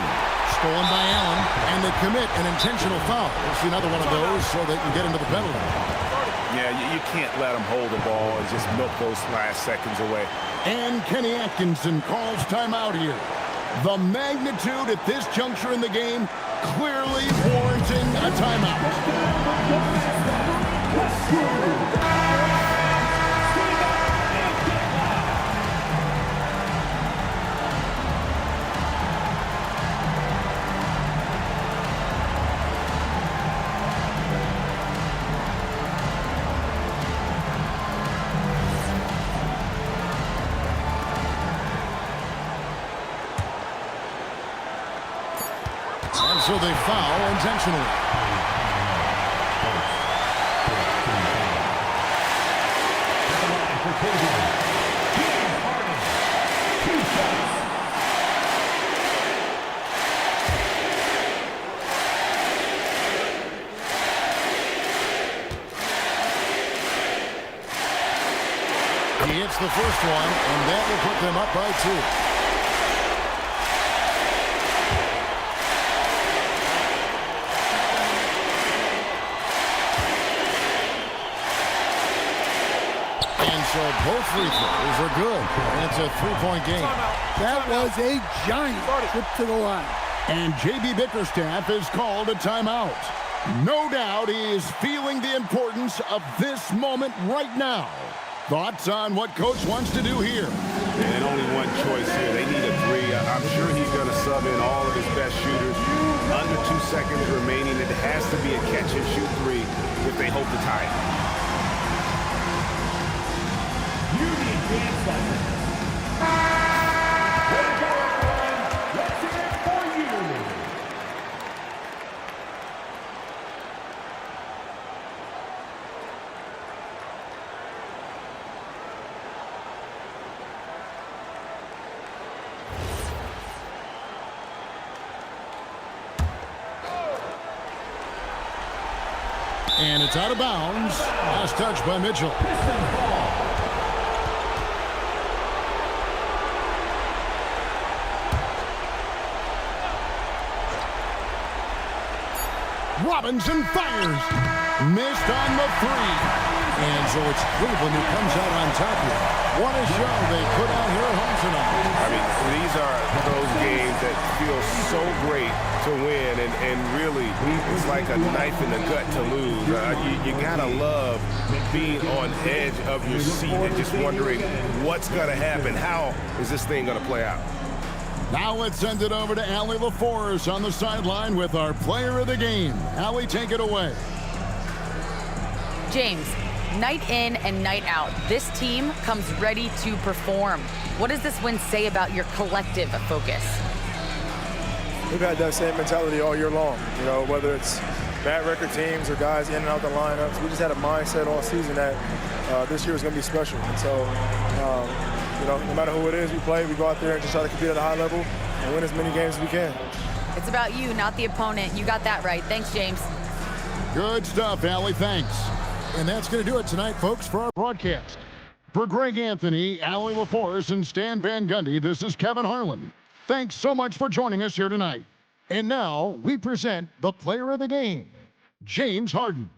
Stolen by Allen, and they commit an intentional foul. We'll see another one of those so they can get into the penalty. Yeah, you can't let them hold the ball and just milk those last seconds away. And Kenny Atkinson calls timeout here. The magnitude at this juncture in the game clearly warranting a timeout. And so they foul intentionally. He hits the first one, and that will put them up by 2. And so both free throws are good. And it's a 3-point game. That was a giant trip to the line. And J.B. Bickerstaff is called a timeout. No doubt he is feeling the importance of this moment right now. Thoughts on what Coach wants to do here? And only one choice here. They need a 3. I'm sure he's going to sub in all of his best shooters. Under 2 seconds remaining. It has to be a catch-and-shoot 3 if they hope to tie it. You need dance lessons. Let's hear it for you. And it's out of bounds. Last touch by Mitchell. Robinson fires. Missed on the 3. And so it's Cleveland who comes out on top here. What a show they put out here at home tonight. I mean, these are those games that feel so great to win, and really, it's like a knife in the gut to lose. You gotta love being on edge of your seat and just wondering what's gonna happen. How is this thing gonna play out? Now let's send it over to Allie LaForce on the sideline with our player of the game. Allie, take it away. James, night in and night out, this team comes ready to perform. What does this win say about your collective focus? We've had that same mentality all year long, you know, whether it's bad record teams or guys in and out the lineups. We just had a mindset all season that this year is going to be special. And so, you know, no matter who it is we play, we go out there and just try to compete at a high level and win as many games as we can. It's about you, not the opponent. You got that right. Thanks, James. Good stuff, Allie. Thanks. And that's going to do it tonight, folks, for our broadcast. For Greg Anthony, Allie LaForce, and Stan Van Gundy, this is Kevin Harlan. Thanks so much for joining us here tonight. And now we present the player of the game, James Harden.